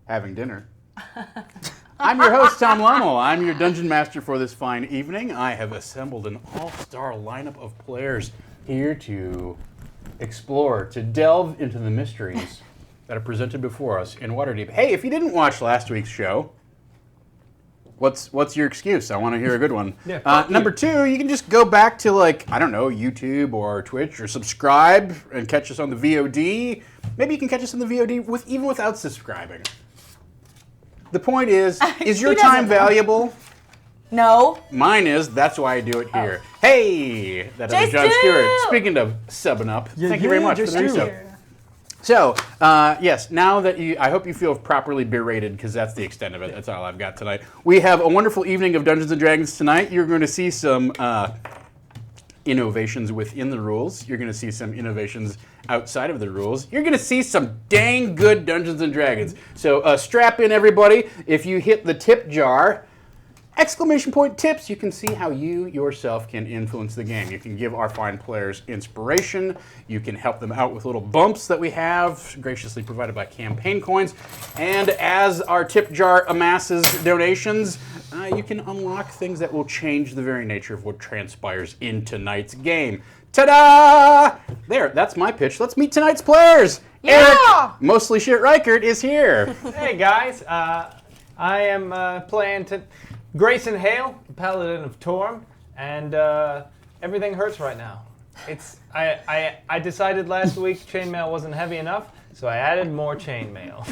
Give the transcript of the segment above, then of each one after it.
having dinner. I'm your host, Tom Lommel. I'm your dungeon master for this fine evening. I have assembled an all-star lineup of players here to explore, to delve into the mysteries that are presented before us in Waterdeep. Hey, if you didn't watch last week's show, what's your excuse? I want to hear a good one. Number two, you can just go back to, YouTube or Twitch, or subscribe and catch us on the VOD. Maybe you can catch us on the VOD even without subscribing. The point is your time valuable? No. Mine is. That's why I do it here. Hey, that is John Stewart. Speaking of subbing up, thank you very much for the resub. So, yes, now that I hope you feel properly berated, because that's the extent of it. That's all I've got tonight. We have a wonderful evening of Dungeons & Dragons tonight. You're going to see some innovations within the rules. You're going to see some innovations outside of the rules. You're going to see some dang good Dungeons & Dragons. So strap in, everybody. If you hit the tip jar, ! Tips, you can see how you yourself can influence the game. You can give our fine players inspiration. You can help them out with little bumps that we have, graciously provided by campaign coins. And as our tip jar amasses donations, you can unlock things that will change the very nature of what transpires in tonight's game. Ta-da! There, that's my pitch. Let's meet tonight's players. Yeah! Eric, mostly shit Reichert, is here. Hey guys, I am playing Grayson Hale, the Paladin of Torm, and everything hurts right now. I decided last week chainmail wasn't heavy enough, so I added more chainmail.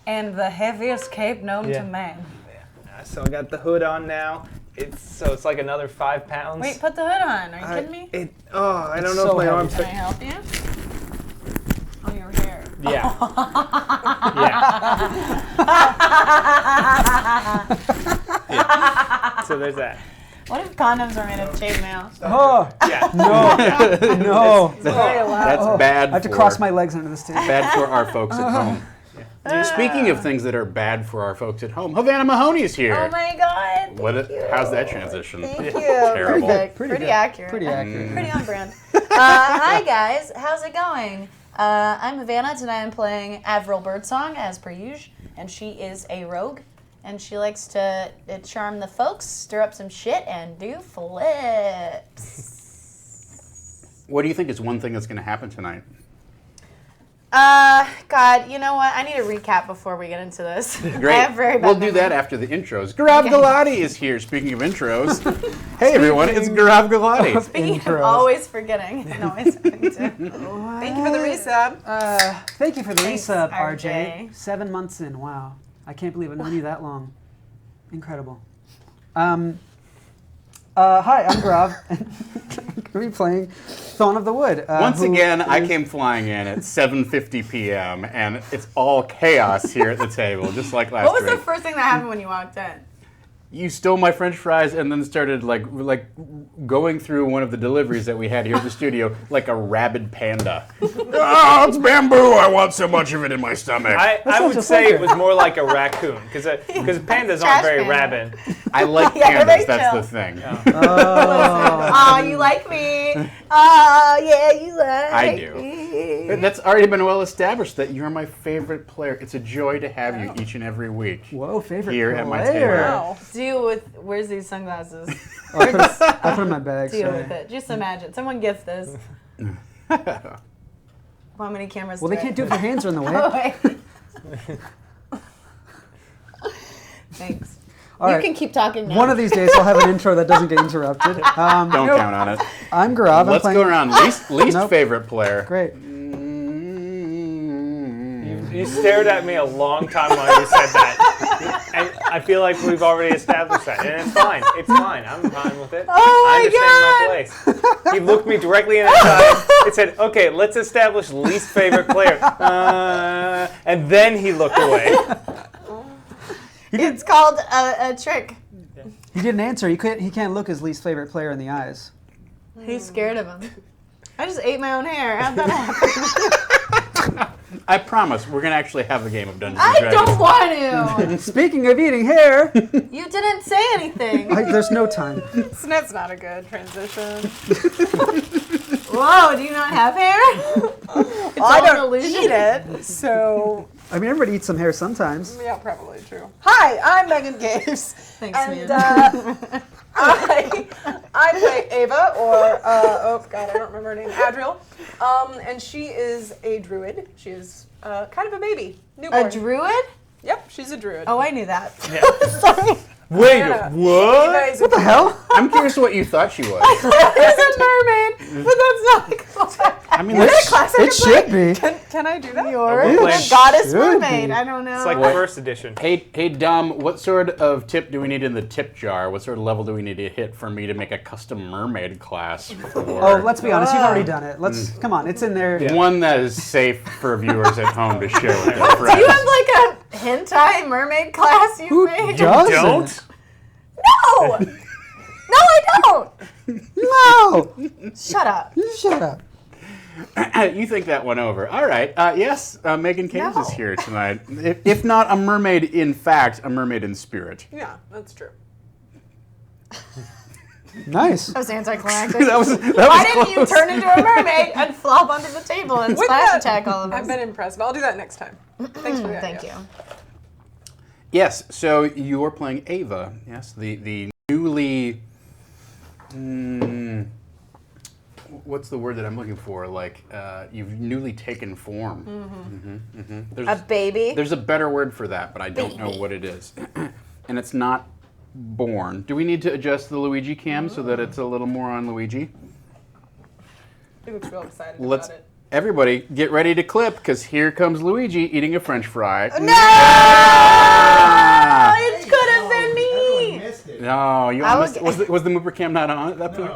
And the heaviest cape known to man. Yeah. So I got the hood on now. It's like another 5 pounds. Wait, put the hood on. Are you kidding me? I don't know if my arms. Can I help you? Oh, your hair. Yeah. Yeah. So there's that. What if condoms are made of chainmail? Oh! Yeah. No. It's very loud. That's bad. I have to cross my legs under this table. Bad for our folks at home. Speaking of things that are bad for our folks at home, Havana Mahoney is here. Oh my God! How's that transition? Thank you. Terrible. Perfect. Pretty Pretty good. accurate. Pretty accurate. Pretty on brand. Hi guys, how's it going? I'm Havana. Tonight I'm playing Avril Birdsong as per usual, and she is a rogue, and she likes to charm the folks, stir up some shit, and do flips. What do you think is one thing that's going to happen tonight? God, you know what? I need a recap before we get into this. Great. I have very bad We'll do memory. that after the intros. Gaurav Gulati is here. Speaking of intros, hey everyone, it's Gaurav Gulati. Speaking of always forgetting, and always having to. Thank you for the resub. Thank you for the Thanks, resub, RJ. RJ. 7 months in, wow. I can't believe I've known you that long. Incredible. Hi, I'm Gaurav. I'm going to be playing Thorn of the Wood. Once again, I came flying in at 7:50 p.m. and it's all chaos here at the table, just like last week. What was the first thing that happened when you walked in? You stole my French fries and then started like going through one of the deliveries that we had here at the studio like a rabid panda. Oh, it's bamboo! I want so much of it in my stomach. I would say it was more like a raccoon, because pandas aren't very panda. rabid. I like Yeah, pandas. very That's chill. the thing. Oh, you like me? Oh, yeah, you like I do. me. That's already been well established that you're my favorite player. It's a joy to have you each and every week. Whoa, favorite Here player. at my table. Wow. Deal with, where's these sunglasses? Oh, I put them in my bag, Deal sorry. with it. Just imagine. Someone gift this. How many cameras Well, do they I can't do it if their hands are in the way. Oh, wait. Thanks. All you right. can keep talking now. One of these days I'll have an intro that doesn't get interrupted. Don't count on it. I'm Gaurav. Let's I'm go playing... around. Least Nope. favorite player. Great. You stared at me a long time while you said that. And I feel like we've already established that. And it's fine. It's fine. I'm fine with it. I understand my place. He looked me directly in the eye and said, okay, let's establish least favorite player. And then he looked away. It's called a trick. He didn't answer. He can't look his least favorite player in the eyes. He's scared of him. I just ate my own hair. How'd that happen? I promise, we're going to actually have a game of Dungeons & I Dragons. don't want to. Speaking of eating hair, You didn't say anything. there's no time. That's not a good transition. Whoa, do you not have hair? It's I all an don't illusion. eat it, so I mean, everybody eats some hair sometimes. Yeah, probably true. Hi, I'm Megan Gaves. Thanks, and, man. I play Ava, or oh god, I don't remember her name, Adriel. And she is a druid. She is kind of a baby, newborn. A druid? Yep, she's a druid. Oh, I knew that. Yeah. Sorry. Wait, Ava what? is a What the hell? I'm curious what you thought she was. It's a mermaid, but that's not a class. I mean, Is it a that's, class I It can play? should be. Can I do that? You're We're a playing- goddess Should mermaid. be. I don't know. It's like What? the first edition. hey, Dom, what sort of tip do we need in the tip jar? What sort of level do we need to hit for me to make a custom mermaid class for? Oh, let's be honest. You've already done it. Let's come on. It's in there. Yeah. One that is safe for viewers at home to share with their Do friends. you have like a hentai mermaid class you made? does? Don't? No! No, I don't! No. Shut up. Shut up. You think that one over. All right. Yes, Megan Caves No. is here tonight. If not a mermaid in fact, a mermaid in spirit. Yeah, that's true. Nice. That was anticlimactic. That was Why didn't you close. turn into a mermaid and flop onto the table and With splash that, attack all of us? I've been impressed, but I'll do that next time. Thanks for the Thank idea. you. Yes, so you're playing Ava. Yes, the newly. What's the word that I'm looking for? Like, you've newly taken form. A baby? There's a better word for that, but I don't know what it is. And it's not born. Do we need to adjust the Luigi cam so that it's a little more on Luigi? He looks real excited Let's about it. everybody get ready to clip because here comes Luigi eating a French fry. No! It could have been me! No, you I almost would- was the Mooper cam not on at that point?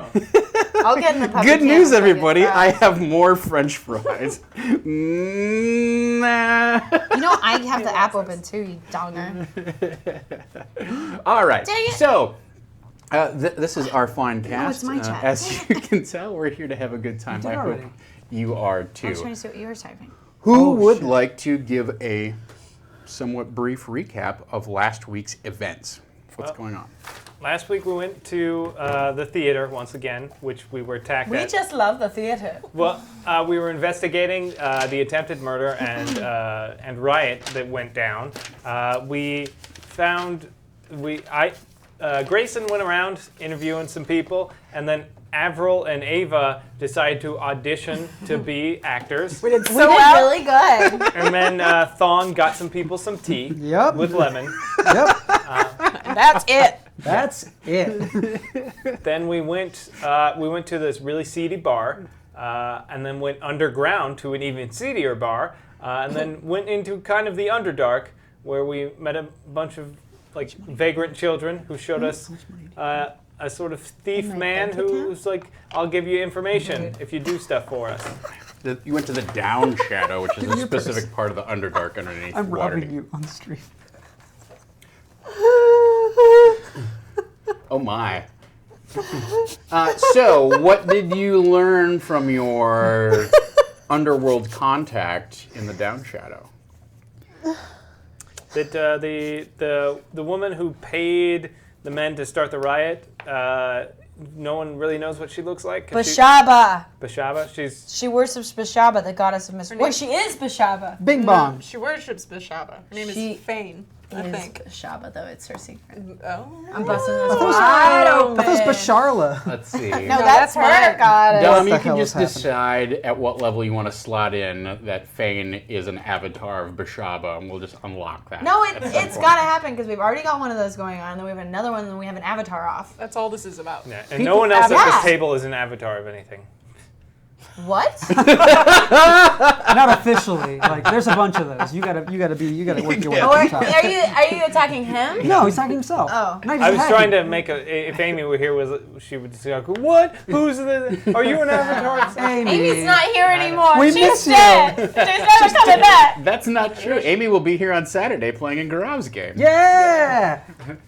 I'll get in the puppy Good cam news, if I get everybody! I fries. have more French fries. Nah. You know, I have the app open too, you donger. All right. Dang it. So, this is our fine cast. it's my chat. As you can tell, we're here to have a good time. did I hope already. you are I was too. trying to see what you were typing. Who Oh, would shit. like to give a somewhat brief recap of last week's events? What's going on? Last week we went to the theater once again, which we were attacked We at. just love the theater. Well, we were investigating the attempted murder and riot that went down. Grayson went around interviewing some people, and then Avril and Ava decided to audition to be actors. We did We so did well. really good. And then Thon got some people some tea Yep. with lemon. Yep. That's it. That's it. Then we went to this really seedy bar, and then went underground to an even seedier bar, and then went into kind of the Underdark, where we met a bunch of like vagrant children who showed us a sort of thief my man bank account? who's like, "I'll give you information if you do stuff for us." You went to the Down Shadow, which is a Your specific part of the Underdark underneath I'm water. robbing you on the street. Oh my. So, what did you learn from your underworld contact in the Down Shadow? That the woman who paid the men to start the riot, no one really knows what she looks like. 'Cause Bashaba. Bashaba. She's She worships Bashaba, the goddess of mystery. name- Wait, she is Bashaba. Bing bong. She worships Bashaba. Her name She is Fane, I Is think. Bashaba, though, it's her secret. Oh. I'm busting this I thought wide it open. was Basharla. Let's see. No, No, that's that's her mine. goddess. Dom, What you the can hell just is happening? decide at what level you want to slot in that Fane is an avatar of Bashaba, and we'll just unlock that. No, at some it's point. got to happen because we've already got one of those going on, and then we have another one, and then we have an avatar off. That's all this is about. yeah, and no one else at Yeah. this table is an avatar of anything. What? Not officially. Like, there's a bunch of those. You gotta work your way Oh, up are, the top. are you attacking him? No, he's talking himself. Oh. Not even I was attacking. trying to make if Amy were here, she would say, "What? Who's the? Are you an avatar?" Amy. Amy's not here anymore. We She's miss you. dead. She's never coming back. That's not true. Amy will be here on Saturday playing in Garav's game. Yeah.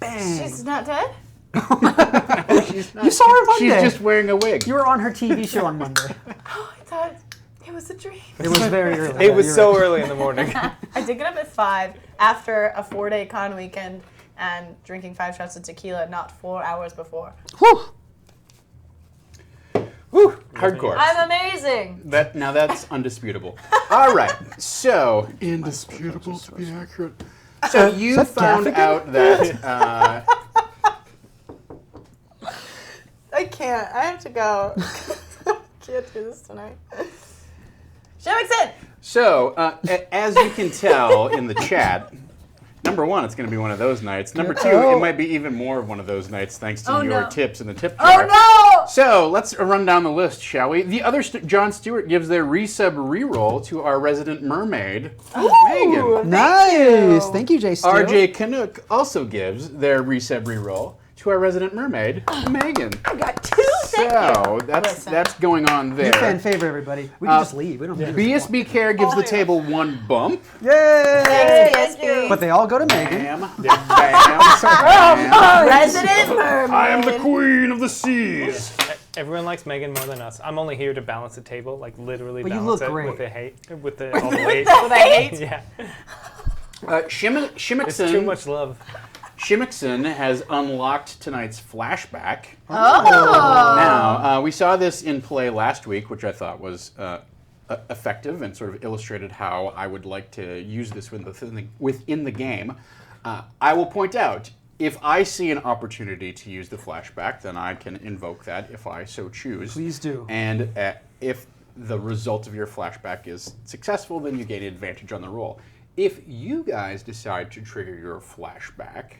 Bang. She's not dead? You saw her Monday. She's just wearing a wig. You were on her TV show on Monday. Oh, I thought it was a dream. It was very early. It was You're so right. early in the morning. I did get up at 5 after a 4-day con weekend and drinking 5 shots of tequila not 4 hours before. Whew. Whew. Hardcore. I'm amazing. Now that's undisputable. All right, so indisputable to be accurate. So you that found Gaffigan? out that I can't. I have to go. Can't do this tonight. Shimmickson. so as you can tell in the chat, number one, it's going to be one of those nights. Number two, it might be even more of one of those nights thanks to your no. tips in the tip jar. Oh no! So let's run down the list, shall we? The other John Stewart gives their resub reroll to our resident mermaid, Megan. Nice. Thank you, Jay Steele. RJ Canuck also gives their resub reroll to our resident mermaid, Megan. I got two. So Listen. that's going on there. New fan favor, everybody. We can just leave. We don't have to do this BSB Care gives the table one bump. one. Yay! Thanks, BSB. But they all go to Megan. Bam, bam, Resident mermaid. I am the queen of the seas. Everyone likes Megan more than us. I'm only here to balance the table, like literally But you balance look it great. with the hate, with the all the weight. With a hate. Yeah, it's Shimmickson. too much love. Shimmickson has unlocked tonight's flashback. Oh. Now, we saw this in play last week, which I thought was effective and sort of illustrated how I would like to use this within the game. I will point out, if I see an opportunity to use the flashback, then I can invoke that if I so choose. Please do. And if the result of your flashback is successful, then you gain advantage on the roll. If you guys decide to trigger your flashback,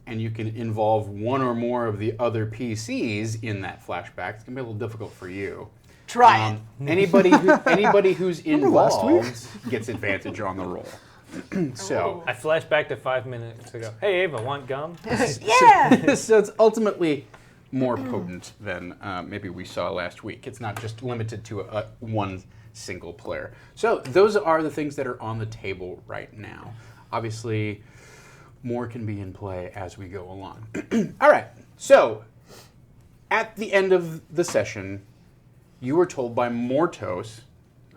and you can involve one or more of the other PCs in that flashback, it's going to be a little difficult for you. Try it. Anybody who's last week? involved gets advantage on the roll. So, I flashed back to 5 minutes ago. Hey Ava, want gum? Yeah. so it's ultimately more potent than maybe we saw last week. It's not just limited to one single player. So those are the things that are on the table right now. Obviously, more can be in play as we go along. All right, so at the end of the session, you were told by Mortos,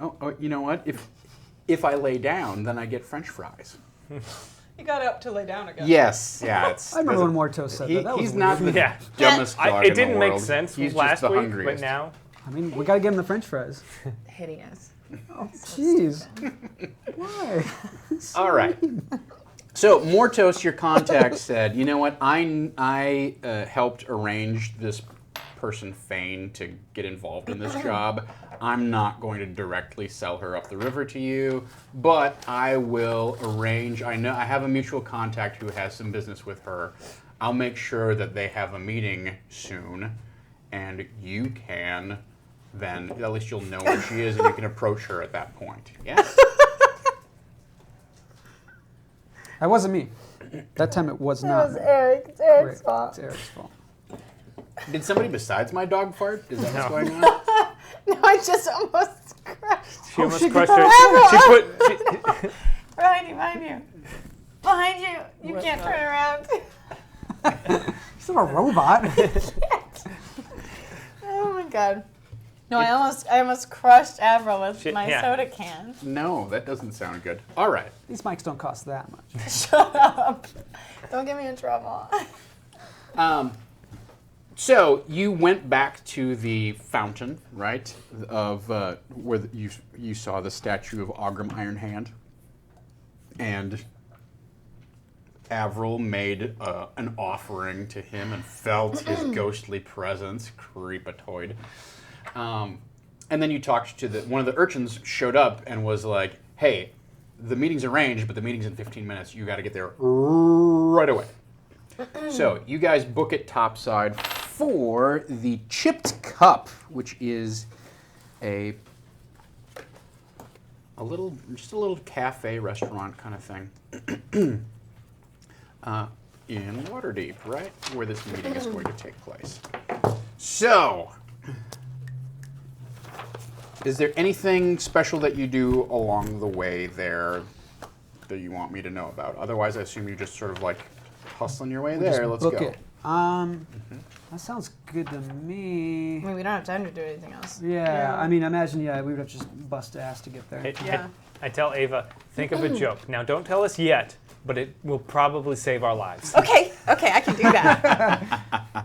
oh, you know what? If I lay down, then I get French fries. You got up to lay down again. Yes, yeah. It's, I remember when Mortos said that. That was he's weird. not the Yeah. dumbest dog It in the didn't make world. sense He's last just the week, hungriest. but now I mean, we gotta give him the French fries. Hideous. Jeez. Why? All right. So Mortos, your contact, said, you know what? I helped arrange this person, Fane, to get involved in this job. I'm not going to directly sell her up the river to you, but I will arrange. I know I have a mutual contact who has some business with her. I'll make sure that they have a meeting soon, and you can then, at least you'll know where she is, and you can approach her at that point. Yeah? That wasn't me. That time it was not. me. Eric. It's Eric's Great. fault. It's Eric's fault. Did somebody besides my dog fart? Is that what's No. going on? No, I just almost crashed. she almost shit, crushed get her. She put. Behind you. Behind you. You can't turn around. He's not a robot. Oh my god. No, I almost crushed Avril with Shit, my yeah. soda can. No, that doesn't sound good. All right. These mics don't cost that much. Shut up. Don't get me in trouble. So you went back to the fountain, right? Of where you saw the statue of Ogram Ironhand, and Avril made an offering to him and felt his ghostly presence, creepatoid. And then you talked to one of the urchins showed up and was like, "Hey, the meeting's arranged, but the meeting's in 15 minutes. You got to get there right away." So you guys book it topside for the Chipped Cup, which is a little cafe restaurant kind of thing in Waterdeep, right where this meeting is going to take place. So, is there anything special that you do along the way there that you want me to know about? Otherwise, I assume you just sort of like hustling your way there. Just Let's book go. it. That sounds good to me. I mean, we don't have time to do anything else. Yeah, I mean, I imagine, we would have just bust ass to get there. Yeah. I tell Ava, think of a joke. Now, don't tell us yet, but it will probably save our lives. Okay, I can do that.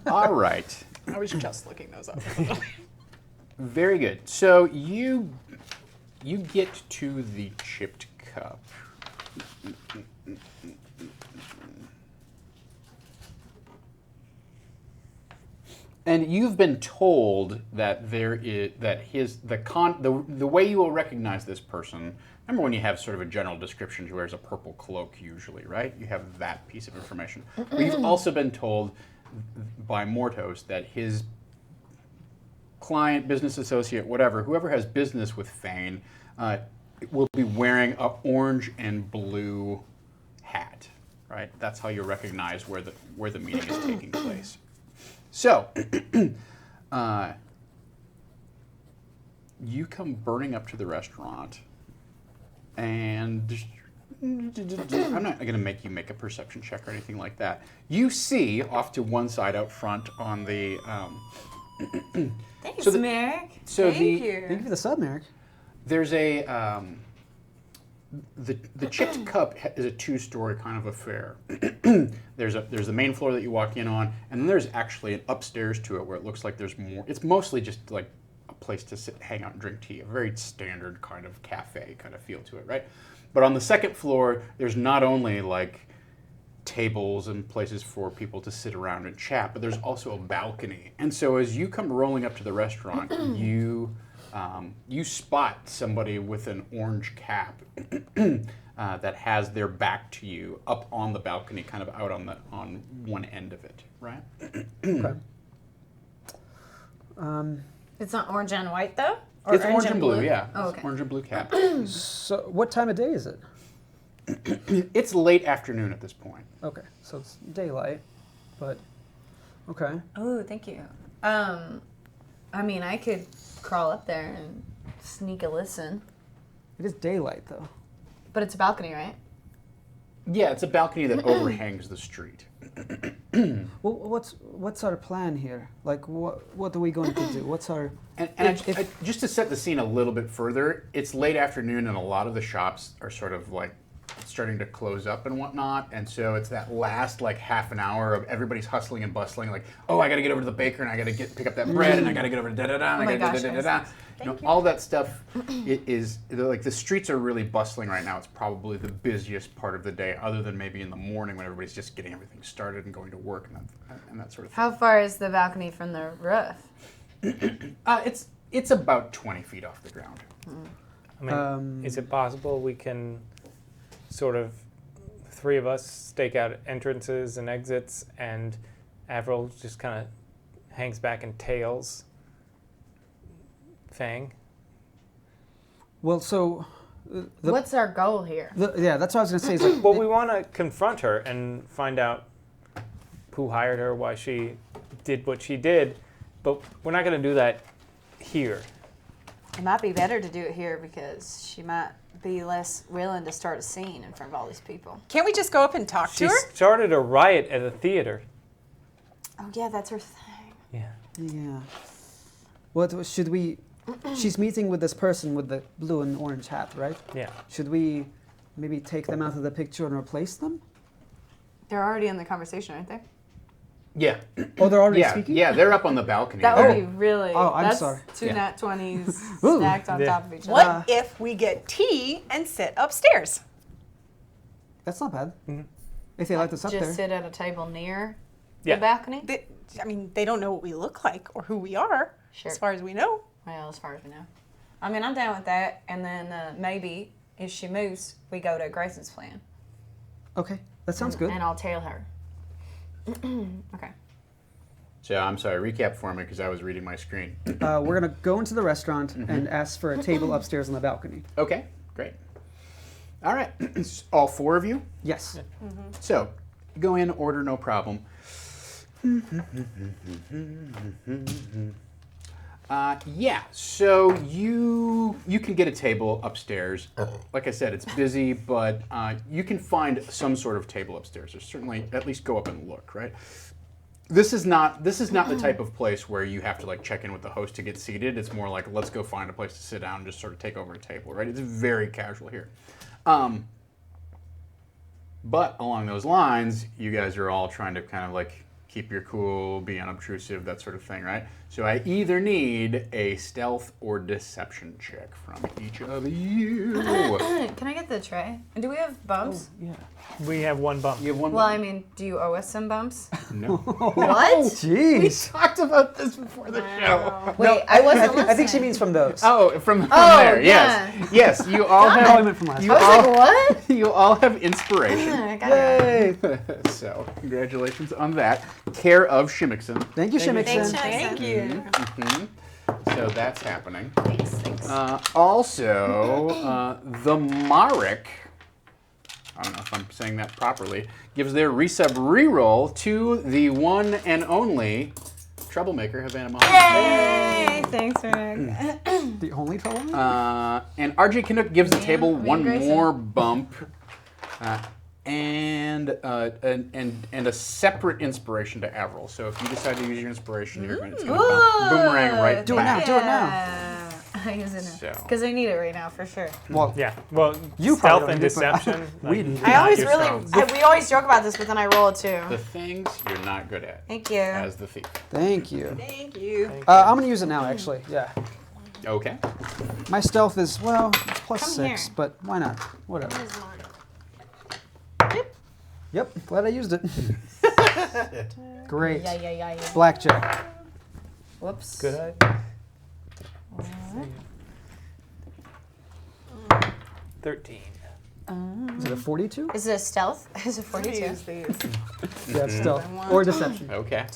All right. I was just looking those up. Very good. So you get to the chipped cup. And you've been told that there is the way you will recognize this person. Remember when you have sort of a general description, he wears a purple cloak usually, right? You have that piece of information. But you've also been told by Mortos that his client, business associate, whatever, whoever has business with Fane, will be wearing an orange and blue hat, right? That's how you recognize where the meeting is taking place. So, you come burning up to the restaurant, and I'm not going to make you make a perception check or anything like that. You see off to one side out front on the. Thanks, So the- Merrick. So Thank the you. Thank you for the sub, Merrick. there's a the chipped cup is a two-story kind of affair. there's the main floor that you walk in on, and then there's actually an upstairs to it where it looks like there's more. It's mostly just like a place to sit, hang out, and drink tea. A very standard kind of cafe kind of feel to it, right? But on the second floor, there's not only like tables and places for people to sit around and chat, but there's also a balcony. And so as you come rolling up to the restaurant, you spot somebody with an orange cap that has their back to you up on the balcony, kind of out on one end of it, right? Okay. It's not orange and white though. Or It's orange and blue, yeah. Oh, It's okay. orange and blue cap. So, what time of day is it? It's late afternoon at this point. Okay, so it's daylight, but okay. Oh, thank you. I mean, I could crawl up there and sneak a listen, It is daylight though. but it's a balcony, right? Yeah, it's a balcony that overhangs the street. Well, what's our plan here? Like, what are we going to do? What's our? And just to set the scene a little bit further, it's late afternoon and a lot of the shops are sort of like starting to close up and whatnot, and so it's that last like half an hour of everybody's hustling and bustling, like, oh, I got to get over to the baker and I got to pick up that bread and I got to get over to da da da. Oh my gosh, All that stuff. It is like the streets are really bustling right now. It's probably the busiest part of the day, other than maybe in the morning when everybody's just getting everything started and going to work and that sort of thing. How far is the balcony from the roof? It's about 20 feet off the ground. I mean, is it possible we can sort of three of us stake out entrances and exits, and Avril just kind of hangs back and tails Fang? Well, so. What's our goal here? Yeah, that's what I was gonna say. Is like, Well, we want to confront her and find out who hired her, why she did what she did, but we're not going to do that here. It might be better to do it here because she might be less willing to start a scene in front of all these people. Can't we just go up and talk She to her? started a riot at a theater. Oh yeah, that's her thing. Yeah. yeah. What should we? She's meeting with this person with the blue and orange hat, right? Yeah. Should we maybe take them out of the picture and replace them? They're already in the conversation, aren't they? Yeah. Oh, they're already Yeah, speaking? yeah, they're up on the balcony. That They're- would be really. Oh, I'm that's sorry. Two Yeah. nat 20s Ooh. stacked on Yeah. top of each other. What if we get tea and sit upstairs? That's not bad. If they let us up Just there. sit at a table near Yeah. the balcony. They don't know what we look like or who we are, Sure. as far as we know. Well, as far as we know. I mean, I'm down with that. And then maybe if she moves, we go to Grayson's plan. Okay, that sounds good. And I'll tail her. Okay. So I'm sorry, recap for me because I was reading my screen. We're gonna go into the restaurant and ask for a table upstairs on the balcony. Okay, great. All right, all four of you. Yes. So go in, order, no problem. Yeah, so you can get a table upstairs. Like I said, it's busy, but you can find some sort of table upstairs. There's certainly, at least go up and look, right? This is not the type of place where you have to like check in with the host to get seated. It's more like, let's go find a place to sit down and just sort of take over a table, right? It's very casual here. But along those lines, you guys are all trying to kind of like keep your cool, be unobtrusive, that sort of thing, right? So I either need a stealth or deception check from each of you. Can I get the tray? And do we have bumps? Yeah. We have one bump. You have one. Well, I mean, do you owe us some bumps? No. What? Jeez. Talked about this before the show. Wait, I wasn't I think she listening. means from those. Oh, from Oh, there. yeah. Yes, you all Oh, I have. meant from last You I was all, like, what? you all have inspiration. I got it. Yay. So, congratulations on that. Care of Shimmickson. Thank you, Thank you. Shimmickson. Thank you. So that's happening. Thanks. Also, the Marek, I don't know if I'm saying that properly, gives their resub reroll to the one and only Troublemaker, Havana Mahoney. Yay! Thanks, Rick. The only trouble? And RJ Canuck gives the table me one and Grayson. more bump. And a separate inspiration to Avril. So if you decide to use your inspiration, it's going to boomerang right Do it now, back. do it now. I use it now. So. Because I need it right now, for sure. Well, Yeah. Well, You stealth probably and don't need it, but deception. we like, do. not I always your really, strong. we always joke about this, but then I roll it too. The things you're not good at Thank you. as the thief. thank you. Thank you. I'm going to use it now, actually. Yeah. Okay. My stealth is, well, plus Come 6, here. but why not? Whatever. Yep, glad I used it. Great. Yeah. Blackjack. Whoops. Good. 13. Is it a 42? Is it a stealth? Is it I'm gonna 42? use these. Yeah, it's stealth. Or deception. Okay.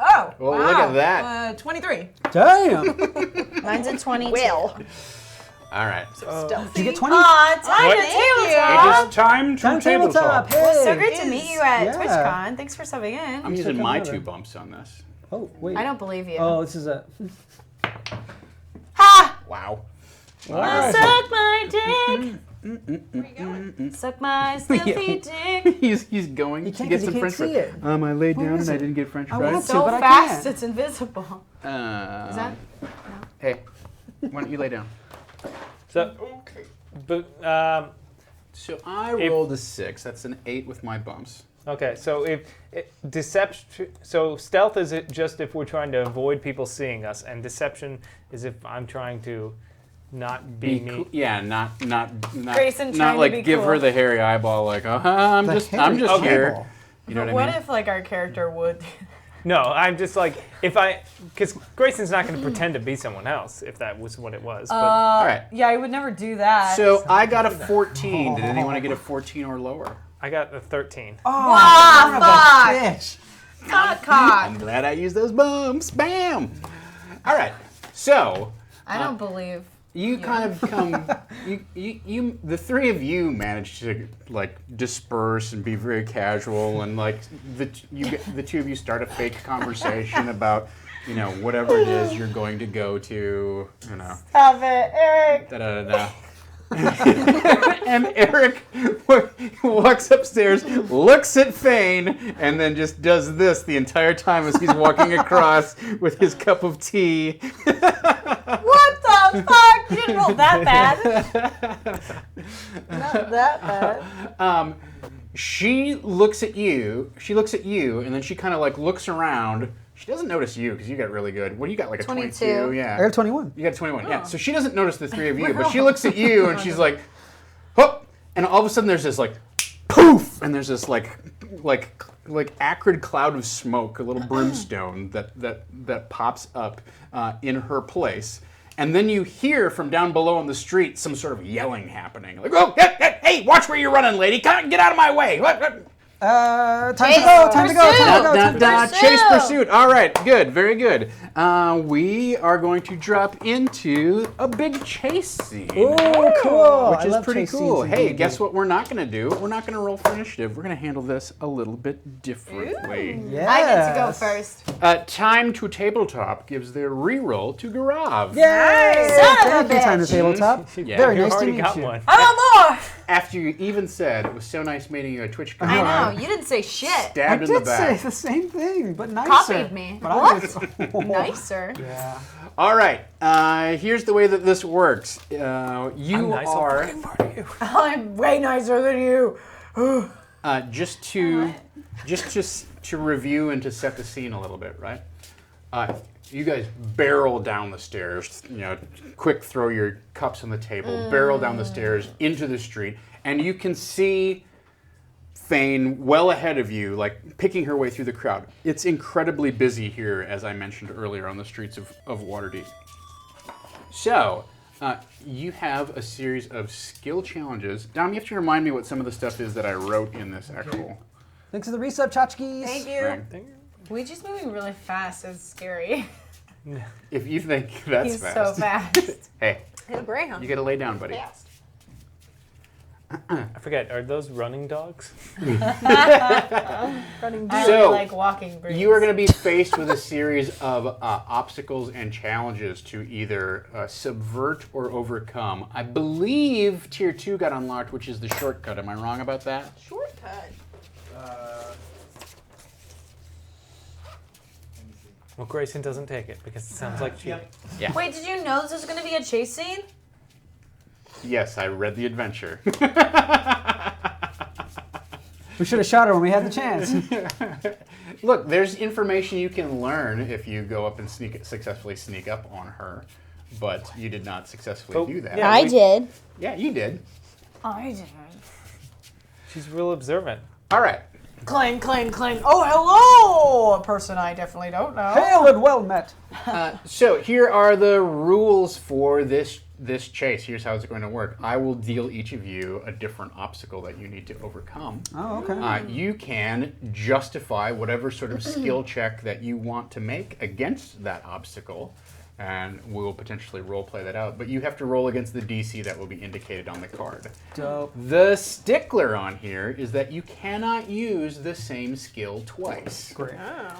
Oh, Well, wow. look at that. 23. Damn! Mine's a 22. Well, All right. stealthy. Did you get 20? Aw, time What? to tabletop. It is time to Time tabletop. Hey. Well, so great to It meet is. you at Yeah. TwitchCon. Thanks for subbing in. I'm using check my out 2 another. bumps on this. Oh, wait. I don't believe you. Oh, this is a... Ha! Wow. Suck my dick. Suck my stealthy dick. He's going You to can't get 'cause some you French can't fries. see it. I laid down is and I it? didn't get French I fries. want So but I fast, can't. it's invisible. Is that? Hey, why don't you lay down? So, but So I rolled a 6. That's an 8 with my bumps. okay. So deception. So stealth is it just if we're trying to avoid people seeing us, and deception is if I'm trying to not be me. Cool. Yeah, not Grayson trying not to like be give cool. her the hairy eyeball. Like, I'm The just hairy here. eyeball. You know But what I what mean? if like our character would? No, I'm just like because Grayson's not going to pretend to be someone else if that was what it was. But All right. Yeah, I would never do that. So I got a 14. Did anyone get a 14 or lower? I got a 13. ah, Bitch. fuck, cock. I'm glad I used those bumps. Bam. All right. So I don't believe. you kind of come. You the three of you managed to like disperse and be very casual, and like the two of you start a fake conversation about whatever it is you're going to go to. Stop it, Eric. Da da da da. And Eric walks upstairs, looks at Fane, and then just does this the entire time as he's walking across with his cup of tea. What the fuck? You didn't roll that bad. Not that bad. She looks at you, and then she kind of like looks around. She doesn't notice you because you got really good. What do you got? Like a 22? 22. Yeah. I got 21. You got 21, yeah. So she doesn't notice the three of you, but she looks at you and she's like, "Hup!" And all of a sudden there's this like, poof! And there's this like acrid cloud of smoke, a little brimstone that pops up in her place. And then you hear from down below on the street some sort of yelling happening. Like, "Oh, hey, watch where you're running, lady! Get out of my way!" Time Chase, to go, time to go, pursue. time to go, time to go. Chase pursuit. All right, good, very good. We are going to drop into a big chase scene. Ooh, cool. Which I is love pretty chase cool. scenes in Hey, D&D. guess what we're not going to do? We're not going to roll for initiative. We're going to handle this a little bit differently. Yes. I get to go first. Time to Tabletop gives their reroll to Garav. Yay! Son of a Thank you, Time to bitch. Tabletop. Yeah, Very you nice to already meet got you. one. I want more. After you even said it was so nice meeting you at TwitchCon. I know. You didn't say shit. I Stabbed in the did say back. the same thing, but nicer. Copied me. But What? Nicer. Yeah. All right, here's the way that this works. You nice, I'll are... fucking murder you. I'm way nicer than you. just to to review and to set the scene a little bit, right? You guys barrel down the stairs, quick throw your cups on the table, barrel down the stairs into the street, and you can see Thane well ahead of you, like picking her way through the crowd. It's incredibly busy here, as I mentioned earlier, on the streets of Waterdeep. So, you have a series of skill challenges. Dom, you have to remind me what some of the stuff is that I wrote in this actual. Thanks for the reset, tchotchkes. Thank you. Right. Ouija's moving really fast. It's scary. If you think that's He's fast. so fast. Hey, Hit a greyhound. you gotta lay down, buddy. Fast. I forget, are those running dogs? Running I So, like walking breeds. You are going to be faced with a series of obstacles and challenges to either subvert or overcome. I believe Tier 2 got unlocked, which is the shortcut. Am I wrong about that? Shortcut. Well, Grayson doesn't take it because it sounds like cheating. Yeah. Wait, did you know this was going to be a chase scene? Yes, I read the adventure. We should have shot her when we had the chance. Look, there's information you can learn if you go up and successfully sneak up on her, but you did not successfully do that. yeah, I did. Yeah, you did. I did. She's real observant. All right. Clang, clang, clang. Oh, hello! A person I definitely don't know. Hail and well met. So here are the rules for this chase. Here's how it's going to work. I will deal each of you a different obstacle that you need to overcome. Oh, okay. You can justify whatever sort of skill check that you want to make against that obstacle, and we'll potentially role play that out. But you have to roll against the DC that will be indicated on the card. Dope. The stickler on here is that you cannot use the same skill twice. Great.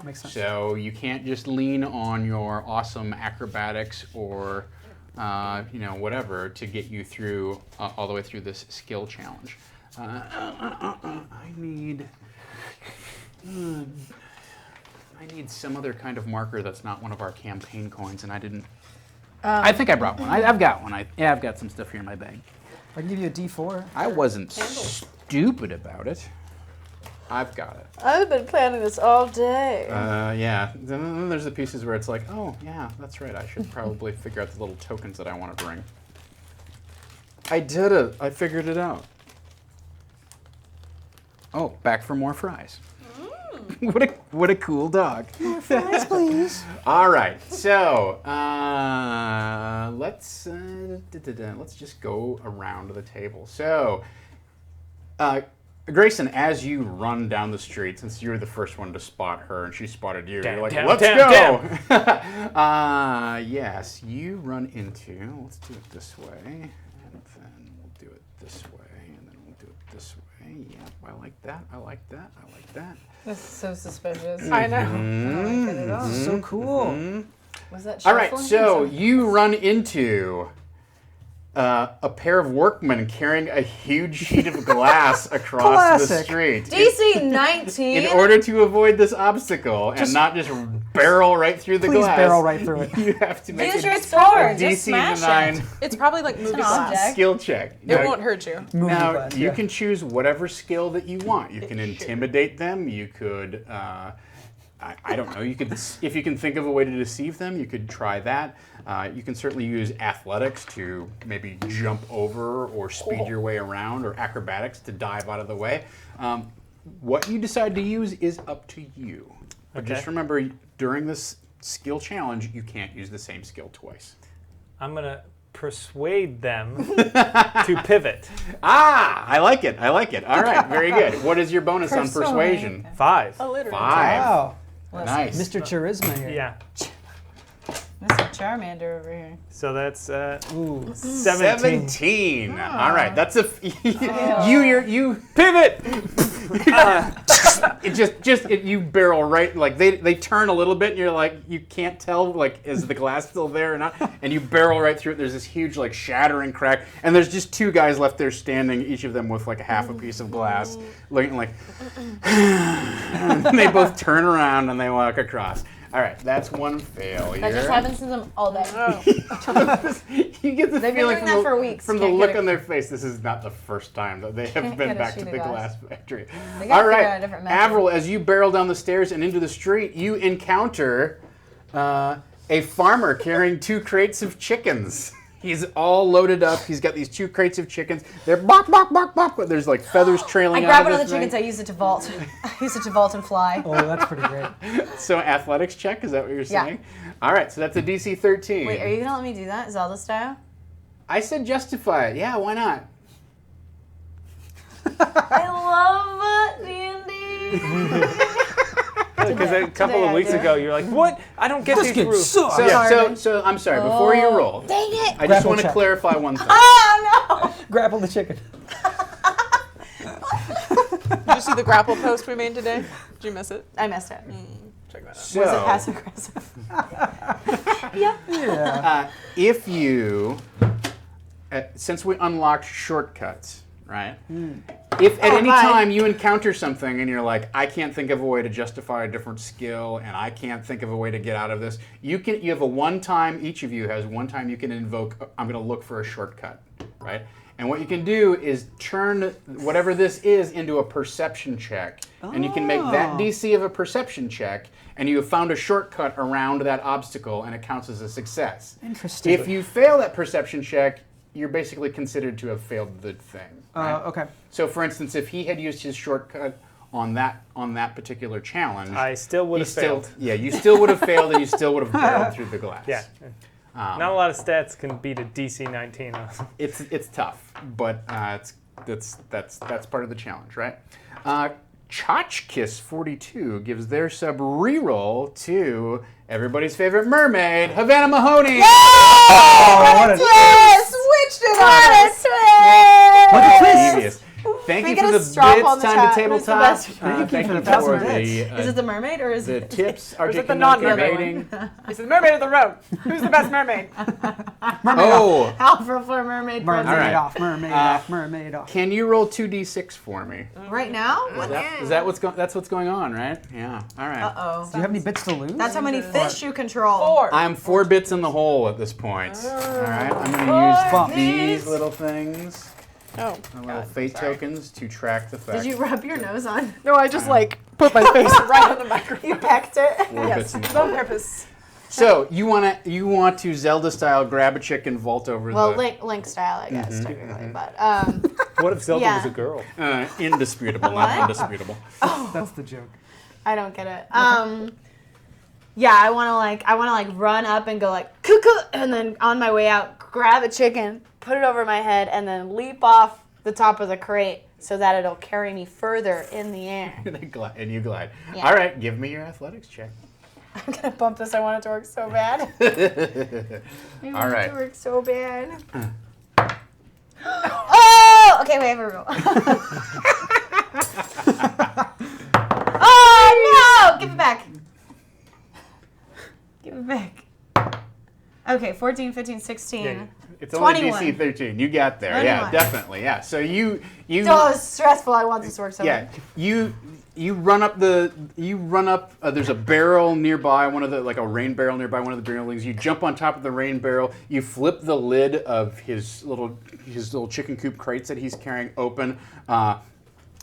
Makes sense. So you can't just lean on your awesome acrobatics or whatever to get you through all the way through this skill challenge. I need some other kind of marker that's not one of our campaign coins, and I didn't. I think I brought one. I've got one. I've got some stuff here in my bag. I can give you a D4. I wasn't stupid about it. I've got it. I've been planning this all day. Yeah. Then there's the pieces where it's like, oh, yeah, that's right. I should probably figure out the little tokens that I want to bring. I did it. I figured it out. Oh, back for more fries. What a cool dog. More fries, please. All right. So let's just go around the table. So. Grayson, as you run down the street, since you were the first one to spot her and she spotted you, you're like, let's go! Yes, you run into, let's do it this way, and then we'll do it this way, and then we'll do it this way. Yep, I like that, I like that, I like that. This is so suspicious. I know. I don't like it at all. This is so cool. Was that All right, shuffling? so you run into a pair of workmen carrying a huge sheet of glass across the Classic. street. DC 19. In order to avoid this obstacle and not just barrel right through the Please glass, barrel right through it. you have to make Use a your sword. Just DC smash 9 it. It's probably like movie an glass. object. skill check. It won't hurt you. Movie Now, glass, you yeah. can choose whatever skill that you want. You can intimidate them. You could, I don't know. You could, if you can think of a way to deceive them, you could try that. You can certainly use athletics to maybe jump over or speed your way around, or acrobatics to dive out of the way. What you decide to use is up to you. But Okay. just remember, during this skill challenge, you can't use the same skill twice. I'm going to persuade them to pivot. Ah, I like it. I like it. All right, very good. What is your bonus on Persuade. persuasion? 5. Alliterative. 5. Wow. Nice. Mr. Charisma here. Yeah. Mr. Charmander over here. So that's Ooh. 17. 17. All right, that's a you Pivot! you barrel right, like they turn a little bit and you're like, you can't tell, like, is the glass still there or not, and you barrel right through it. There's this huge, like, shattering crack, and there's just two guys left there standing, each of them with like a half a piece of glass, looking like and they both turn around and they walk across. All right, that's one failure. That just happens to them all day. You get the They've been feeling doing that for weeks. from the Can't look get it. on their face, this is not the first time that they have Can't been get a back to sheet the of glass glass. factory. They All gotta figure out a right, different method. Avril, as you barrel down the stairs and into the street, you encounter a farmer carrying 2 crates of chickens. He's all loaded up. He's got these 2 crates of chickens. They're bok, bok, bok, bok, but there's like feathers trailing I out grab of one of the this thing. chickens. I use it to vault. I use it to vault and fly. Oh, that's pretty great. So athletics check, is that what you're Yeah. saying? All right, so that's a DC 13. Wait, are you gonna let me do that, Zelda style? I said justify it. Yeah, why not? I love D&D. Because a couple Today of I weeks do. ago, you're like, what? I don't get This these game rules. sucks. So I'm sorry, before you roll, Dang it! I just Grapple want to check. clarify one thing. Oh no! Grapple the chicken. Did you see the grapple post we made today? Did you miss it? I missed it. Check that out. So, Was it passive aggressive? Yeah. Yeah. if you, since we unlocked shortcuts, right? If at any bye. time you encounter something and you're like, I can't think of a way to justify a different skill, and I can't think of a way to get out of this, you have a one time. Each of you has one time you can invoke. I'm going to look for a shortcut, right? And what you can do is turn whatever this is into a perception check, and you can make that DC of a perception check, and you have found a shortcut around that obstacle, and it counts as a success. Interesting. If you fail that perception check, you're basically considered to have failed the thing. Right? Okay. So, for instance, if he had used his shortcut on that particular challenge, I still would he have failed. Yeah, you still would have failed, and you still would have barreled through the glass. Yeah. Not a lot of stats can beat a DC 19. It's tough, but that's part of the challenge, right? Tchotchkiss42 gives their sub reroll to everybody's favorite mermaid, Havana Mahoney. Oh, what a Twist! Switched it What on a twist! What a twist! Devious. Thank We you get for a the straw bits, on the time chat. to Who's the tabletop. best? Thank you you for the for best the bits. Is it the mermaid or is the it tips are Or is it the taken up non-mermaid rating. It's the mermaid of the road. Who's the best mermaid? Oh, Alpha for mermaid? Mermaid All right. off, mermaid off, mermaid off. can you roll 2d6 for me? Right now? That's what's going on, right? Yeah. All right. Uh-oh. Do you have any bits to lose? That's how many fish you control. 4. I'm 4 bits in the hole at this point. All right. I'm going to Bump. use these little things, Oh. the little fate tokens, to track the fact. Did you rub your nose on? No, I just put my face right on the microphone. You pecked it? 4 bits in the Yes, hole. on purpose. So you want to Zelda style grab a chick and vault over Well, the Link style, I guess, technically. But What if Zelda Yeah. was a girl? indisputable, not indisputable. That's the joke. I don't get it. Yeah, I want to run up and go like cuckoo, and then on my way out, grab a chicken, put it over my head, and then leap off the top of the crate so that it'll carry me further in the air. And you glide. Yeah. All right, give me your athletics check. I'm gonna bump this. I want it to work so bad. I want it right. to work so bad. Oh! Okay, wait, here we go. Oh no! Give it back. Give it back. Okay, 14, 15, 16. Yeah, It's only 21. DC 13. You got there. Yeah, 21. definitely. Yeah. So you Oh, it's stressful. I want this to work so yeah, bad. you run up there's a barrel nearby, a rain barrel nearby one of the buildings. You jump on top of the rain barrel, you flip the lid of his little chicken coop crates that he's carrying open.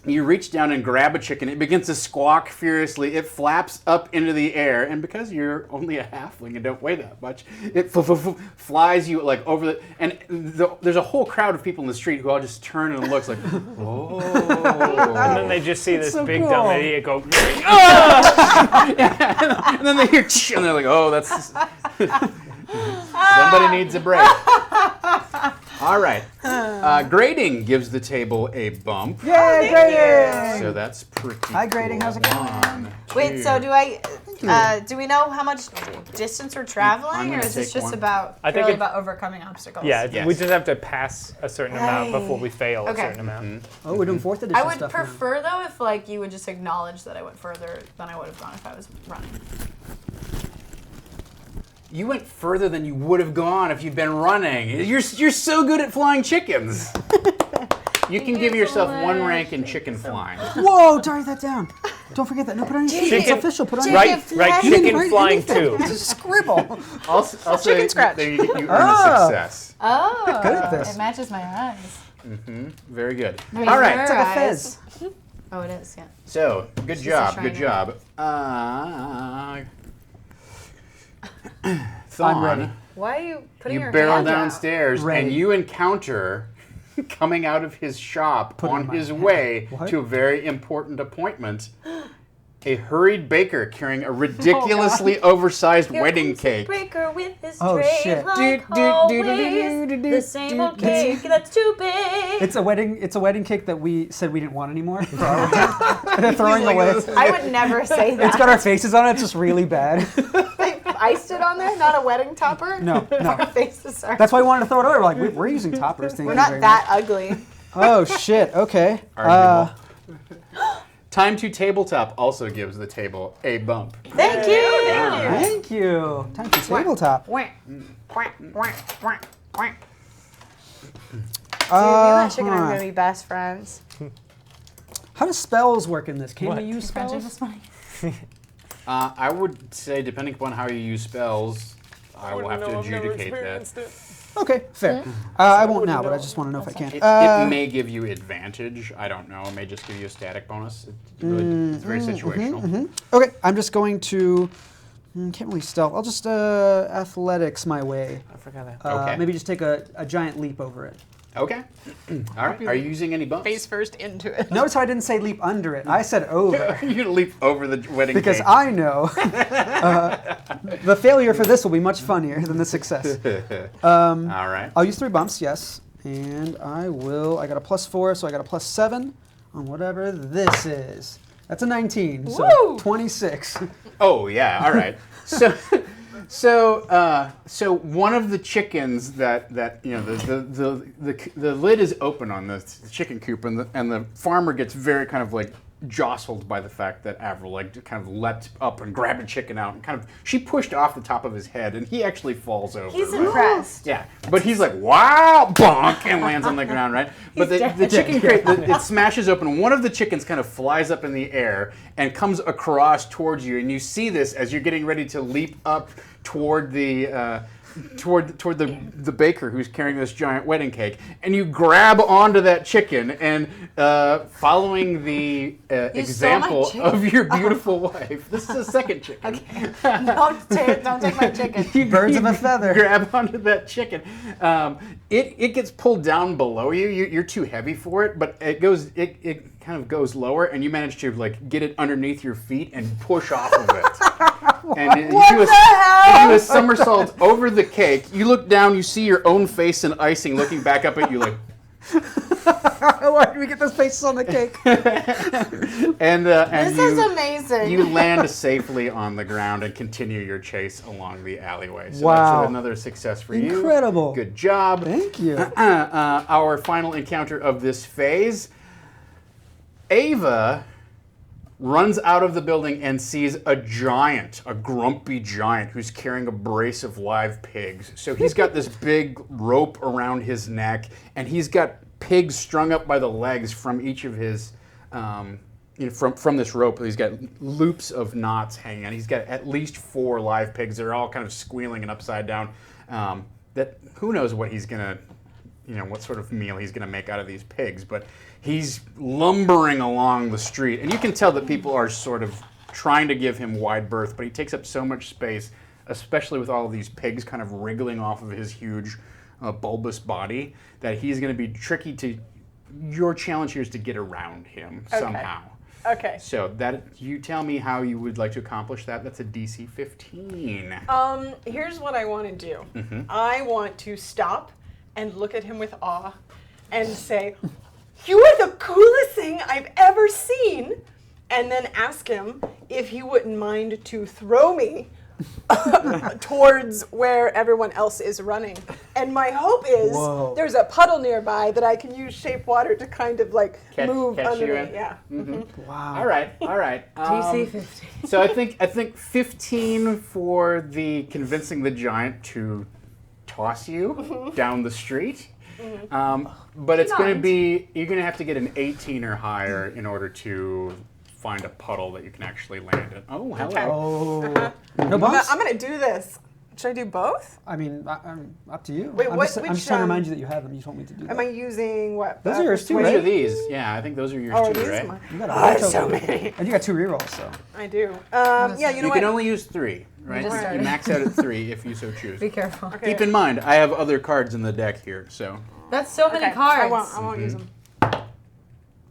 You reach down and grab a chicken. It begins to squawk furiously. It flaps up into the air, and because you're only a halfling and don't weigh that much, it flies you like over the. And there's a whole crowd of people in the street who all just turn and looks like, oh. And then they just see this so big cool. dumb idiot go, And then they hear, and they're like, oh, that's somebody needs a break. All right. Grading gives the table a bump. Yay, grading! So that's pretty Hi, Grading. cool. How's it going? 1, Wait, 2. so do we know how much distance we're I'm traveling, or gonna is this take just one. about I think purely it- about overcoming obstacles? yeah, Yes. we just have to pass a certain amount before we fail Okay. a certain amount. Oh, we're doing 4th edition I would stuff now. prefer though if you would just acknowledge that I went further than I would have gone if I was running. You went further than you would have gone if you'd been running. You're so good at flying chickens. You can give yourself 1 rank in chicken flying. Whoa, dive that down. Don't forget that. No, put on your Chicken- sheet. It's official. Put on your Right, Chicken right. flesh. Chicken Write flying anything. too. Just scribble. I'll say Chicken scratch. there you earn a Oh. success. Oh, Good at this. it matches my eyes. Very good. Maybe All right. her It's like a eyes. fez. Oh, it is. Yeah. So, good She's a job. Good Shriner. job. I'm Thawne, ready. Why are you putting you your barrel hand out? downstairs Ready. and you encounter coming out of his shop Put it in on my his hand. way What? to a very important appointment. A hurried baker carrying a ridiculously oversized Here wedding comes the cake. breaker with his Oh, tray shit. like Do, do, do, do, do, always. do, do, The same old do, cake that's too big. It's a wedding cake that we said we didn't want anymore. For our wedding. They're throwing Like away. this. I would never say that. It's got our faces on it. It's just really bad. They iced it on there, not a wedding topper. No, no. Our faces are. That's why we wanted to throw it away. We're like, we're using toppers. Thank We're you not very that much. ugly. Oh shit. Okay. Arguable. Time to tabletop also gives the table a bump. Thank you. Thank you. Time for tabletop. Wah, wah, wah, wah, wah. Dude, me and that chicken are huh. gonna be best friends. How does spells work in this? Can What? we use Friendship spells? is funny. I would say, depending upon how you use spells, I will have to adjudicate that. Okay, fair. I won't now, but I just want to know if I can. It may give you advantage. I don't know. It may just give you a static bonus. It's very situational. Okay, I'm just going to. Can't really stealth. I'll just athletics my way. I forgot that. Okay. Maybe just take a giant leap over it. Okay. All right. Are you using any bumps? Face first into it. Notice how I didn't say leap under it. I said over. You're gonna leap over the wedding Because cake. I know the failure for this will be much funnier than the success. All right. I'll use 3 bumps, yes. And I got a +4, so I got a +7 on whatever this is. That's a 19, so Woo! 26. Oh yeah. All right. So one of the chickens that you know the lid is open on the chicken coop and the farmer gets very kind of like jostled by the fact that Avril like kind of leapt up and grabbed a chicken out and kind of she pushed off the top of his head and he actually falls over. He's right? impressed. Yeah, but he's like, wow, bonk, and lands on the ground, right? But the chicken crate, it smashes open. One of the chickens kind of flies up in the air and comes across towards you, and you see this as you're getting ready to leap up toward the baker who's carrying this giant wedding cake, and you grab onto that chicken, and following the example chicken. of your beautiful wife, this is a second chicken. Don't take my chicken. Birds of a feather. Grab onto that chicken. It gets pulled down below you. You're too heavy for it, but it kind of goes lower, and you manage to like get it underneath your feet and push off of it. And you do a somersault over the cake. You look down, you see your own face in icing, looking back up at you like. Why did we get those faces on the cake? and This is amazing. You land safely on the ground and continue your chase along the alleyway. So Wow. that's another success for you. Incredible. Good job. Thank you. Our final encounter of this phase, Ava runs out of the building and sees a grumpy giant who's carrying a brace of live pigs. So he's got this big rope around his neck, and he's got pigs strung up by the legs from each of his, from this rope. He's got loops of knots hanging on. He's got at least 4 live pigs. They're all kind of squealing and upside down. That who knows what he's gonna, what sort of meal he's gonna make out of these pigs, but he's lumbering along the street, and you can tell that people are sort of trying to give him wide berth, but he takes up so much space, especially with all of these pigs kind of wriggling off of his huge, bulbous body, that he's going to be tricky to. Your challenge here is to get around him somehow. Okay. So you tell me how you would like to accomplish that. That's a DC 15. Here's what I want to do. Mm-hmm. I want to stop and look at him with awe and say, "You are the coolest thing I've ever seen," and then ask him if he wouldn't mind to throw me towards where everyone else is running. And my hope is Whoa. there's a puddle nearby that I can use shape water to kind of like move catch under you me. in? Yeah. Wow. All right. DC 15. So I think 15 for the convincing the giant to toss you down the street. But it's going to be, you're going to have to get an 18 or higher in order to find a puddle that you can actually land in. Oh, hello. Okay. Oh. No I'm bumps? gonna do this. Should I do both? I mean, I'm up to you. Wait, I'm what- just, I'm which, just trying to remind you that you have them. You told me to do Am that. I using what? Those are yours too, Which right? are these? Yeah, I think those are yours Oh, are too, these right? mine? You got a Oh, bunch there's so of them. many. And you got 2 rerolls, so. I do. Yeah, you know You what? can only use 3, right? just You started. max out at 3 if you so choose. Be careful. Okay. Keep in mind, I have other cards in the deck here, so. That's so many Okay, cards. I won't use them.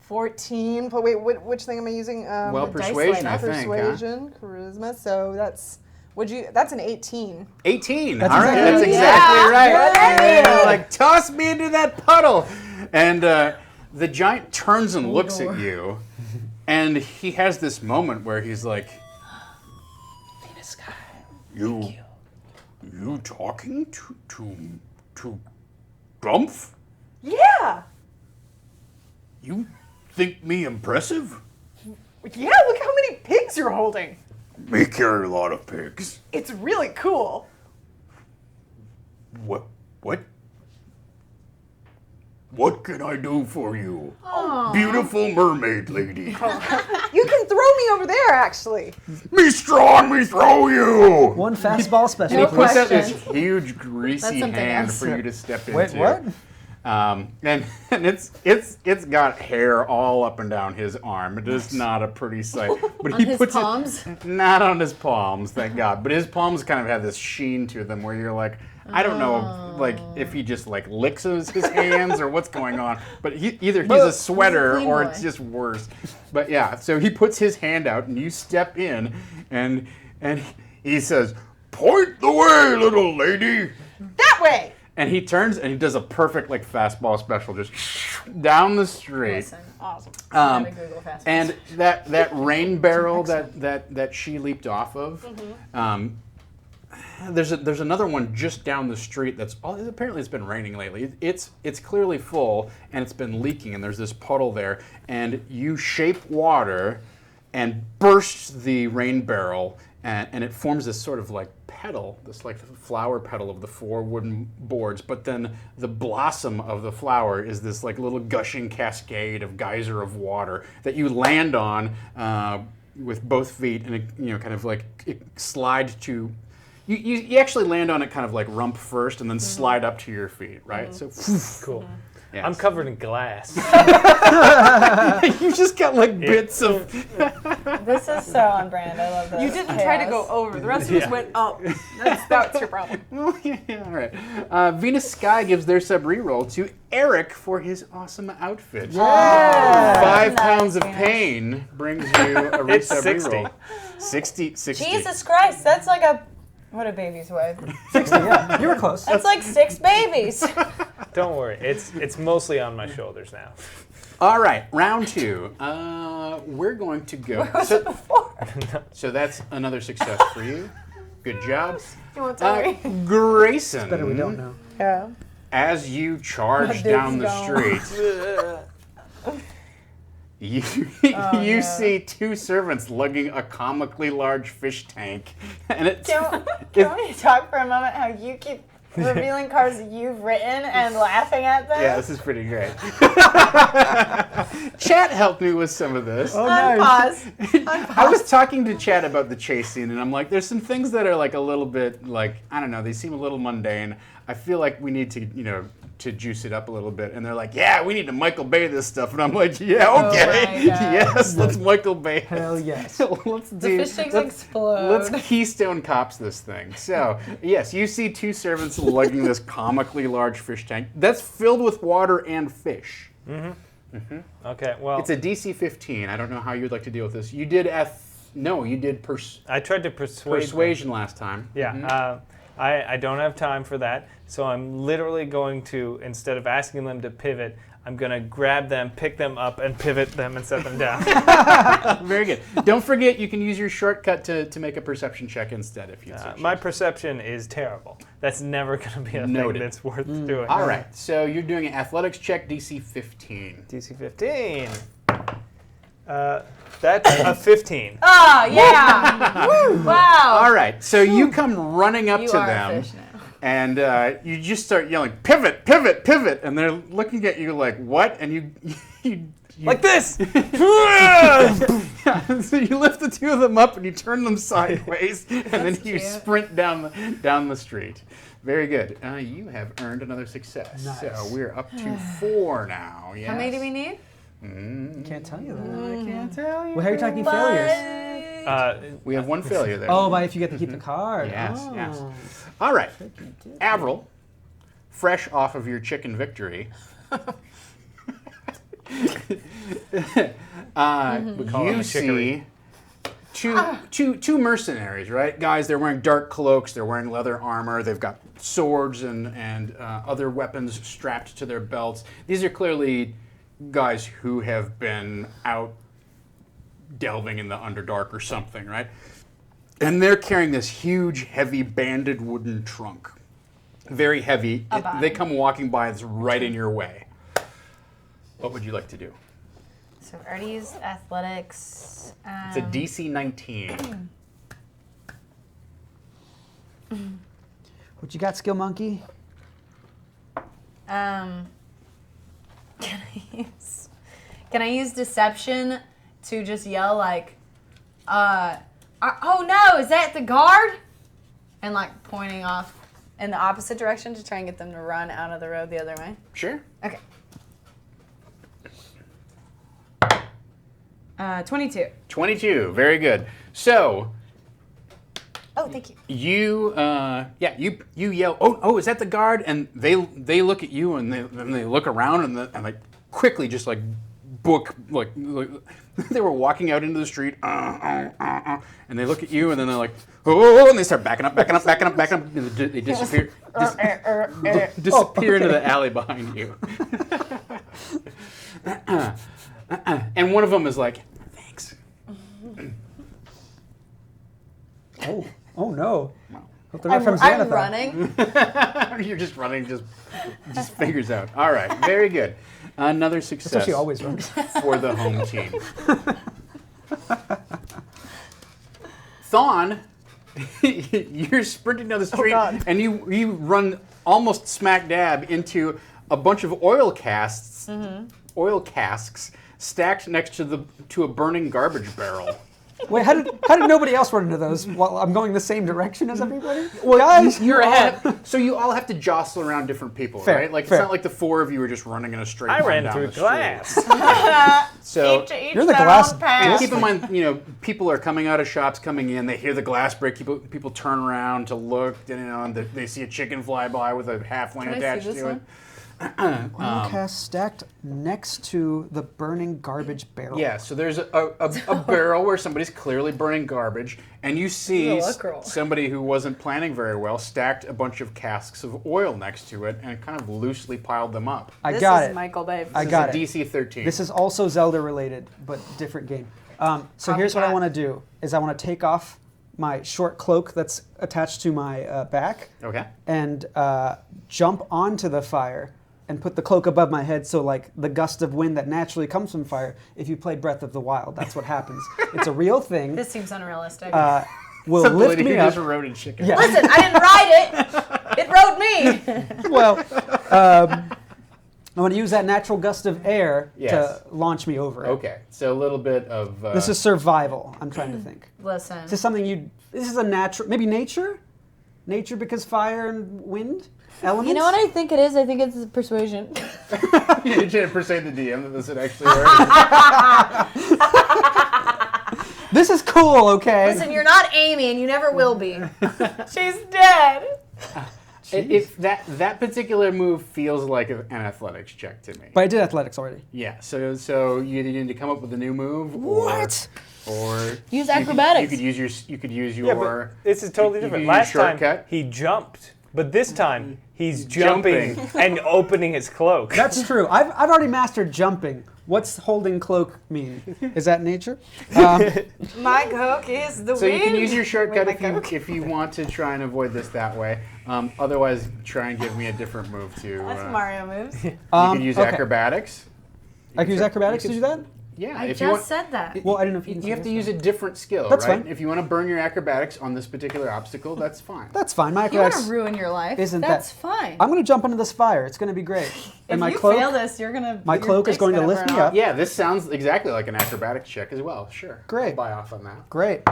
14. But wait, which thing am I using? Well, the dice persuasion, I light up. think. Huh? Persuasion, charisma. So that's that's an 18. 18. That's All right, exactly that's right. exactly Yeah. right. Good. And you're like, toss me into that puddle. And the giant turns and looks at you, and he has this moment where he's like, You talking to Grumpf? Yeah. You think me impressive? Yeah. Look how many pigs you're holding. Me carry a lot of pigs. It's really cool. What? What can I do for you? Beautiful mermaid lady. You can throw me over there, actually. Me strong, me throw you! One fastball special. No He puts out this question. huge greasy something hand else. for you to step into. Wait, what? And it's got hair all up and down his arm. It is not a pretty sight. But On he his puts palms? it not on his palms, thank God. But his palms kind of have this sheen to them where you're like, I don't know, like if he just like licks his hands or what's going on. But either he's a sweater clean or boy. it's just worse. But yeah, so he puts his hand out and you step in and he says, "Point the way, little lady." That way. And he turns and he does a perfect like fastball special, just down the street. Listen, Awesome. gotta Google fast. And that rain barrel that she leaped off of, there's another one just down the street that's apparently it's been raining lately. It's clearly full and it's been leaking and there's this puddle there and you shape water and burst the rain barrel and it forms this sort of like petal, this like flower petal of the 4 wooden boards, but then the blossom of the flower is this like little gushing cascade of geyser of water that you land on with both feet and it, kind of like it slide to. You actually land on it kind of like rump first and then slide up to your feet, right? So Cool. yes. I'm covered in glass. You just got like bits of. This is so on brand. I love this. You didn't try to go over. The rest of us went up. That's your problem. Oh, yeah, all right. Venus Sky gives their sub reroll to Eric for his awesome outfit. Yeah. 5 Nice, pounds of Venus. pain brings you a It's resub 60. reroll. 60. Jesus Christ, that's like what a baby's weigh. 60, yeah. You were close. That's like 6 babies. Don't worry, it's mostly on my shoulders now. All right, round 2. We're going to go. What was it before? So that's another success for you. Good job. You want to tell me? Grayson. Better we don't know. Yeah. As you charge dude's down the gone. street, you no. see 2 servants lugging a comically large fish tank, and it's Can we talk for a moment how you keep revealing cards that you've written and laughing at them? yeah, this is pretty great. Chat helped me with some of this. Oh, Unpause. I was talking to Chad about the chase scene, and I'm like, there's some things that are like a little bit like, I don't know, they seem a little mundane. I feel like we need to, to juice it up a little bit. And they're like, yeah, we need to Michael Bay this stuff. And I'm like, yeah, Oh okay. my God. Yes, let's Michael Bay. Hell yes. Let's The do. fish tanks let's- explode. Let's Keystone Cops this thing. So, yes, you see 2 servants lugging this comically large fish tank that's filled with water and fish. Okay, well, It's a DC 15. I don't know how you'd like to deal with this. You did you did I tried to persuade them. persuasion last time. Yeah, I don't have time for that, so I'm literally going to, instead of asking them to pivot, I'm going to grab them, pick them up, and pivot them and set them down. Very good. Don't forget, you can use your shortcut to make a perception check instead if you so choose. My perception is terrible. That's never going to be a Noted. thing that's worth doing. All right, so you're doing an athletics check, DC 15. DC 15. That's a 15. Oh, yeah. Woo. Wow. All right, so you come running up You to are a them, fish now. and you just start yelling, "Pivot, pivot, pivot!" And they're looking at you like, "What?" And you Like this! Yeah, so you lift the two of them up and you turn them sideways, and then you cute. sprint down the street. Very good. You have earned another success. Nice. So we're up to 4 now. Yes. How many do we need? Can't tell you that. I can't tell you. Well, how are you talking failures? We have 1 failure there. Oh, but if you get to keep the card. Yes, Oh. yes. All right. Avril, fresh off of your chicken victory. We call You them a see two mercenaries, right? Guys, they're wearing dark cloaks, they're wearing leather armor, they've got swords and other weapons strapped to their belts. These are clearly guys who have been out delving in the Underdark or something, right? And they're carrying this huge, heavy, banded wooden trunk. Very heavy. They come walking by, it's right in your way. What would you like to do? So we already used athletics. It's a DC 19. What you got, Skill Monkey? Can I use deception to just yell like, oh no, is that the guard? And like pointing off in the opposite direction to try and get them to run out of the road the other way. Sure. Okay. 22. 22. Very good. So Oh, thank you. you yell, oh, is that the guard? And they look at you and they look around and like quickly just like book like they were walking out into the street and they look at you and then they're like, oh, and they start backing up and they disappear disappear into the alley behind you. And one of them is like, thanks. Oh no. Hope they're not from I'm Xanatha. running. You're just running, just figures out. All right, very good. Another success. That's how she always runs. For the home team. Thawne, you're sprinting down the street and you run almost smack dab into a bunch of oil casks stacked next to a burning garbage barrel. Wait, how did nobody else run into those while I'm going the same direction as everybody? Well, guys, You're ahead. So you all have to jostle around different people, Fair, right? Like fair. it's not like the 4 of you are just running in a straight I line ran down through the street. glass. So Each You're in the their glass own path. and keep in mind, people are coming out of shops, coming in. They hear the glass break. People turn around to look, and they see a chicken fly by with a halfling Can I see attached this to it. one? oil cast stacked next to the burning garbage barrel. Yeah, so there's a barrel where somebody's clearly burning garbage, and you see somebody who wasn't planning very well stacked a bunch of casks of oil next to it and kind of loosely piled them up. I This got is it. Michael Bay. I got it. DC 13. This is also Zelda related, but different game. So here's what I Copycat. want to do: is I want to take off my short cloak that's attached to my back okay. and jump onto the fire and put the cloak above my head, so like the gust of wind that naturally comes from fire. If you play Breath of the Wild, that's what happens. It's a real thing. This seems unrealistic. Will Some lift lady me who up. just rode a chicken. Yeah. Listen, I didn't ride it. It rode me. Well, I want to use that natural gust of air Yes. to launch me over it. Okay, so a little bit of. This is survival. I'm trying to think. Listen. Is this something this is a natural, maybe nature? Nature because fire and wind? Elements? You know what I think it is? I think it's persuasion. You're trying to persuade the DM that this would actually work. This is cool, okay? Listen, you're not Amy, and you never will be. She's dead. If that particular move feels like an athletics check to me. But I did athletics already. Yeah, so you either need to come up with a new move, or Use acrobatics. You could use your. Yeah, but this is totally you different. can use Last time shortcut. he jumped, but this time he's jumping and opening his cloak. That's true. I've already mastered jumping. What's holding cloak mean? Is that nature? My coke is the So wind. you can use your shortcut Wait, my if you want to try and avoid this that way. Otherwise, try and give me a different move to. That's Mario moves. You can use okay. acrobatics. I can use acrobatics to do that? Yeah, I if you just want, said that. Well, I don't know if you can you have say to this use a different skill, That's right? fine. If you want to burn your acrobatics on this particular obstacle, that's fine. That's fine. My You want to acrobatics ruin your life? isn't That's that. fine. I'm going to jump into this fire. It's going to be great. And if my you cloak. fail this, you're gonna. my your cloak is dick's going to gonna lift burn me off. up. Yeah, this sounds exactly like an acrobatics check as well. Sure. Great. I'll buy off on that. Great.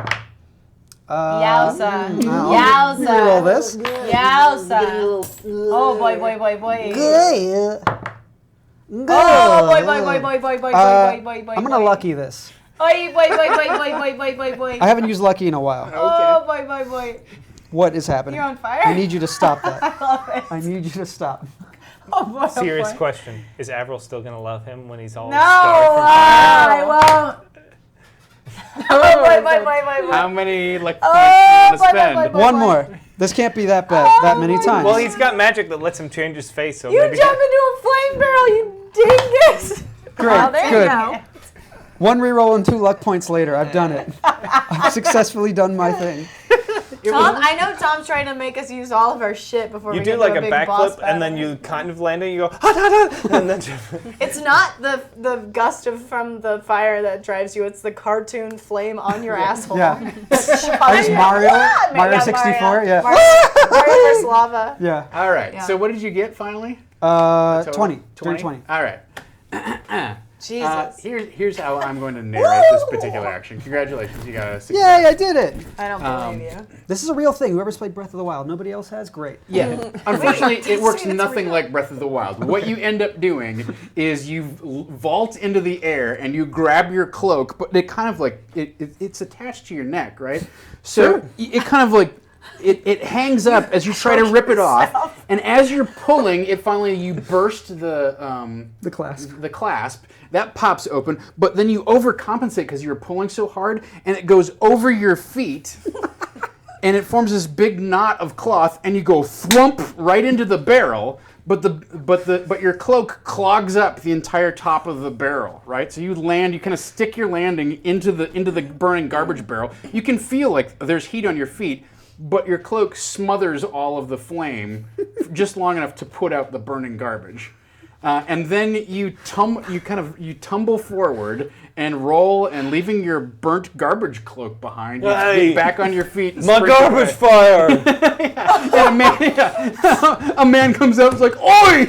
Yowza. Let me Yowza. roll this. Yowza. Oh boy, boy, boy, boy. Good. Oh boy, boy, boy, boy, boy, boy, boy, boy, boy. I'm going to lucky this. Boy, boy, boy, boy, boy, boy, boy, boy, boy. I haven't used lucky in a while. Oh boy, boy, boy. What is happening? You're on fire. I need you to stop that. I love it. I need you to stop. Oh boy. Serious oh boy. question: is Avril still gonna love him when he's all No, scarred from I won't. Oh boy, boy, boy, boy, boy. How many luck Oh, points do you boy, want to boy, spend? boy, One more. This can't be that bad that many times. Well, he's got magic that lets him change his face, so You maybe. jump into a flame barrel, you dingus. Great, Oh, there good. you go. One reroll and 2 luck points later. I've done it. I've successfully done my thing. Tom, I know Tom's trying to make us use all of our shit before You we do get like to a big boss backflip, and then battle. you kind of land it, and you go, ha, ha, ha, and then It's not the gust from the fire that drives you. It's the cartoon flame on your asshole. Yeah. I was Mario. Mario 64, yeah. Mario versus lava. Yeah. All right. Yeah. So what did you get finally? Uh, Total? 20. Dirty 20. All right. Jesus. Here's how I'm going to narrate this particular action. Congratulations, you got a success. Yay, I did it. I don't believe you. This is a real thing. Whoever's played Breath of the Wild, nobody else has? Great. Yeah. Unfortunately, it works It's nothing real. like Breath of the Wild. What you end up doing is you vault into the air and you grab your cloak, but it kind of like it's attached to your neck, right? So it kind of like it hangs up as you try to rip it off, and as you're pulling, you burst The clasp. the clasp that pops open, but then you overcompensate because you're pulling so hard, and it goes over your feet. And it forms this big knot of cloth, and you go thwump right into the barrel. But your cloak clogs up the entire top of the barrel, right? So you kind of stick your landing into the burning garbage barrel. You can feel like there's heat on your feet, but your cloak smothers all of the flame just long enough to put out the burning garbage. And then you tumble forward and roll, and leaving your burnt garbage cloak behind, you Hey. get back on your feet. And my sprint away. garbage fire! And a man comes out and is like, "Oi!"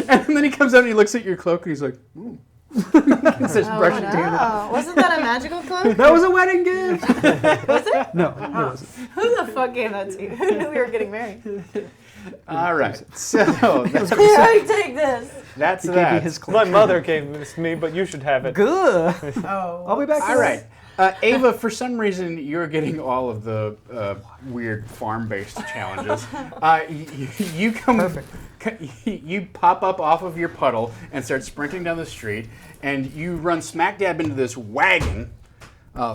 And then he comes out and he looks at your cloak and he's like, "Ooh." He starts brushing it down. Oh, wasn't that a magical cloak? That was a wedding gift. Was it? No, it wasn't. Who the fuck gave that to you? Who knew we were getting married? All right, so Here, I take this. that's He gave me that. his cloak. My mother gave this to me, but you should have it. Good. Oh. I'll be back. All right. Ava, for some reason, you're getting all of the weird farm-based challenges. You come, you pop up off of your puddle and start sprinting down the street, and you run smack dab into this wagon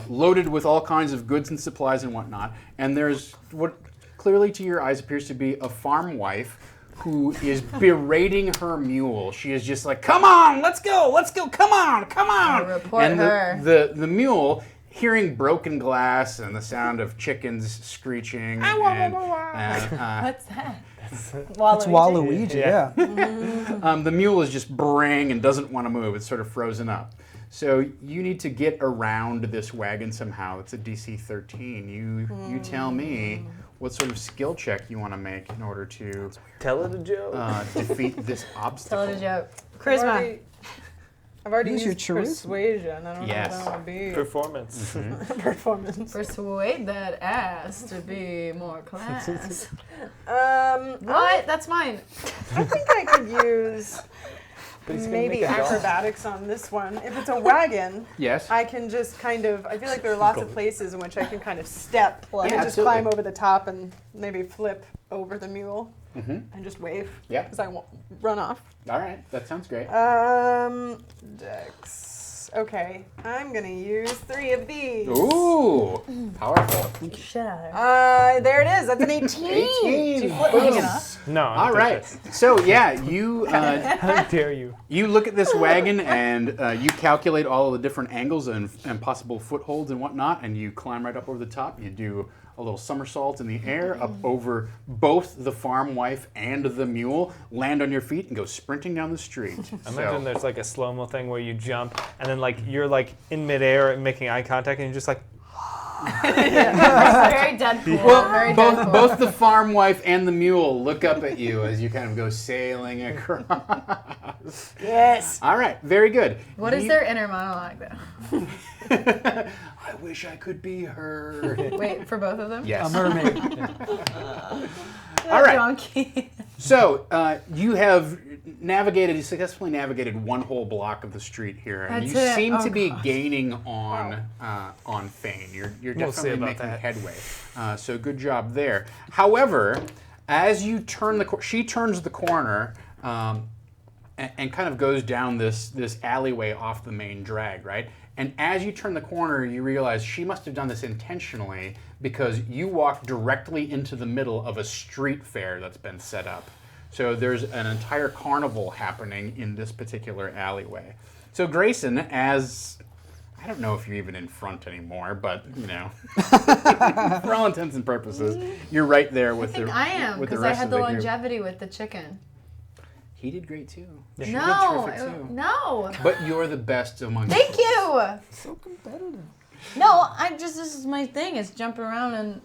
loaded with all kinds of goods and supplies and whatnot. And there's what clearly to your eyes appears to be a farm wife who is berating her mule. She is just like, "Come on, let's go, come on. Report And her. the mule, hearing broken glass and the sound of chickens screeching, and What's that? It's Waluigi. Waluigi, Yeah. yeah. the mule is just braying and doesn't want to move. It's sort of frozen up. So you need to get around this wagon somehow. It's a DC 13. You tell me what sort of skill check you want to make in order to Tell it a joke. defeat this obstacle. Tell it a joke. I've Charisma. already Use your used charisma. persuasion. I don't Yes. know what that would be. Performance. Performance. Persuade that ass to be more class. I What? That's mine. think I could use But he's gonna maybe make a dog. acrobatics on this one. If it's a wagon, Yes. I can just kind of, I feel like there are lots of places in which I can kind of step and just absolutely. climb over the top and maybe flip over the mule and just wave. Yeah. Because I won't run off. All right. That sounds great. Dex. Okay, I'm gonna use 3 of these. Ooh, powerful. Shit out of her. There it is. That's an 18. 18. Did you flip me enough? No. I All don't right. think So yeah, you that's- How dare you? you look at this wagon and you calculate all of the different angles and possible footholds and whatnot, and you climb right up over the top. You do a little somersault in the air up over both the farm wife and the mule, land on your feet, and go sprinting down the street. Imagine there's like a slow-mo thing where you jump, and then like you're like in midair and making eye contact, and you're just like, Very Deadpool. Very Deadpool. both the farm wife and the mule look up at you as you kind of go sailing across. Yes. All right, very good. What is their inner monologue, though? I wish I could be her. Wait, for both of them? A Yes. mermaid. All right. Donkey. So you have successfully navigated one whole block of the street here, and That's you it. seem Oh, to be God. gaining on Fane. You're We'll see definitely about making that. headway. So good job there. However, as you turn she turns the corner and kind of goes down this alleyway off the main drag, right? And as you turn the corner, you realize she must have done this intentionally because you walked directly into the middle of a street fair that's been set up. So there's an entire carnival happening in this particular alleyway. So Grayson, I don't know if you're even in front anymore, but for all intents and purposes, you're right there with I think the I am, with the because I rest had of the the group. longevity with the chicken. He did great too. She No, did terrific too. no. But you're the best among Thank you. So competitive. No, this is my thing, is jumping around and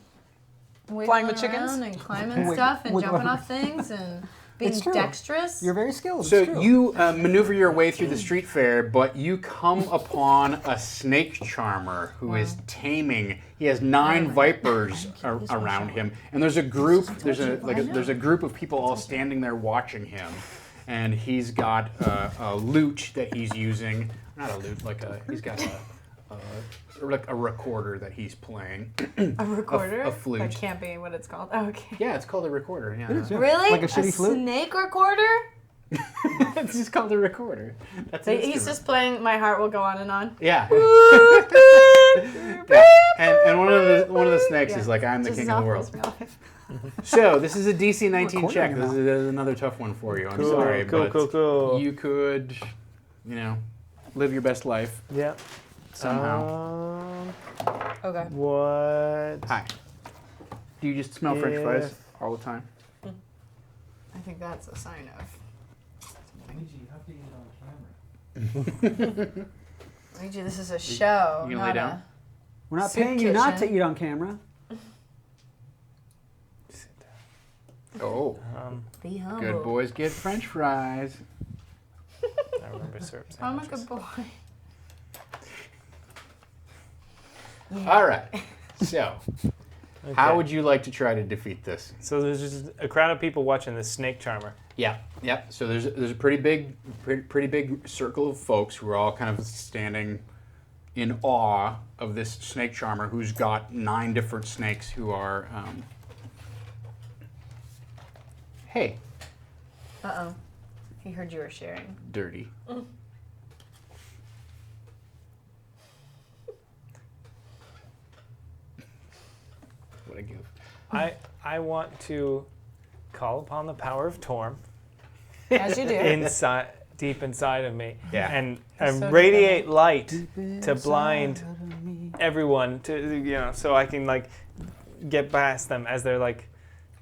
Flying with wiggling chickens? around and climbing Wig- stuff and wiggle jumping around. off things and being It's true. dexterous. You're very skilled. So it's true. you maneuver your way through the street fair, but you come upon a snake charmer who is taming. He has 9 vipers around him, and there's a group. There's a group of people all standing there watching him, and he's got a lute that he's using. Not a lute, he's got a recorder that he's playing. A recorder? A flute. That can't be what it's called. Oh, okay. Yeah, it's called a recorder. Yeah, It is, yeah. Really? Like a shitty flute? Snake recorder? it's just called a recorder. That's an He's instrument. just playing My Heart Will Go On and On. Yeah. And one of the snakes is like, I'm the Just king as of the awful world. as real life. So this is a DC 19 Recording check. now. This is another tough one for you. I'm Cool, sorry, cool, but cool. you could, live your best life Yeah. somehow. Okay. What? Hi. Do you just smell French fries If- all the time? I think that's a sign of something. Luigi, this is a show, you gonna not lay down? a... We're not Soup paying you not to kitchen. eat on camera. Oh, Be humble. good boys get French fries. I remember syrup I'm a sandwiches. good boy. All right. So, how Okay. would you like to try to defeat this? So there's just a crowd of people watching this snake charmer. Yeah, yep. So there's a pretty big circle of folks who are all kind of standing in awe of this snake charmer who's got 9 different snakes who are. Hey, Uh-oh. He heard you were sharing. dirty. What a goof. I want to call upon the power of Torm As you do. inside, deep inside of me, Yeah. and so radiate light to blind everyone so I can like get past them as they're like,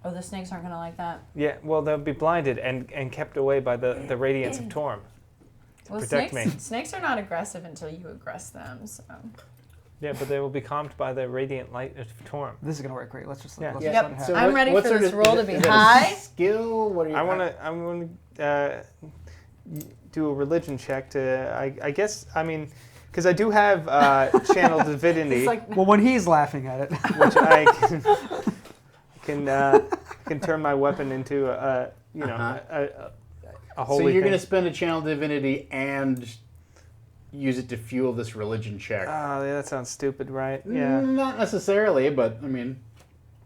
Oh, the snakes aren't going to like that. yeah, well they'll be blinded and kept away by the radiance of Torm. Well, protect me. snakes are not aggressive until you aggress them, so... Yeah, but they will be calmed by the radiant light of Torm. This is gonna work great. Let's just Yeah. let's Yep. just let it happen. I'm ready for sort this of- roll is to it- be is it a high. Skill? What are you? I want to do a religion check to I guess because I do have channel divinity, It's like, Well, when he's laughing at it, which I can turn my weapon into a holy So you're thing. going to spend a channel divinity and use it to fuel this religion check. Oh, yeah, that sounds stupid, right? Yeah. Not necessarily, but I mean,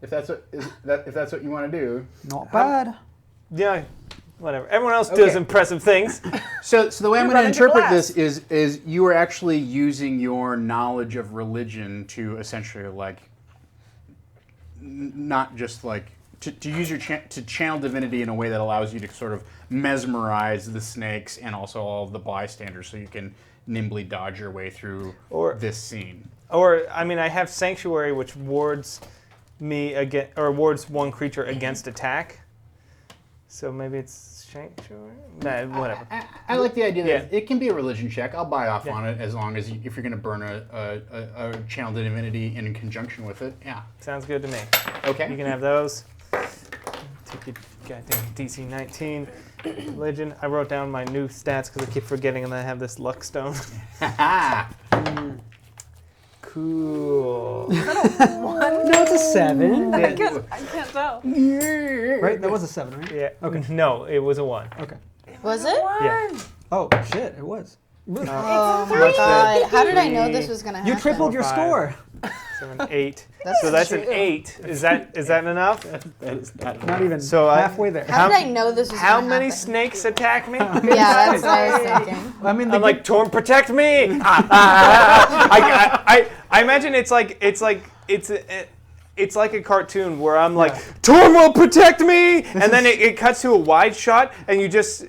if that's what you want to do. not bad. Yeah, whatever. Everyone else Okay. does impressive things. So the way I'm You're going to running to interpret glass. this is you are actually using your knowledge of religion to essentially not just to use your to channel divinity in a way that allows you to sort of mesmerize the snakes and also all of the bystanders, so you can nimbly dodge your way through Or- this scene. Or, I have sanctuary, which wards me again, or rewards one creature against attack. So maybe it's Sanctuary? Nah, whatever. I like the idea that Yeah. it can be a religion check. I'll buy off Yeah. on it as long as if you're going to burn a channel divinity in conjunction with it. Yeah. Sounds good to me. Okay. You can have those. Take your goddamn DC 19. Religion. I wrote down my new stats because I keep forgetting, and then I have this luck stone. Ha Cool. No, it's a 7. I can't tell. Right? That was a 7, right? Yeah. Okay. No, it was a 1. Okay. Was it? Yeah. Oh, shit, it was. Oh my god. How did I know this was going to happen? You tripled your 5. score. 7, 8. That's So that's an true. 8. Is that enough? That is not Not even So halfway there. How did I know this was How gonna many happen? snakes attack me? Yeah, that's what I was thinking. I mean, I'm like, Torm, protect me! I imagine it's like a cartoon where I'm like, Torm will protect me, and then it cuts to a wide shot, and you just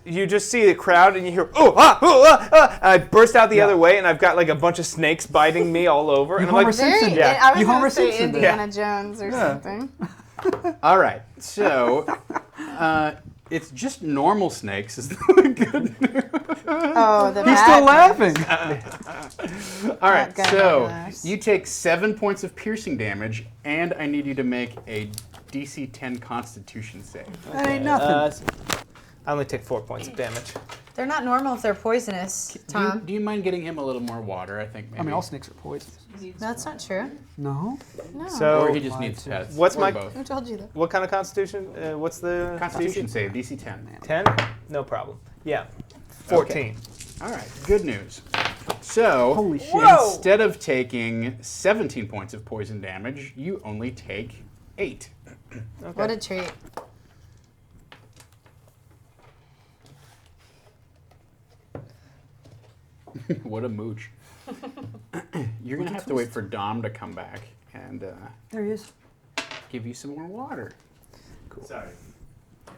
see the crowd, and you hear and I burst out the other way, and I've got like a bunch of snakes biting me all over, and I'm Homer like, Simpson. Very, Yeah. I was You going Homer to say Simpson. Indiana Jones or something. All right. So it's just normal snakes. Is the good news. Oh, the He's bad still news. laughing. All right. good So news. you take 7 points of piercing damage, and I need you to make a DC 10 Constitution save. That ain't nothing. I only take 4 points of damage. They're not normal if they're poisonous, Tom. Do you mind getting him a little more water? I think maybe. I mean, all snakes are poisonous. That's not true. No? No. So Or he just needs pets. What's or my- both. Who told you that? what kind of Constitution? What's the Constitution DC? save? DC 10. 10? No problem. Yeah. 14. All right. Good news. So Holy shit. Whoa! instead of taking 17 points of poison damage, you only take 8. What a treat. What a mooch. You're going to have to wait for Dom to come back and There he is. give you some more water. Sorry.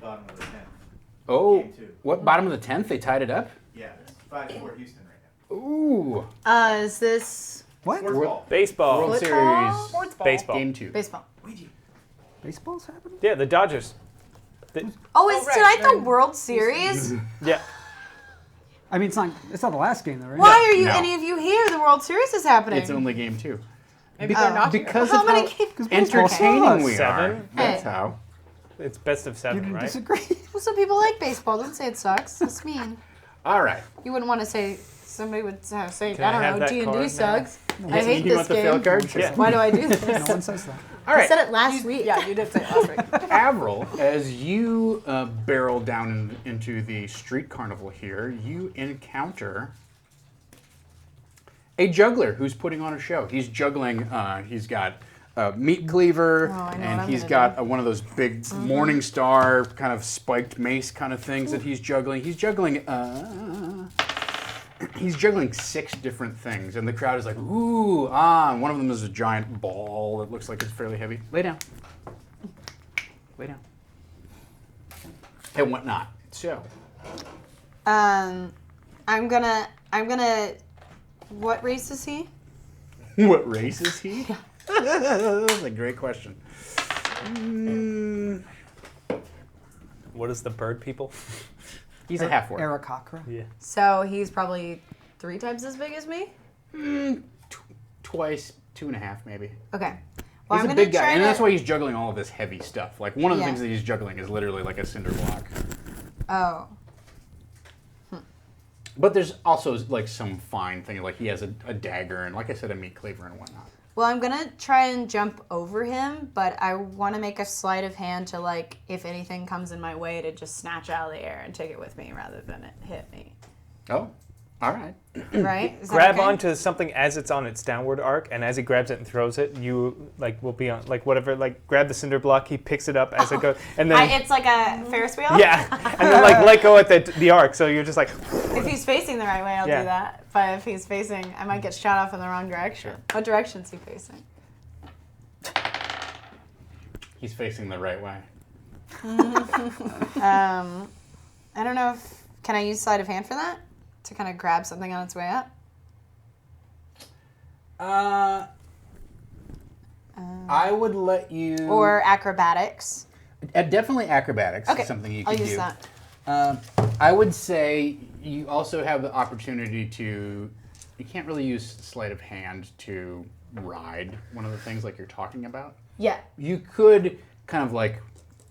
Bottom of the 10th. Oh, Game 2. what, bottom of the 10th? They tied it up? Yeah, it's 5-4 Houston right Ooh. Is this What? now. World- Baseball. World Football? Series Sports ball. Baseball. Game 2. baseball? Baseball's happening? Yeah, the Dodgers. Oh, is right, tonight the right. World Series? Yeah. I mean, it's not the last game, though, right? Why are you No. any of you here? The World Series is happening. It's only Game 2. Maybe they're not here. Because How of many how games? entertaining we are. 7? That's Hey. how. It's best of You 7, didn't right? disagree. Well, some people like baseball. Don't say it sucks. That's mean. All right. You wouldn't want to say. Somebody would say, Can I I have don't know, that D&D card now? sucks. I hate You this want the game. fail card? Yeah. Why do I do this? No one says that. All I right. said it last week. Yeah, you did say it last week. Avril, as you barrel down into the street carnival here, you encounter a juggler who's putting on a show. He's juggling, he's got a meat cleaver, Oh, I know what and I'm he's gonna got do. one of those big Morning Star kind of spiked mace kind of things that he's juggling. He's juggling 6 different things, and the crowd is like, ooh, ah, and one of them is a giant ball that looks like it's fairly heavy. Lay down. Lay down. And whatnot. So, I'm gonna. What race is he? what race is he? That's a great question. What is the bird people? He's a half-orc. Arakakra. Yeah. So he's probably 3 times as big as me. Twice, 2.5 maybe. Okay. Well, He's I'm a gonna big guy, try and to- that's why he's juggling all of this heavy stuff. Like, one of the Yeah. things that he's juggling is literally like a cinder block. Oh. But there's also like some fine thing, like he has a dagger and, like I said, a meat cleaver and whatnot. Well, I'm gonna try and jump over him, but I want to make a sleight of hand to, like, if anything comes in my way, to just snatch out of the air and take it with me rather than it hit me. Oh, all right. Right? Is that Grab okay? onto something as it's on its downward arc, and as he grabs it and throws it, you will be on whatever. Grab the cinder block. He picks it up as it goes, and then It's like a Ferris wheel. yeah, and then let go at the arc. So you're just like, If he's facing the right way, I'll Yeah. do that. But if he's facing, I might get shot off in the wrong direction. What direction is he facing? He's facing the right way. I don't know if can I use sleight of hand for that to kind of grab something on its way up. I would let you. Or acrobatics. Definitely acrobatics Okay, is something you I'll can use do. that. I would say you also have the opportunity to. You can't really use sleight of hand to ride one of the things like you're talking about. Yeah. You could kind of like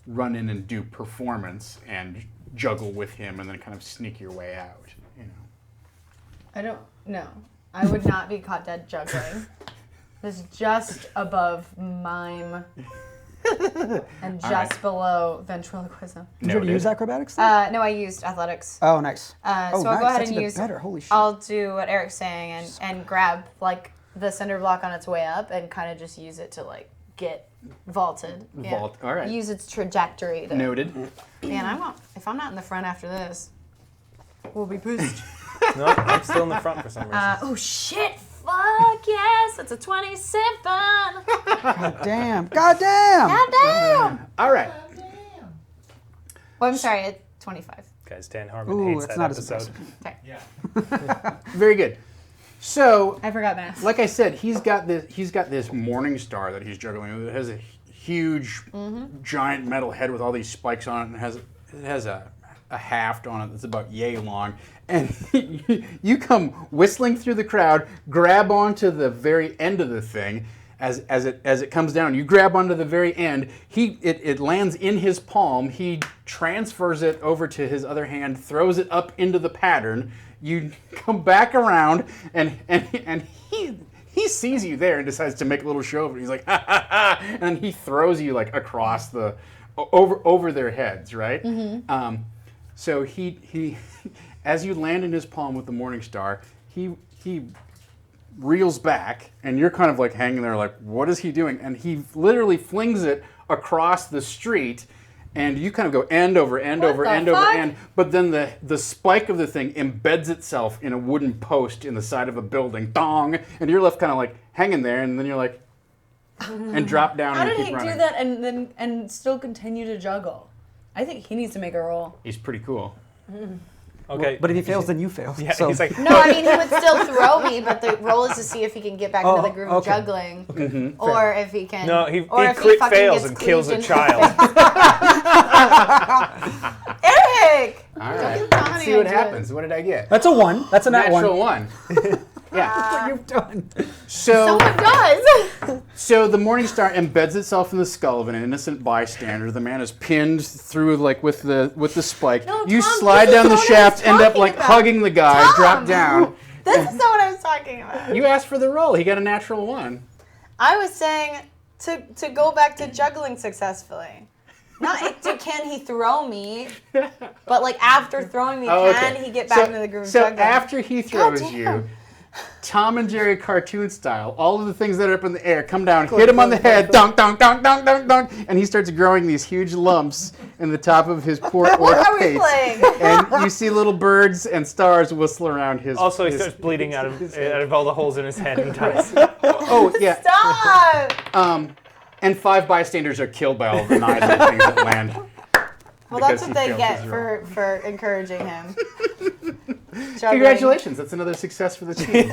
run in and do performance and juggle with him and then kind of sneak your way out. You know. I don't know. I would not be caught dead juggling. It's just above mime and just below ventriloquism. Did you already use acrobatics? No, I used athletics. Oh, nice. So I'll nice. go ahead That's and even use. better. Holy shit. I'll do what Eric's saying and grab like the cinder block on its way up and kind of just use it to like get vaulted. Yeah. Vault. All right. Use its trajectory. To, Noted. Man, if I'm not in the front after this, we'll be pissed. No, I'm still in the front for some reason. Oh shit! Fuck yes! It's a 27. God damn. God damn. Goddamn! All right. Well, I'm sorry. It's 25. Guys, Dan Harmon Ooh, hates that's that not as episode. impressive. Okay. Yeah. Very good. So, I forgot math. like I said, he's got this morning star that he's juggling. It has a huge, giant metal head with all these spikes on it, and it has a haft on it that's about yay long. And you come whistling through the crowd, grab onto the very end of the thing. As it comes down, you grab onto the very end. It lands in his palm. He transfers it over to his other hand, throws it up into the pattern. You come back around, and he sees you there and decides to make a little show of it. He's like, ha ha ha, and he throws you like across the over their heads, right? Mm-hmm. So he as you land in his palm with the morning star, he reels back, and you're kind of like hanging there like, what is he doing? And he literally flings it across the street, and you kind of go end over end over the end over fuck? end, but then the spike of the thing embeds itself in a wooden post in the side of a building, dong, and you're left kind of like hanging there, and then you're like, and drop down How and did keep he running. do that and still continue to juggle? I think he needs to make a roll. He's pretty cool. Okay. But if he fails, then you fail. yeah, So he's like, No, I mean he would still throw me, but the roll is to see if he can get back into the groove of okay. juggling, or if he can. no, he or if crit fucking fails gets and kills a squeezed child. Eric! All Don't right, get let's Tommy see what into it. happens. What did I get? that's a 1. That's a nat Natural 1. one. Yeah. You've done. Someone does. So the morning star embeds itself in the skull of an innocent bystander. The man is pinned through like with the spike. No, You Tom, slide this is down the not what I shaft, was end up talking like about. hugging the guy, Tom! drop down. This is not what I was talking about. You asked for the roll. He got a natural 1. I was saying to go back to juggling successfully. Not can he throw me, but like after throwing me, Oh, can okay. he get back into the groove of So juggling? after he throws damn. you, Tom and Jerry cartoon style, all of the things that are up in the air come down, hit him on the head, dunk, dunk, dunk, dunk, dunk, dunk, and he starts growing these huge lumps in the top of his poor What old are we face. playing? And you see little birds and stars whistle around his. Also, he his- starts bleeding out of all the holes in his head and dies. Oh yeah. Stop! And 5 bystanders are killed by all the knives and things that land. Well, that's because what he they failed get his roll. for encouraging him. Juggling. Congratulations, that's another success for the team. Is it?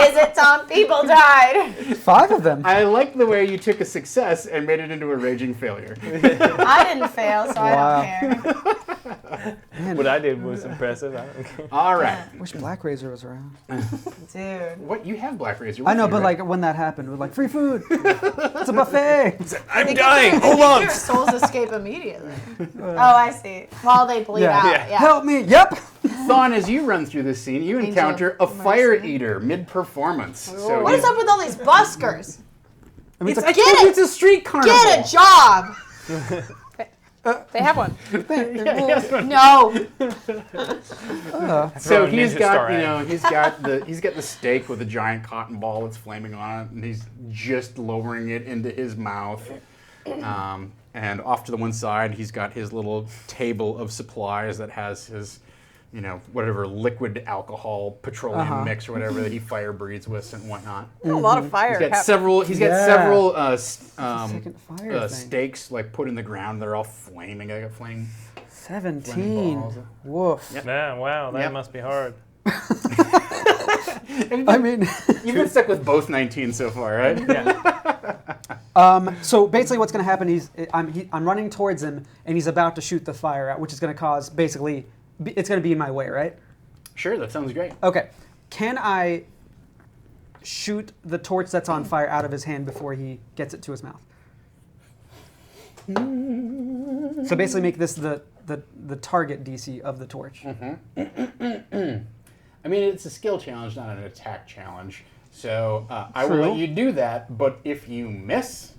Is it, Tom? People died. 5 of them. I like the way you took a success and made it into a raging failure. I didn't fail, so Wow. I don't care. What I did was impressive. I don't care. All right. Wish Black Razor was around. Dude. What, you have Black Razor? I know, with you, but right? like when that happened, we're like, free food. It's a buffet. I'm dying. Hold on. Your souls escape immediately. Oh, I see. While they bleed out. Yeah. Yeah. Help me. Yep. Thawne, as you run through this scene, you Angel encounter a of fire mercy. eater mid-performance. So What is up with all these buskers? I mean, It's, it's I a, told you it's a street carnival. Get a job. They have one. No. So Throwing he's Ninja got, Star you at know, he's got the stake with a giant cotton ball that's flaming on it, and he's just lowering it into his mouth. And off to the one side, he's got his little table of supplies that has his, you know, whatever liquid alcohol, petroleum mix or whatever that he fire breathes with and whatnot. A lot of fire. He's got happening. several. He's got Yeah. several second fire thing. stakes like put in the ground. They're all flaming. I got flame. 17. balls. Woof. Yep. Man, wow, that Yep. must be hard. I mean, You've been stuck with both 19 so far, right? Yeah. so basically what's going to happen, I'm running towards him, and he's about to shoot the fire out, which is going to cause, basically, it's going to be in my way, right? Sure, that sounds great. Okay. Can I shoot the torch that's on fire out of his hand before he gets it to his mouth? So basically make this the target DC of the torch. I mean, it's a skill challenge, not an attack challenge. So I will True. let you do that, but if you miss,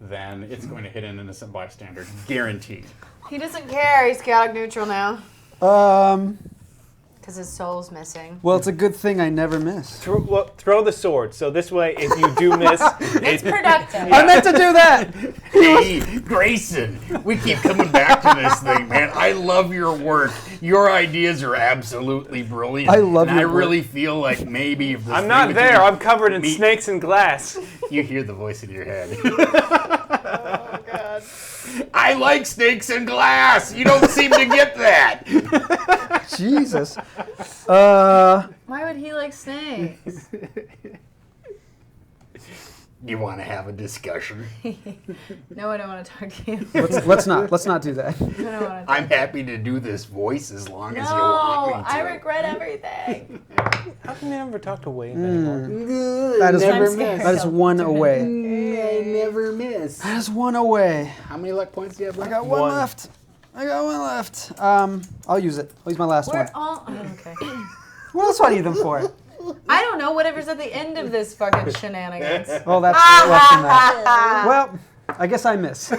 then it's going to hit an innocent bystander, guaranteed. He doesn't care. He's chaotic neutral now. Because his soul's missing. Well, it's a good thing I never miss. Throw the sword. So this way, if you do miss, It's productive. I meant to do that! Hey, Grayson, we keep coming back to this thing, man. I love your work. Your ideas are absolutely brilliant. I love and your I work. really feel like maybe if this I'm thing not between there. I'm covered in me- snakes and glass. You hear the voice in your head. Oh God. I like snakes and glass. You don't seem to get that. Jesus. Why would he like snakes? You want to have a discussion? No, I don't want to talk to you. Let's not do that. I don't want to talk. I'm happy to do this voice as long as you want me No, to. I regret everything. How come you never talk to Wade anymore? That is Never I'm scared. miss. that is one away. I never miss. That is one away. How many luck points do you have I left? got one One. left. I'll use it. I'll use my last We're one. all okay. What else do I need them for? I don't know. Whatever's at the end of this fucking shenanigans. Well, that's less than that. Well, I guess I miss. Oh,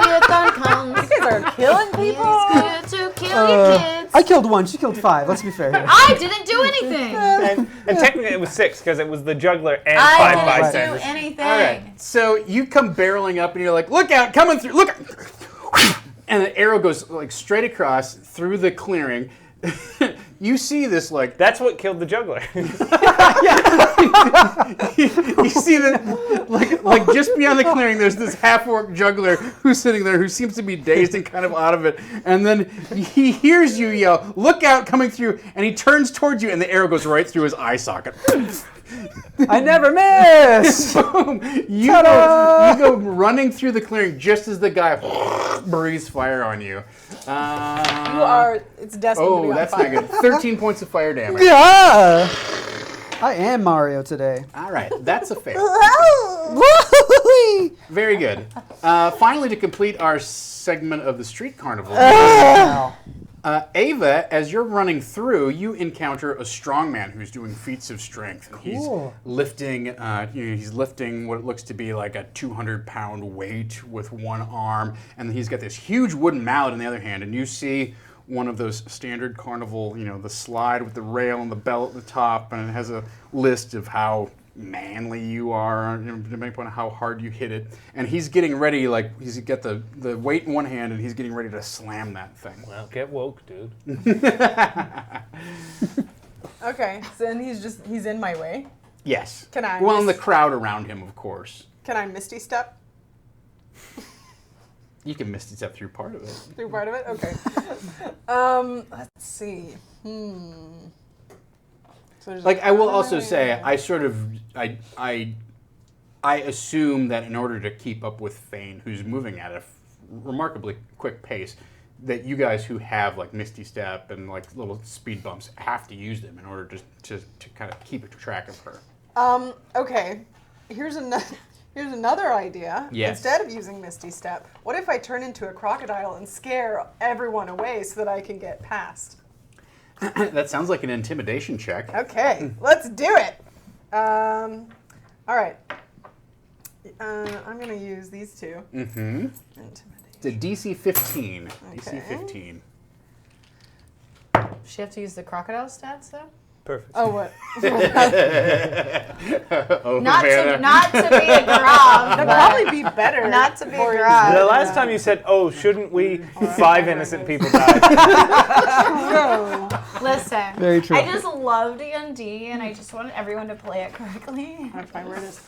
here it comes. You guys are killing people. He's here to kill your kids. I killed one. She killed 5. Let's be fair here. I didn't do anything. And technically it was 6 because it was the juggler and I 5 didn't bystanders. do anything. All right. So you come barreling up and you're like, look out, coming through, look. And the arrow goes like straight across through the clearing. You see this like That's what killed the juggler. you see that like just beyond the clearing there's this half-orc juggler who's sitting there who seems to be dazed and kind of out of it, and then he hears you yell, look out, coming through, and he turns towards you and the arrow goes right through his eye socket. I never miss. Boom! You go running through the clearing just as the guy breathes fire on you. You are. It's destined to be Oh, on that's fire. not good. 13 points of fire damage. Yeah. I am Mario today. All right, that's a fail. Very good. Finally, to complete our segment of the street carnival, Wow. Ava, as you're running through, you encounter a strong man who's doing feats of strength. And he's lifting, he's lifting what looks to be like a 200-pound weight with one arm, and he's got this huge wooden mallet in the other hand. And you see one of those standard carnival, the slide with the rail and the bell at the top, and it has a list of how manly you are, depending upon how hard you hit it. And he's getting ready, like he's got the weight in one hand, and he's getting ready to slam that thing. Well, get woke, dude. Okay, so then he's in my way. Yes. Can I Well, and the miss- crowd around him, of course. Can I Misty Step You can misty step through part of it. through part of it? Okay. Let's see. So there's Like I will also Oh, say, yeah. I assume that in order to keep up with Fane, who's moving at a remarkably quick pace, that you guys who have like Misty Step and like little speed bumps have to use them in order to kind of keep track of her. Okay. Here's another idea. Yes. Instead of using Misty Step, what if I turn into a crocodile and scare everyone away so that I can get past? That sounds like an intimidation check. Okay, let's do it. All right. I'm going to use these two. Mm-hmm. Intimidation. It's a DC 15. DC Okay. 15. Does she have to use the crocodile stats though? Perfect. Oh, what? Oh, Not Vanna. to be a Grob. That'd probably be better. Not to be for- Grob. The last time you said, "Oh, shouldn't we?" 5 innocent people died. Listen, Very true. I just love D&D, and I just wanted everyone to play it correctly. I'm fine, where it is.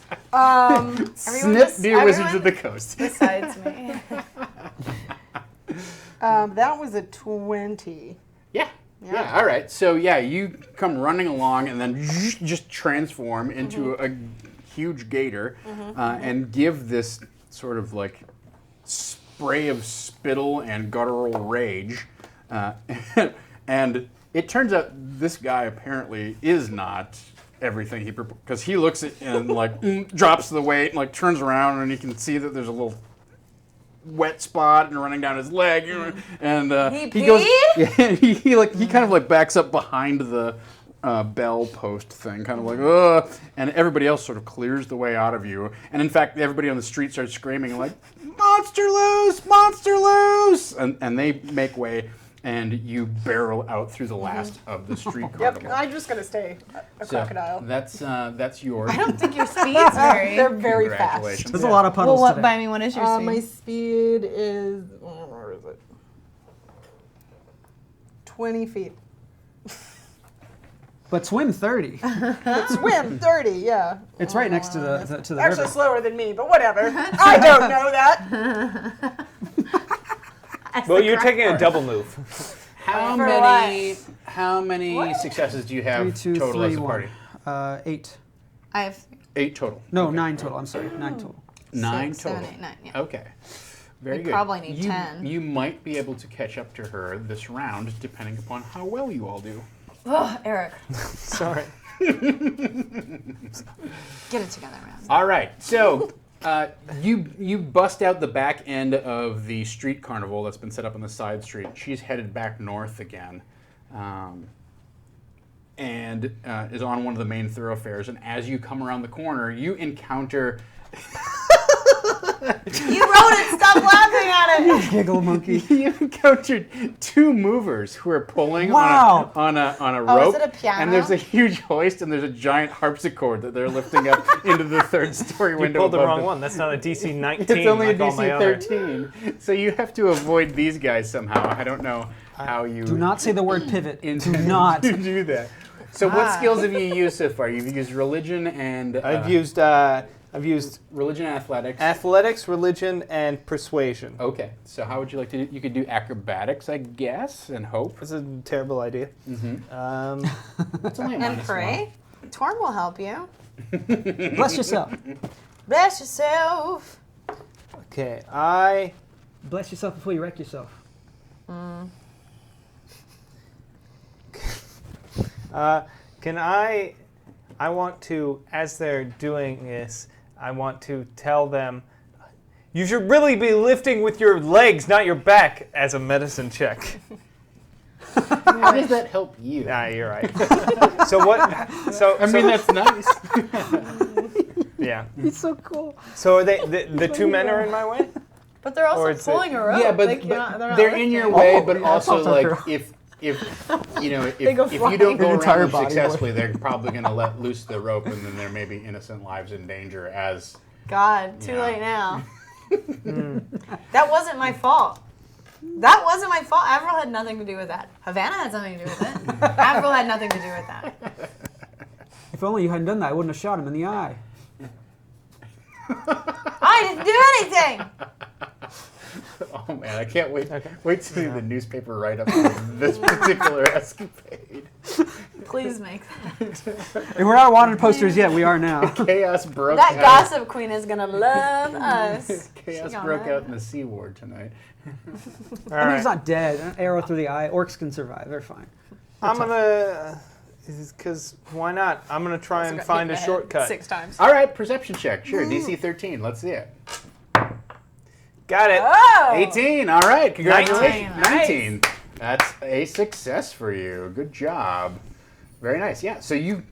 Snip, dear Wizards of the Coast. Besides me. That was a 20. Yeah. Yeah, all right. So, yeah, you come running along and then just transform into a huge gator and give this sort of like spray of spittle and guttural rage. And it turns out this guy apparently is not everything he because he looks at and like drops the weight and like turns around and you can see that there's a little wet spot and running down his leg and he goes he kind of like backs up behind the bell post thing, kind of like ugh, and everybody else sort of clears the way out of you, and in fact everybody on the street starts screaming like monster loose, and they make way. And you barrel out through the last of the street carnival. Yep, I'm just gonna stay a crocodile. That's yours. I don't think your speed's very. They're very fast. Congratulations. There's a lot of puddles Well, today. what is your speed? My speed is where is it? 20 feet. But swim 30. But swim 30, yeah. It's right next to the Actually river. slower than me, but whatever. I don't know that. Well, you're taking a double move. How For many successes do you have 3, 2, total 3, as a 1. party? 8. I have 8 total. No, 9 total. I'm sorry, 9 total. 9 6, total. 7, 8, 9. Yeah. Okay. Very We good. probably need you, 10. You might be able to catch up to her this round, depending upon how well you all do. Oh, Eric, Sorry. get it together, man. All right. So you bust out the back end of the street carnival that's been set up on the side street. She's headed back north again, and is on one of the main thoroughfares. And as you come around the corner, you encounter. You wrote it. Stop laughing at it. Giggle monkey. You encountered 2 movers who are pulling Wow. on a Oh, rope. is it a piano? And there's a huge hoist and there's a giant harpsichord that they're lifting up into the 3rd-story You window pulled the above wrong them. one. That's not a DC 19. It's only like a all my other. DC-13. So you have to avoid these guys somehow. I don't know how you Do not say the word pivot. Do intend not. to do that. So what skills have you used so far? You've used religion and I've used religion and athletics. athletics, religion, and persuasion. Okay. So how would you like to do? You could do acrobatics, I guess, and hope. That's a terrible idea. That's only a And minus pray. Torn will help you. Bless yourself. Bless yourself. Okay, Bless yourself before you wreck yourself. can I want to, as they're doing this, I want to tell them, you should really be lifting with your legs, not your back, as a medicine check. How does that help you? Ah, you're right. So what? So I mean, that's nice. yeah. He's so cool. So are the 2 men are in my way? But they're Or also it's a- pulling a rope. Yeah, but, Like, you're not- they're in your way. But yeah, also, that's like, also if you know, if go you flying. don't go Your entire around them body successfully, they're probably going to let loose the rope, and then there may be innocent lives in danger. As God, too Yeah. late now. That wasn't my fault. That wasn't my fault. Avril had nothing to do with that. Havana had something to do with it. Avril had nothing to do with that. If only you hadn't done that, I wouldn't have shot him in the eye. I didn't do anything. oh man, I can't wait to see the newspaper write up of this particular escapade. Please make that. And we're not wanted posters yet. We are now. Chaos broke That out. gossip queen is gonna love us. Chaos She broke gonna- out in the Sea Ward tonight. All I mean, right. he's not dead. An arrow through the eye. Orcs can survive. They're fine. I'm gonna, because why not? I'm gonna try and Got hit find in a the head shortcut. 6 times. All right, perception check. Sure, DC 13. Let's see it. Got it. Oh! 18. All right, congratulations. 19. 19. That's a success for you. Good job. Very nice. Yeah. So you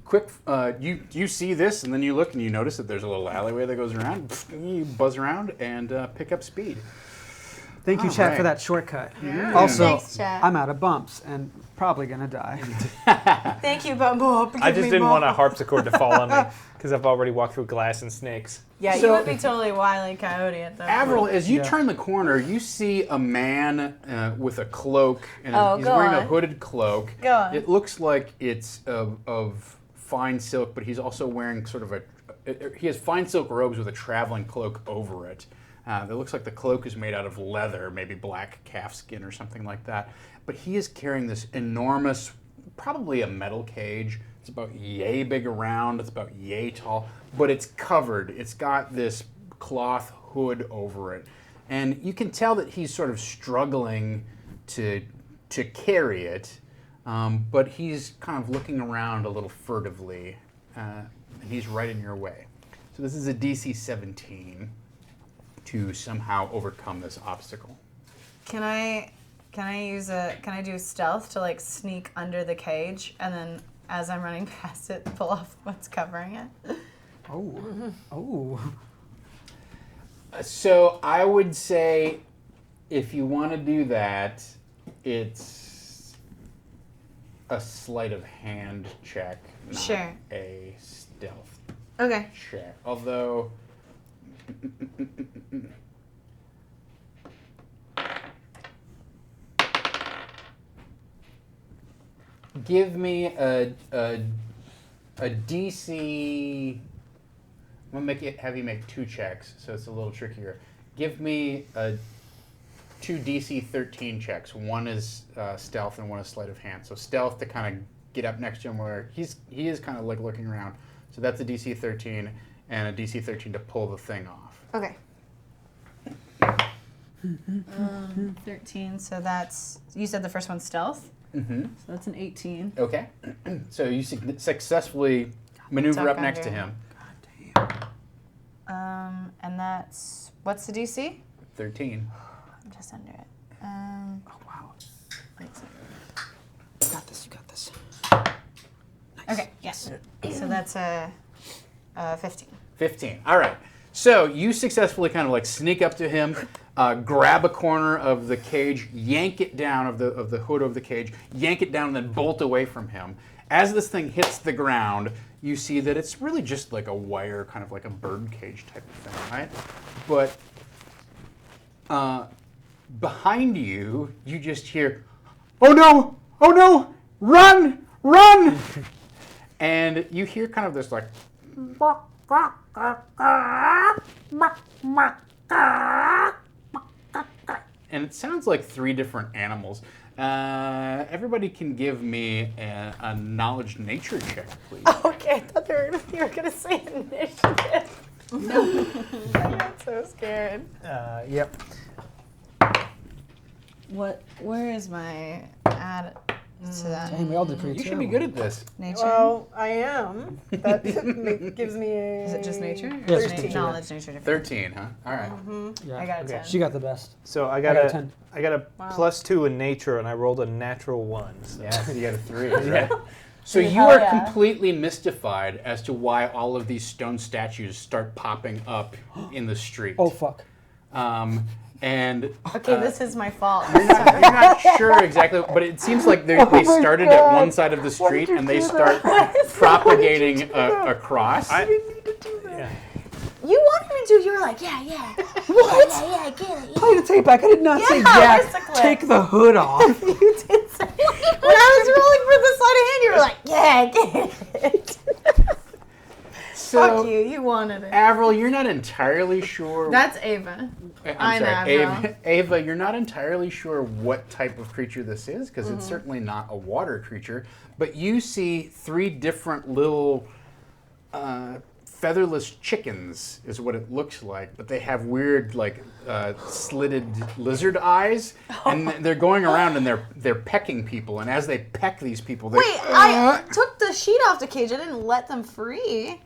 you see this, and then you look and you notice that there's a little alleyway that goes around. You buzz around and pick up speed. Thank you, All Chat, right. for that shortcut. Also, Thanks, Chat. I'm out of bumps and probably gonna die. Thank you, Bumble. I just didn't want a harpsichord to fall on me because I've already walked through glass and snakes. Yeah, So- you would be totally Wile E. Coyote at that Avril, point. as you Yeah. turn the corner, you see a man with a cloak, and Oh, he's go wearing a on. hooded cloak. Go on. It looks like it's of fine silk, but he's also wearing sort of he has fine silk robes with a traveling cloak over it. It looks like the cloak is made out of leather, maybe black calf skin or something like that. But he is carrying this enormous, probably a metal cage. It's about yay big around, it's about yay tall, but it's covered. It's got this cloth hood over it. And you can tell that he's sort of struggling to carry it, but he's kind of looking around a little furtively, and he's right in your way. So this is a DC 17 to somehow overcome this obstacle. Can I do stealth to like sneak under the cage and then as I'm running past it, pull off what's covering it? Oh. So I would say if you want to do that, it's a sleight of hand check, not Sure. a stealth Okay. check. Although, give me a DC. I'm gonna have you make 2 checks, so it's a little trickier. Give me two DC 13 checks. One is stealth and one is sleight of hand. So stealth to kind of get up next to him where he is kind of like looking around. So that's a DC 13 and a DC 13 to pull the thing off. Okay. 13. So that's, you said the first one's stealth. Mm-hmm. So that's an 18. Okay. So you successfully maneuver Tuck up next to under. him. And that's, what's the DC? 13. I'm just under it. Oh, wow. You got this. You got this. Okay, yes. So that's a 15. 15. All right. So you successfully kind of like sneak up to him, grab a corner of the cage, yank it down of the hood of the cage, yank it down, and then bolt away from him. As this thing hits the ground, you see that it's really just like a wire, kind of like a bird cage type of thing, right? But behind you, you just hear, "Oh no! Oh no! Run! Run!" And you hear kind of this like, and it sounds like 3 different animals. Everybody can give me a knowledge nature check, please. Okay, I thought you were gonna say initiative. No. I got so scared. Yep. Where is my add to that? Dang, we all did pretty You should be good at this. Nature? Well, I am. That gives me a. Is it just nature? Or Yes, is nature. knowledge, nature different? 13, huh? All right. Yeah. I got a Okay. 10. She got the best. So I got got a a 10. I got a Wow. +2 in nature, and I rolled a natural 1. So. Yeah, you got a 3, right? So Hell you are yeah. completely mystified as to why all of these stone statues start popping up in the street. Oh, fuck. And Okay, this is my fault. you're not sure exactly, but it seems like they started at one side of the street and they start propagating across. Yeah. You wanted me to. You were like, yeah. What? Yeah, I get it. Play the tape back. I did not say, Yeah, yeah, where's the clip? take the hood off. You did say. When I was rolling for the sleight of hand, you were like, yeah, I get it. So, Fuck you. You wanted it. Avril, you're not entirely sure. That's Ava. I'm sorry, Avril. Ava, you're not entirely sure what type of creature this is because it's certainly not a water creature. But you see 3 different little featherless chickens, is what it looks like. But they have weird, like slitted lizard eyes, and they're going around and they're pecking people. And as they peck these people, they Wait, I took the sheet off the cage. I didn't let them free.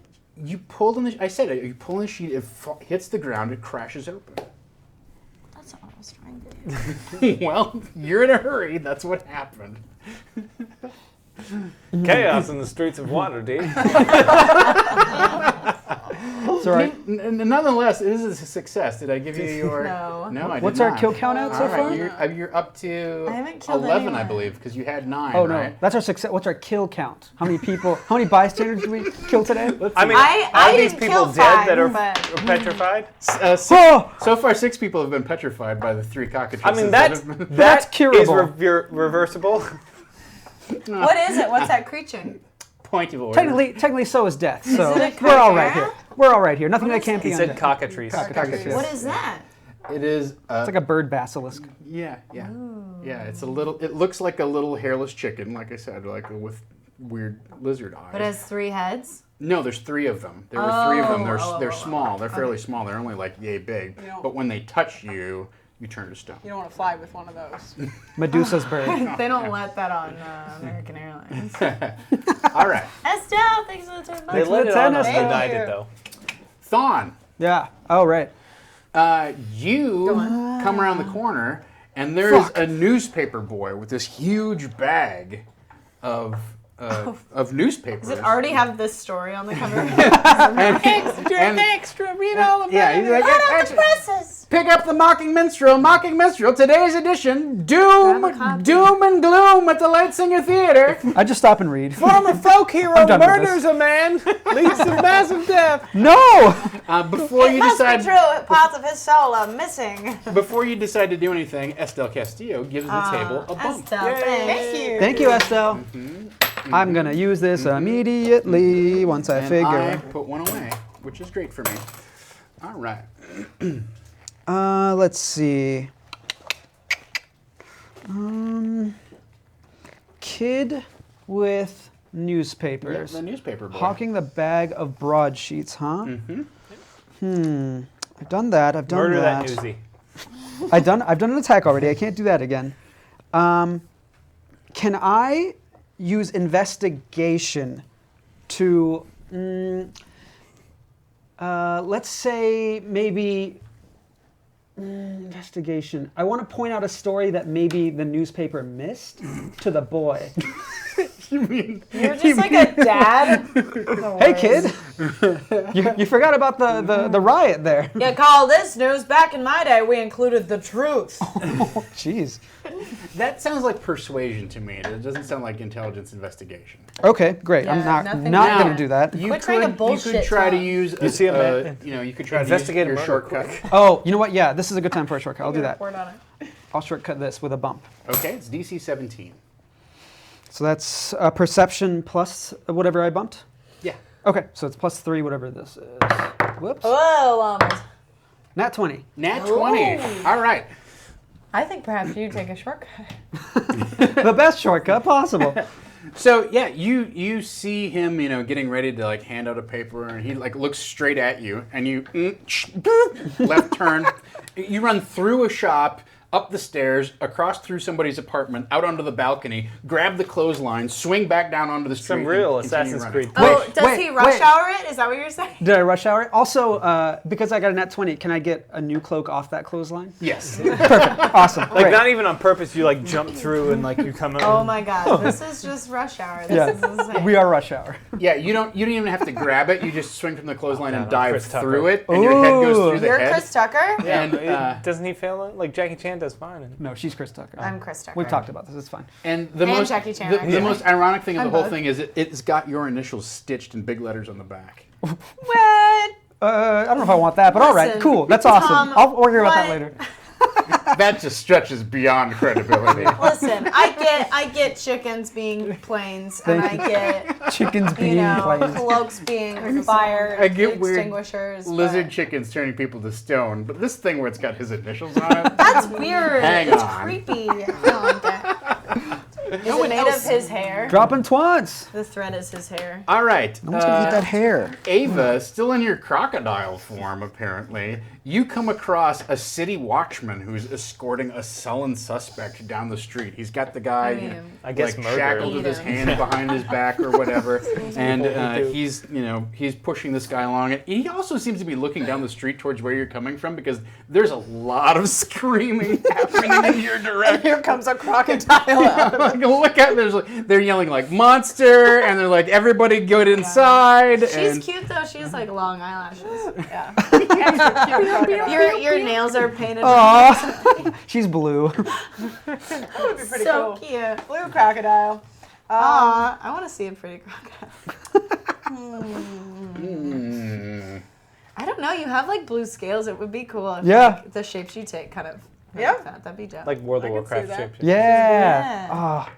you pulled on the. I said it. You pull on the sheet. It hits the ground. It crashes open. That's not what I was trying to do. Well, you're in a hurry. That's what happened. Chaos in the streets of Waterdeep. It's all right. Nonetheless, it is a success. Did I give you your? No. No, I did What's not. our kill count out so All right, far? you're up to I haven't killed 11, I anyone. believe, because you had 9. Oh, no. right? That's our success. What's our kill count? How many people, how many bystanders did we kill today? I mean, I are these didn't people kill dead that 5, are but- petrified? Oh! So far, 6 people have been petrified by the 3 cockatrices. I mean, that that's have been- That's that curable. is reversible. What is it? What's that creature? point of order. Technically, so is death. So it a we're all right chimera? here. We're all right here. Nothing that can't be He said undead. cockatrice. Cockatrice, yes. What is that? It is. It's like a bird basilisk. Yeah. It's a little. It looks like a little hairless chicken, like I said, like with weird lizard eyes. But it has 3 heads. No, there's 3 of them. There were 3 of them. They're oh, small. They're fairly small. They're only like yay big. know. But when they touch you, you turn to stone. You don't want to fly with one of those. Medusa's bird. They don't let that on American Airlines. All right, Estelle, thanks for the 10 bucks. They let it on Thank United you. though. Thon. Yeah. Oh, right. You come around the corner, and there's a newspaper boy with this huge bag of newspapers. Does it already have this story on the cover? Extra, read all about Yeah, he's like, Out of the presses! pick up the Mocking Minstrel, today's edition, Doom, Grab a copy. Doom and Gloom at the Lightsinger Theater. I just stop and read. Former folk hero done with murders a man, leads to massive death. No! Before you Must be decide, true, parts of his soul are missing. before you decide to do anything, Estelle Castillo gives the table a bump. Estelle, thank you. Thank you, Estelle. I'm going to use this immediately once I And figure. I put one away, which is great for me. All right. Let's see. Kid with Yep, newspapers. the newspaper boy. Hawking the bag of broadsheets, huh? I've done that. I've done Murder that. that newsie. I've done an attack already. I can't do that again. Can I use investigation to, let's say maybe investigation. I want to point out a story that maybe the newspaper missed to the boy. You You're just like a dad. Hey, kid, you forgot about the riot there. You call this news? Back in my day, we included the truth. Jeez. That sounds like persuasion to me. It doesn't sound like intelligence investigation. Okay, great. Yeah, I'm not nothing going now. to do that. You Quit trying to you bullshit could try to talk. use You see a man- you could try to use Investigate a your murder shortcut. quick. Oh, you know what? Yeah, this is a good time for a shortcut. I'll do that. Report on it. I'll shortcut this with a bump. Okay, it's DC 17. So that's perception plus whatever I bumped? Yeah. Okay, so it's plus 3, whatever this is. Whoops. Whoa, Nat 20. Nat 20. Ooh. All right. I think perhaps you take a shortcut. The best shortcut possible. So yeah, you see him, getting ready to like hand out a paper, and he like looks straight at you, and you left turn. You run through a shop, up the stairs, across through somebody's apartment, out onto the balcony, grab the clothesline, swing back down onto the street. Some real and continue Assassin's running. Creed. Oh, Wait, does wait, he rush wait. hour it? Is that what you're saying? Did I rush hour it? Also, because I got a nat 20, can I get a new cloak off that clothesline? Yes. Awesome. Like Great. not even on purpose. You like jump through and like you come out. Oh my god, this is just rush hour. This is insane. We are rush hour. Yeah, you don't even have to grab it. You just swing from the clothesline and I'm dive Chris Tucker. through it, and your head goes Ooh. through the You're head. Chris Tucker? Yeah, And, but doesn't he fail? Like Jackie Chan does fine. And No, she's Chris Tucker. I'm Chris Tucker. We've talked about this. It's fine. And the And most Jackie Chan, the actually. most ironic thing of the I'm whole both. thing is it's got your initials stitched in big letters on the back. What? I don't know if I want that, but all right, Listen, cool. That's Tom, awesome. I'll worry about that what? later. That just stretches beyond credibility. Listen, I get chickens being planes, and I get Chickens being plain. cloaks being fire I get weird extinguishers. lizard but chickens turning people to stone, but this thing where it's got his initials on it. That's weird. Hang it's on. creepy. I don't like that. Is it made of his hair? Dropping twats. The thread is his hair. All right. No one's going to eat that hair. Ava, still in your crocodile form, apparently, you come across a city watchman who's escorting a sullen suspect down the street. He's got the guy, I guess like murder. shackled with his Eat him. hand behind his back or whatever, and People do. he's pushing this guy along. And he also seems to be looking down the street towards where you're coming from because there's a lot of screaming happening in your direction. Here comes a crocodile out. Like, look at they're yelling like monster, and they're like everybody go inside. She's and cute though. She has like long eyelashes. Yeah. Extra cute crocodile. Your nails are painted. Aw. She's blue. That would be pretty so cool. cute. Blue crocodile. Aw, I want to see a pretty crocodile. Mm. I don't know. You have like blue scales. It would be cool if Yeah. like, the shapes you take kind of. Yeah. Like that. That'd be dope. like World of I can see Warcraft that. shape. Yeah. Yeah. Ah.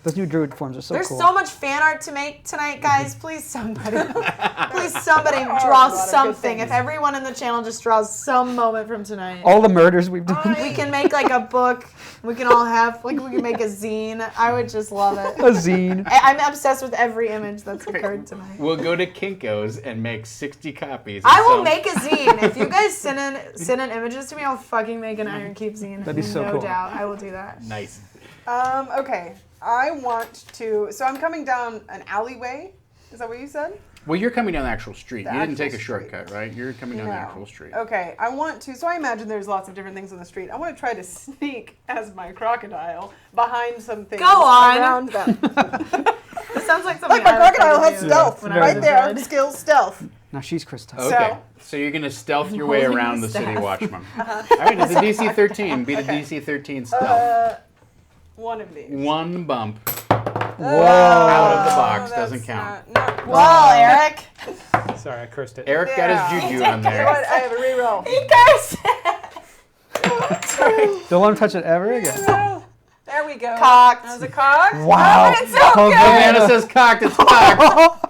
Those new druid forms are so There's cool. so much fan art to make tonight, guys. Please somebody a draw lot of good something. things. If everyone in the channel just draws some moment from tonight. All the murders we've done. We can make like a book. We can all have we can make a zine. I would just love it. A zine. I'm obsessed with every image that's occurred tonight. We'll go to Kinko's and make 60 copies. I will make a zine. If you guys send in images to me, I'll fucking make an Ironkeep zine. That'd be so no cool. doubt. I will do that. Nice. Okay. I want to. So I'm coming down an alleyway. Is that what you said? Well, you're coming down the actual street. The You didn't actual take a street. shortcut, right? You're coming down the actual street. Okay, I want to. So I imagine there's lots of different things on the street. I want to try to sneak as my crocodile behind some things. Go on. Around them. This sounds like something Like my I would crocodile try to has do stealth when I was right a there. kid. Skill stealth. Now she's Krista. Okay. So you're going to stealth your way Holding around the the city staff. watchman. All right, it's a DC 13. Beat a DC 13 stealth. One of these. One bump Whoa. out of the box That's doesn't count. not Whoa, Eric. Sorry, I cursed it. Eric got his juju on You know there. what? I have a reroll. He cursed. Don't let him touch it ever again. There we go. Cocked. That was a cock. Wow. Oh, it's so good. Savannah says cocked, it's cocked.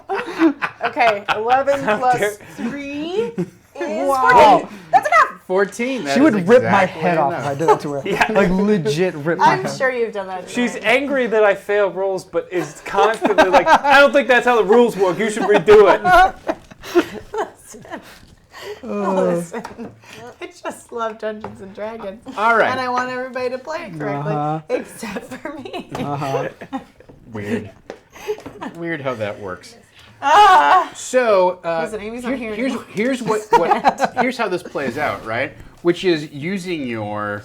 Okay, 11 plus dare- 3 is Wow. 14. That's enough. 14. That She is would rip my exactly head off if enough. I did that to her. Like legit rip my I'm head. sure you've done that. She's tonight. angry that I fail rolls, but is constantly like, I don't think that's how the rules work. You should redo it. Listen, I just love Dungeons and Dragons. All right. And I want everybody to play it correctly, Uh-huh. except for me. Uh-huh. Weird. Weird how that works. Ah! So Listen, Amy's not here here's anymore. here's how this plays out, right? Which is using your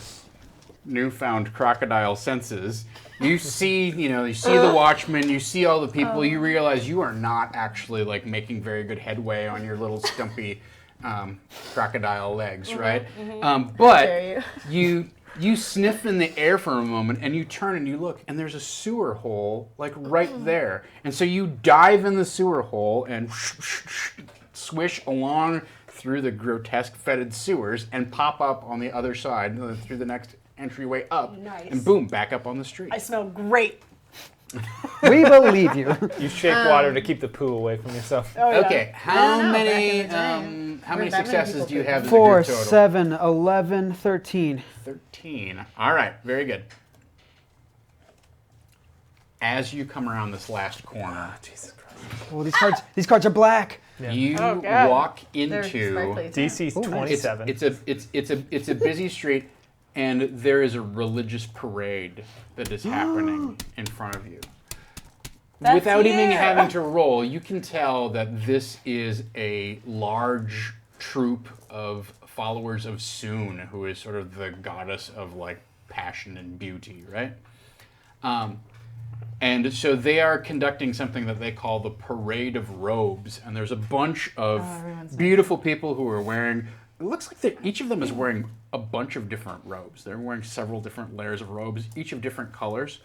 newfound crocodile senses. You see, you see the watchman, you see all the people, you realize you are not actually like making very good headway on your little stumpy crocodile legs, right? But dare you sniff in the air for a moment and you turn and you look and there's a sewer hole like right there. And so you dive in the sewer hole and swish along through the grotesque fetid sewers and pop up on the other side through the next entryway up. Nice. And boom, back up on the street. I smell great. We believe you. You shake water to keep the poo away from yourself. Oh, yeah. Okay, how don't know, many back in the day. how many That many successes people do you did. have as a 4, group total? 7, 11, 13. 13. All right, very good. As you come around this last corner, Jesus Christ. Oh, these cards are black. you Oh, God. walk They're into sparkly, too. DC's Oh, nice. 27. it's a busy street, and there is a religious parade that is happening in front of you. That's Without even you. having to roll, you can tell that this is a large troop of followers of Soon, who is sort of the goddess of like passion and beauty, right? And so they are conducting something that they call the Parade of Robes, and there's a bunch of everyone's beautiful people who are wearing. It looks like each of them is wearing a bunch of different robes. They're wearing several different layers of robes, each of different colors.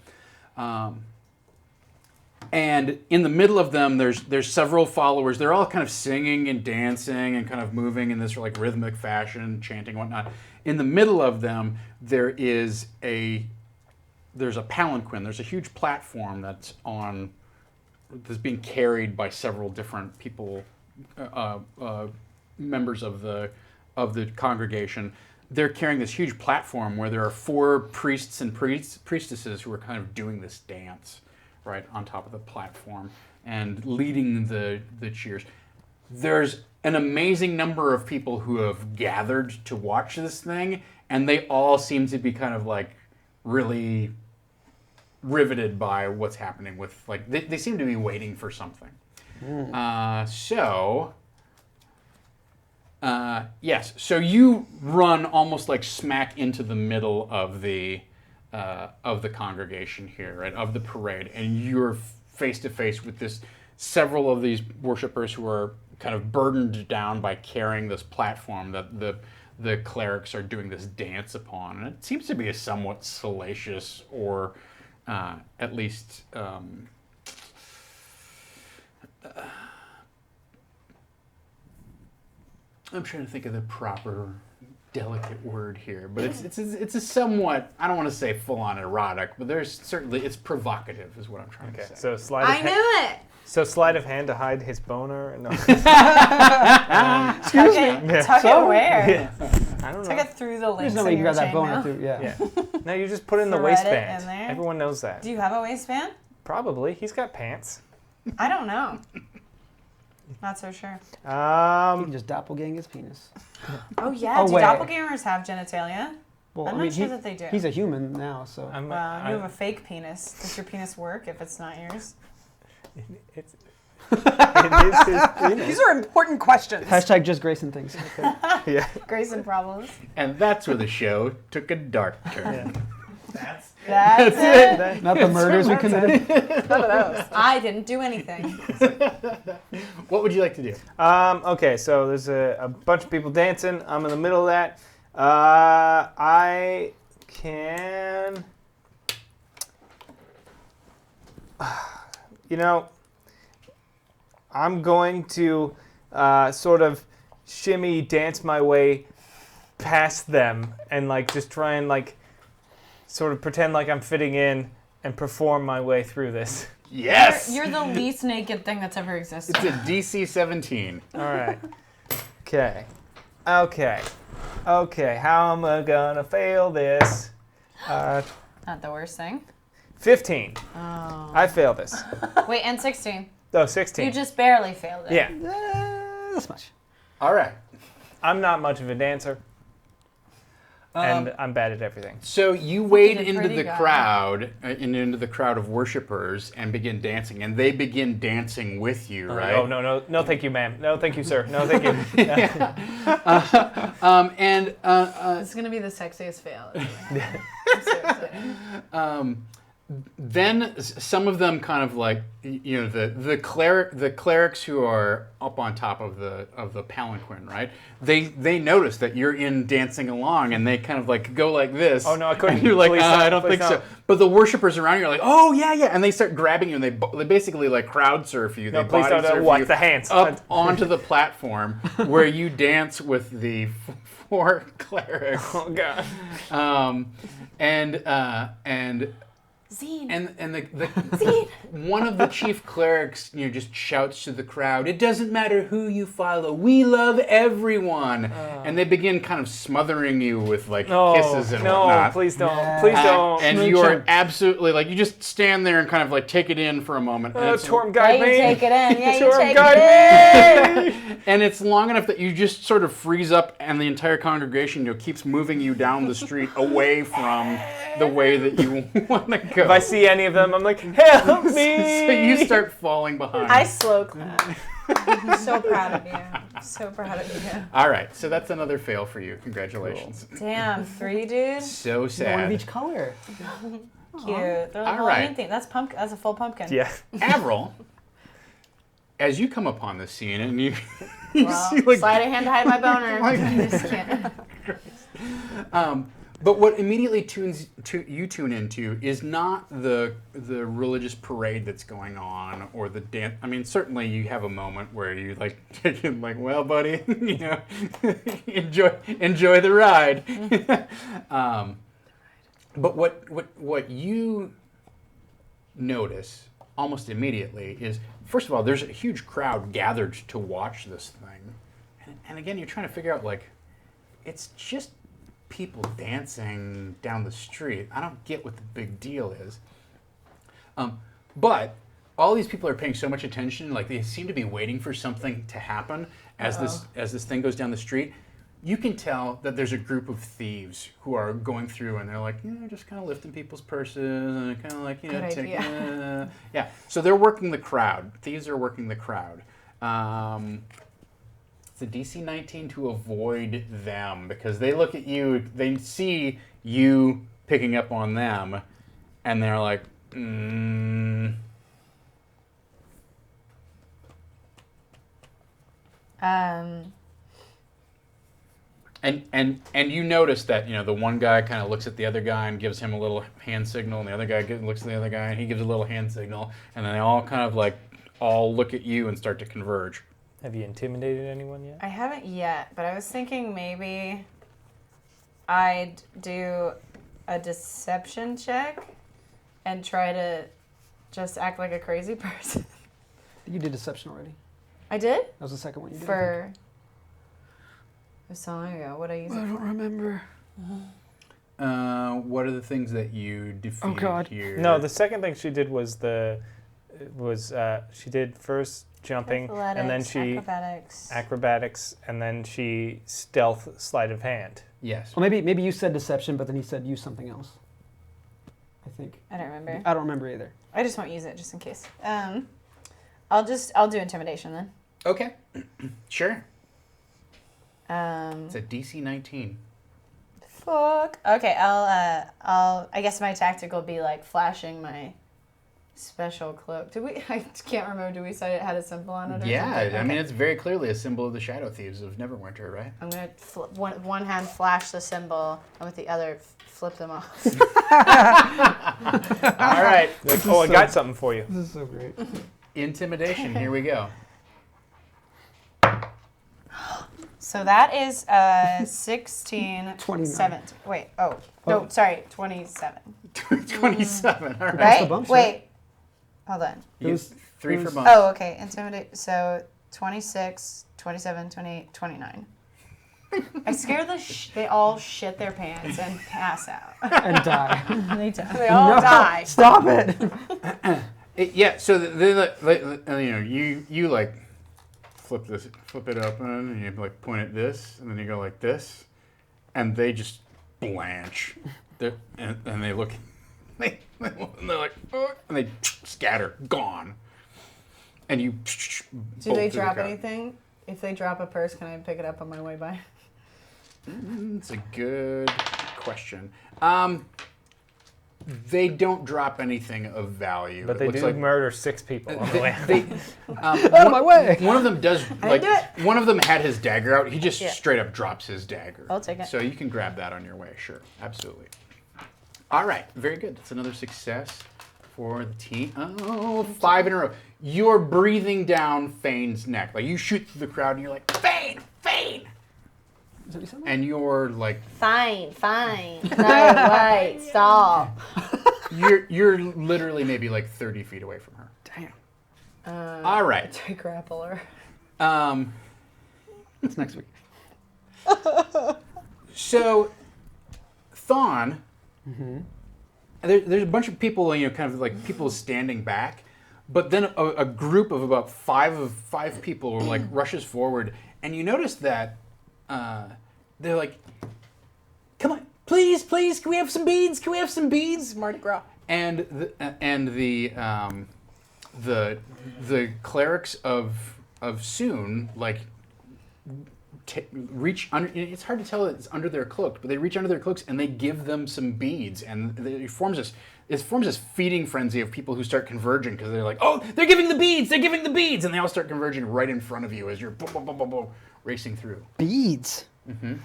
And in the middle of them, there's several followers. They're all kind of singing and dancing and kind of moving in this like rhythmic fashion, chanting and whatnot. In the middle of them, there's a palanquin. There's a huge platform that's being carried by several different people, members of the congregation. They're carrying this huge platform where there are 4 priests and priestesses who are kind of doing this dance right on top of the platform and leading the cheers. There's an amazing number of people who have gathered to watch this thing, and they all seem to be kind of like really riveted by what's happening with like they seem to be waiting for something. Yes, so you run almost like smack into the middle of the congregation here, right, of the parade, and you're face to face with several of these worshipers who are kind of burdened down by carrying this platform that the clerics are doing this dance upon, and it seems to be a somewhat salacious or at least I'm trying to think of the proper delicate word here, but it's a somewhat, I don't want to say full on erotic, but there's certainly, it's provocative is what I'm trying to Okay, say. so sleight of I hand. knew it. So sleight of hand to hide his boner. No. Tuck it where? Yeah. I don't know. Tuck it through the There's links no way in you your grab that boner chainmail. through. Yeah. Yeah. No, you just put it in the Thread it waistband. in there. Everyone knows that. Do you have a waistband? Probably. He's got pants. I don't know. Not so sure. You can just doppelgang his penis. Oh yeah, Oh, do wait. doppelgangers have genitalia? Well, I'm not sure that they do. He's a human now, so. Wow, you have a fake penis. Does your penis work if it's not yours? It is his penis. These are important questions. Hashtag just Grayson things. Yeah. Grayson problems. And that's where the show took a dark turn. That's That's it. Not the murders we committed. None of those. I didn't do anything. What would you like to do? Okay, so there's a bunch of people dancing. I'm in the middle of that. I can... I'm going to sort of shimmy dance my way past them and like just try and like sort of pretend like I'm fitting in and perform my way through this. Yes! You're the least naked thing that's ever existed. It's a DC 17. All right. Okay. How am I gonna fail this? Not the worst thing. 15. Oh. I failed this. Wait, and 16. Oh, 16. You just barely failed it. Yeah. This much. All right. I'm not much of a dancer, and I'm bad at everything. So you wade did into pretty the good. crowd, into the crowd of worshipers, and begin dancing, and they begin dancing with you, right? Oh, no, thank you, ma'am. No, thank you, sir. No, thank you. This is going to be the sexiest fail. I'm so excited. Then some of them kind of like, you know, the clerics who are up on top of the palanquin, right? They notice that you're in dancing along, and they kind of like go like this. Oh, no, I couldn't. And you're like, Please don't, I don't please think so. don't. But the worshipers around you are like, oh yeah, and they start grabbing you, and they basically like crowd surf you. No, they please body don't. surf What? you The hands. up onto the platform where you dance with the four clerics. Oh, God. And Zine. and the one of the chief clerics, you know, just shouts to the crowd, "It doesn't matter who you follow, we love everyone." And they begin kind of smothering you with like kisses and whatnot. No, please don't. Yeah. Please don't. And you are absolutely like, you just stand there and kind of like take it in for a moment. And it's- Torm Yeah, guide you me. take it in. Yeah, you Torm take guide it in. and it's long enough that you just sort of freeze up, and the entire congregation, you know, keeps moving you down the street away from the way that you want to go. If I see any of them, I'm like, help me. So you start falling behind. I slow clap. I'm so proud of you. I'm so proud of you. All right, so that's another fail for you. Congratulations. Damn, 3, dude. So One of sad. each color. Cute. They're like All right. Halloween theme. That's a full pumpkin. Yeah. Avril, as you come upon the scene and you, you Well, see like, slide a hand to hide my boner. I just can't. but what immediately you tune into is not the religious parade that's going on or the dance. I mean, certainly you have a moment where you like, well, buddy, you know, enjoy the ride. But what you notice almost immediately is, first of all, there's a huge crowd gathered to watch this thing, and again, you're trying to figure out like, it's just people dancing down the street. I don't get what the big deal is. But all these people are paying so much attention, like they seem to be waiting for something to happen as this thing goes down the street. You can tell that there's a group of thieves who are going through, and they're like, you know, just kind of lifting people's purses and kind of like, you know, Good taking, idea. yeah. So they're working the crowd. Thieves are working the crowd. It's a DC 19 to avoid them, because they look at you, they see you picking up on them, and they're like, And you notice that, you know, the one guy kind of looks at the other guy and gives him a little hand signal, and the other guy looks at the other guy and he gives a little hand signal, and then they all kind of like all look at you and start to converge. Have you intimidated anyone yet? I haven't yet, but I was thinking maybe I'd do a deception check and try to just act like a crazy person. You did deception already. I did? That was the second one you did. For... It was so long ago. What did I use I it don't for? remember. What are the things that you defeated God. here? No, the second thing she did was she did first jumping, and then she acrobatics, and then she stealth sleight of hand. Yes. Well, maybe you said deception, but then he said use something else. I think. I don't remember. I don't remember either. I just won't use it just in case. I'll do intimidation then. Okay. Sure. Um, It's a DC 19. fuck. Okay, I guess my tactic will be like flashing my special cloak. I can't remember. Did we say it had a symbol on it? Or Yeah, something? I mean Okay. it's very clearly a symbol of the Shadow Thieves of Neverwinter, right? I'm gonna one hand flash the symbol, and with the other flip them off. All right. Oh, I got something for you. This is so great. Intimidation. Here we go. So that is 16, 29. 7. Wait, no, sorry, 27. 27. All right. Right? the bumps, Wait, right? hold on. You- It was- 3 it for was- bumps. Oh, okay, intimidate. So 26, 27, 28, 29. I scare they all shit their pants and pass out. And die. They all No, die. Stop it. Yeah. So they you like flip it open, and you like point at this, and then you go like this, and they just blanch. And they look, and they're like, and they scatter, gone. And you. Do they drop anything? If they drop a purse, can I pick it up on my way by? It's a good question. They don't drop anything of value. But It they looks do like murder 6 people on the way. Out of my way. One of them does like do it. one of them had his dagger out. He just Yeah. straight up drops his dagger. I'll take it. So you can grab that on your way. Sure, absolutely. All right, very good. That's another success for the team. Oh, 5 in a row. You're breathing down Fane's neck. Like you shoot through the crowd and you're like, Fane, Fane. Is that what you said? And you're like, Fine. No, wait, stop. you're literally maybe like 30 feet away from her. Damn. All right. To grapple her. It's next week. So, Thawne, there's a bunch of people, kind of like people standing back, but then a group of about five people like rushes forward, and you notice that they're like, "Come on, please, can we have some beads? Can we have some beads?" Mardi Gras. And the clerics of Soon like reach under. It's hard to tell that it's under their cloak, but they reach under their cloaks and they give them some beads, and it forms this feeding frenzy of people who start converging because they're like, oh, they're giving the beads, and they all start converging right in front of you as you're boom, boom, boom, boom, boom, racing through. Beads.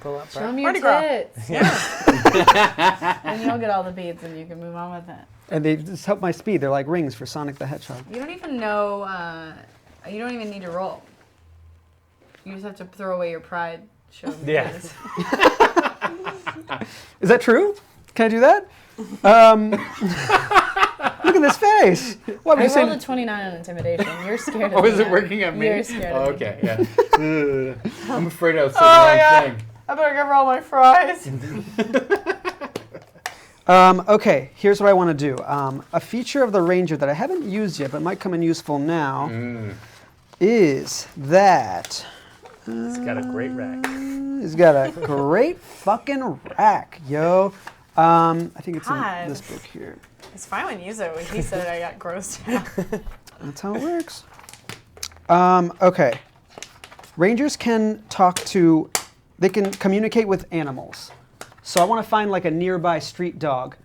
Pull up, Show Brad. them your Mardi Gras. tits. Yeah. And you'll get all the beads and you can move on with it. And they just help my speed. They're like rings for Sonic the Hedgehog. You don't even know, you don't even need to roll. You just have to throw away your pride. Show them Yeah. tits. Is that true? Can I do that? Look at this face. What were I you saying? rolled a 29 on intimidation. You're scared of Oh, me is it now. working on me? You're scared Oh, of me. okay, yeah. I'm afraid I was saying Oh, the yeah. wrong thing. I better give her all my fries. Okay, here's what I want to do. A feature of the Ranger that I haven't used yet, but might come in useful now, is that It's got a great rack. he's got a great fucking rack, yo. I think it's God. in this book here. It's fine when you use it. When he said it, I got grossed out. That's how it works. Okay. Rangers can they can communicate with animals. So I want to find like a nearby street dog.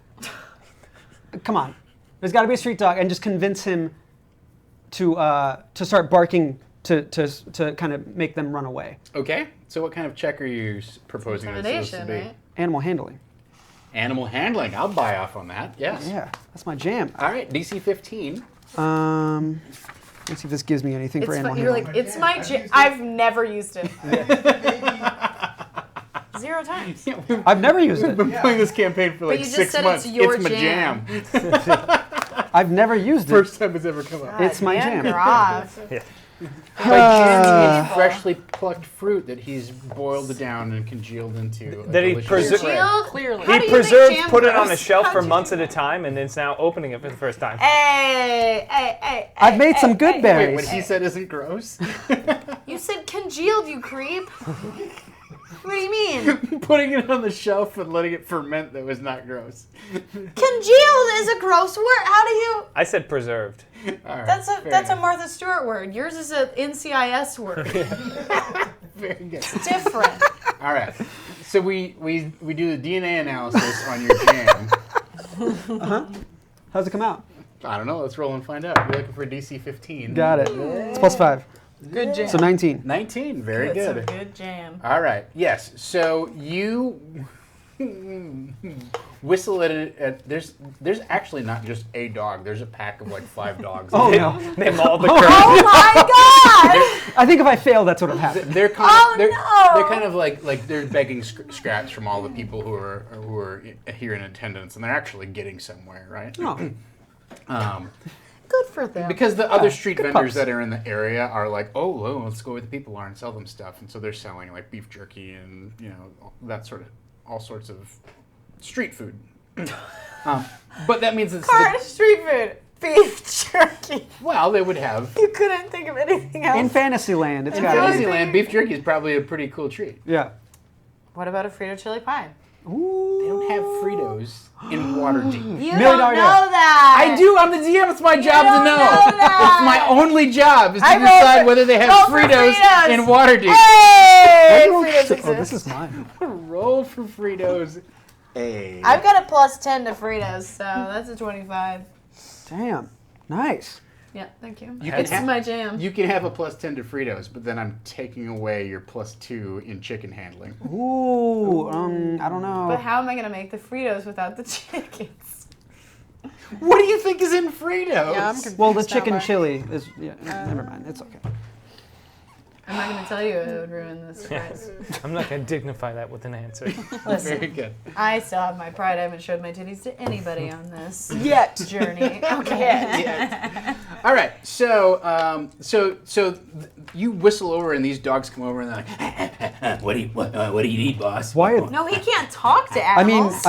Come on. There's got to be a street dog and just convince him to start barking to kind of make them run away. Okay, so what kind of check are you proposing this to Intimidation, be? right? Animal handling. Animal handling. I'll buy off on that. Yes. Yeah, that's my jam. All right, DC 15. Let's see if this gives me anything for animal You're handling. like, it's my I've never used it. 0 times. I've never used We've it. been playing this campaign for like you just 6 said months. it's your my jam. I've never used it. First time it's ever come up. It's my jam. Grave. Yeah. By jam, he means freshly plucked fruit that he's boiled down and congealed into. That he delicious preser- bread. Jill, Clearly. How do He you make preserved, jam put it on a gross? shelf for How'd you months do at a time, and it's now opening it for the first time. Hey. I've made some good Wait, berries. what he said isn't gross? You said congealed, you creep. What do you mean? Putting it on the shelf and letting it ferment that was not gross. Congealed is a gross word. How do you? I said preserved. All right, That's a fair enough. Martha Stewart word. Yours is a NCIS word. Very good. Different. All right. So we do the DNA analysis on your jam. How's it come out? I don't know. Let's roll and find out. You're looking for a DC 15. Got it. It's +5. Good jam. So 19. 19. Very That's good. a good jam. All right. Yes. So you whistle at it. There's actually not just a dog. There's a pack of like 5 dogs. Oh no. They mauled the curtain. Oh my God! I think if I fail, that's what will happen. They're kind Oh, of, they're, no. they're kind of like they're begging scraps from all the people who are here in attendance, and they're actually getting somewhere, right? Oh. Good for them. Because the other street good vendors pups. that are in the area are like, oh, let's go where the people are and sell them stuff, and so they're selling like beef jerky and that sort of all sorts of street food. But that means it's Car street food. Beef jerky. well, they would have. You couldn't think of anything else. In Fantasyland, it's In got to be. Fantasyland, beef jerky is probably a pretty cool treat. Yeah. What about a Frito chili pie? Ooh. They don't have Fritos in Waterdeep. You Million don't dollar know idea. that. I do. I'm the DM. It's my job don't to know. know that. It's my only job is to I rolled decide for- whether they have roll for Fritos Fritos. in Waterdeep. Hey! Oh, Fritos shit. Oh, exist. this is mine. Roll for Fritos. Hey. I've got a +10 to Fritos, so that's a 25. Damn. Nice. Yeah, thank you. You It's can my jam. You can have a +10 to Fritos, but then I'm taking away your +2 in chicken handling. Ooh. I don't know. But how am I going to make the Fritos without the chickens? What do you think is in Fritos? Yeah, I'm confused. Well, the now chicken by- chili is. Yeah, never mind. It's okay. I'm not going to tell you it would ruin the surprise. I'm not going to dignify that with an answer. Listen, Very good. I still have my pride. I haven't showed my titties to anybody on this Yet. journey. Okay. All right, so you whistle over, and these dogs come over, and they're like, "What do you need, boss?" Why? No, he can't talk to I mean. animals.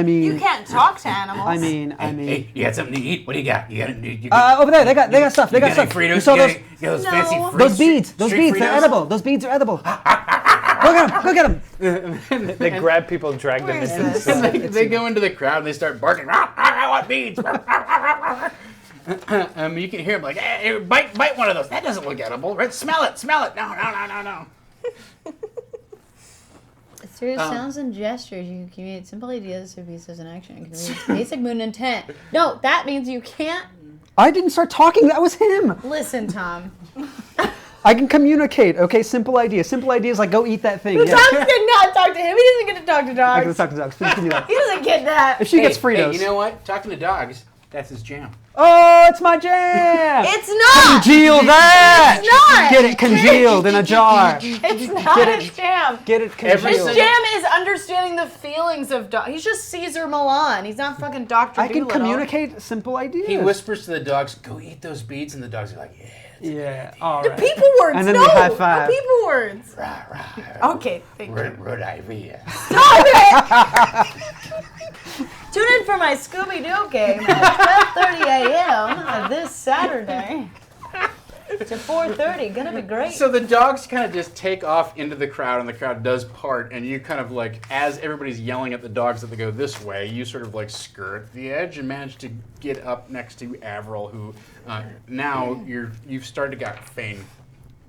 You can't talk to animals. Hey, you got something to eat? What do you got? You got Over there, they got stuff. They got stuff. Fritos? You saw those? those No. fancy Those beads. Those street beads. They're Fritos? edible. Those beads are edible. Go get them. They grab people and drag them Where is into this? the They go into the crowd and they start barking. I want beads. You can hear them like, hey, bite one of those. That doesn't look edible. Right? Smell it. No. Through sounds and gestures, you can communicate simple ideas through pieces in action. You can communicate basic mood and intent. No, that means you can't I didn't start talking. That was him. listen, Tom. I can communicate. Okay, simple idea. Simple idea is like go eat that thing. The Yeah. dogs did not talk to him. He doesn't get to talk to I dogs. can talk to dogs. Please give me that. He doesn't get that. If she gets Fritos. Hey, you know what? Talking to dogs, that's his jam. Oh, it's my jam. It's not. Congeal that. It's not. Get it congealed in a jar. It's not his jam. Get it His congealed. jam is understanding the feelings of dogs. He's just Caesar Milan. He's not fucking Dr. I can Dolittle. communicate simple ideas. He whispers to the dogs, "Go eat those beads," and the dogs are like, "Yeah." Yeah. All The right. people words. And then no, they high five. the people words. Rah. Okay, thank you. Good idea. Stop it! Tune in for my Scooby-Doo game at 12:30 a.m. this Saturday to 4:30. Gonna be great. So the dogs kind of just take off into the crowd, and the crowd does part, and you kind of like, as everybody's yelling at the dogs that they go this way, you sort of like skirt the edge and manage to get up next to Avril, who now you've started to got Fane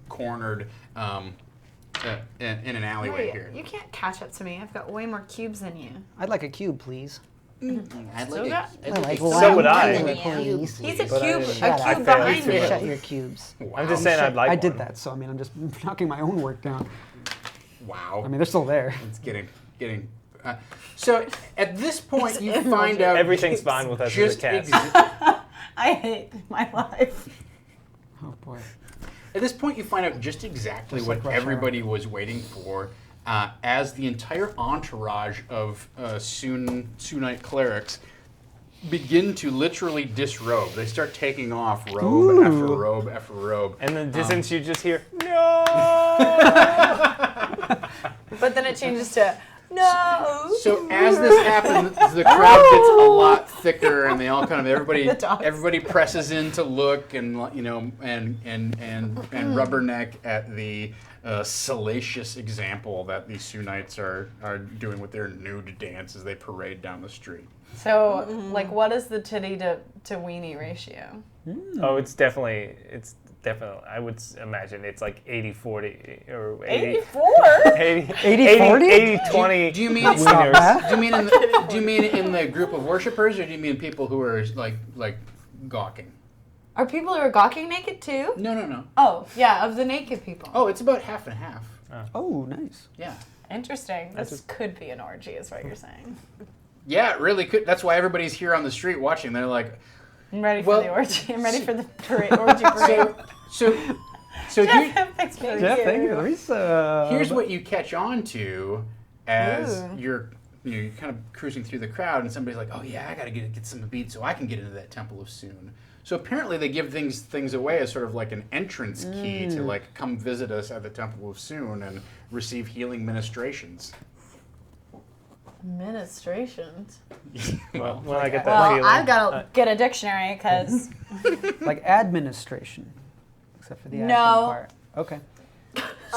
cornered in an alleyway here. You can't catch up to me. I've got way more cubes than you. I'd like a cube, please. I'd So good. So would I. Please. He's a But I- cube, Shut a up. cube I behind failed me. Shut your cubes. I'm just saying I'd like I did one. that, so I mean, I'm just knocking my own work down. Wow. I mean, they're still there. It's getting. So at this point, you find out Everything's fine with us as a just cast. I hate my life. Oh boy. At this point, you find out just exactly Just what like rush hour. everybody was waiting for. as the entire entourage of Sunite clerics begin to literally disrobe. They start taking off robe after robe after robe. And in the distance, you just hear, no! But then it changes to no. So as this happens, the crowd gets a lot thicker, and they all kind of dogs. everybody presses in to look, and and rubberneck at the salacious example that these Sunites are doing with their nude dance as they parade down the street. So, like, what is the titty to weenie ratio? Oh, it's definitely, I would imagine it's like 80-40 or 84? 80-20 Do you mean wieners. do you mean in the group of worshipers, or do you mean people who are like gawking? Are people who are gawking naked too? No. Oh, yeah, of the naked people. Oh, it's about half and half. Oh, nice. Yeah. Interesting. This could be an orgy, is what you're saying. Yeah, it really could. That's why everybody's here on the street watching. They're like, I'm ready for the orgy. I'm ready for the orgy parade. so Thanks for the Yeah, cue. thank you for the resub. here's what you catch on to as Ooh. you're kind of cruising through the crowd, and somebody's like, "Oh yeah, I gotta get some beads so I can get into that Temple of Soon." So apparently they give things away as sort of like an entrance key to like come visit us at the Temple of Soon and receive healing ministrations. Ministrations. Well, when I get that Well, feeling. I've got to get a dictionary because Like administration, except for the admin No. part. Okay.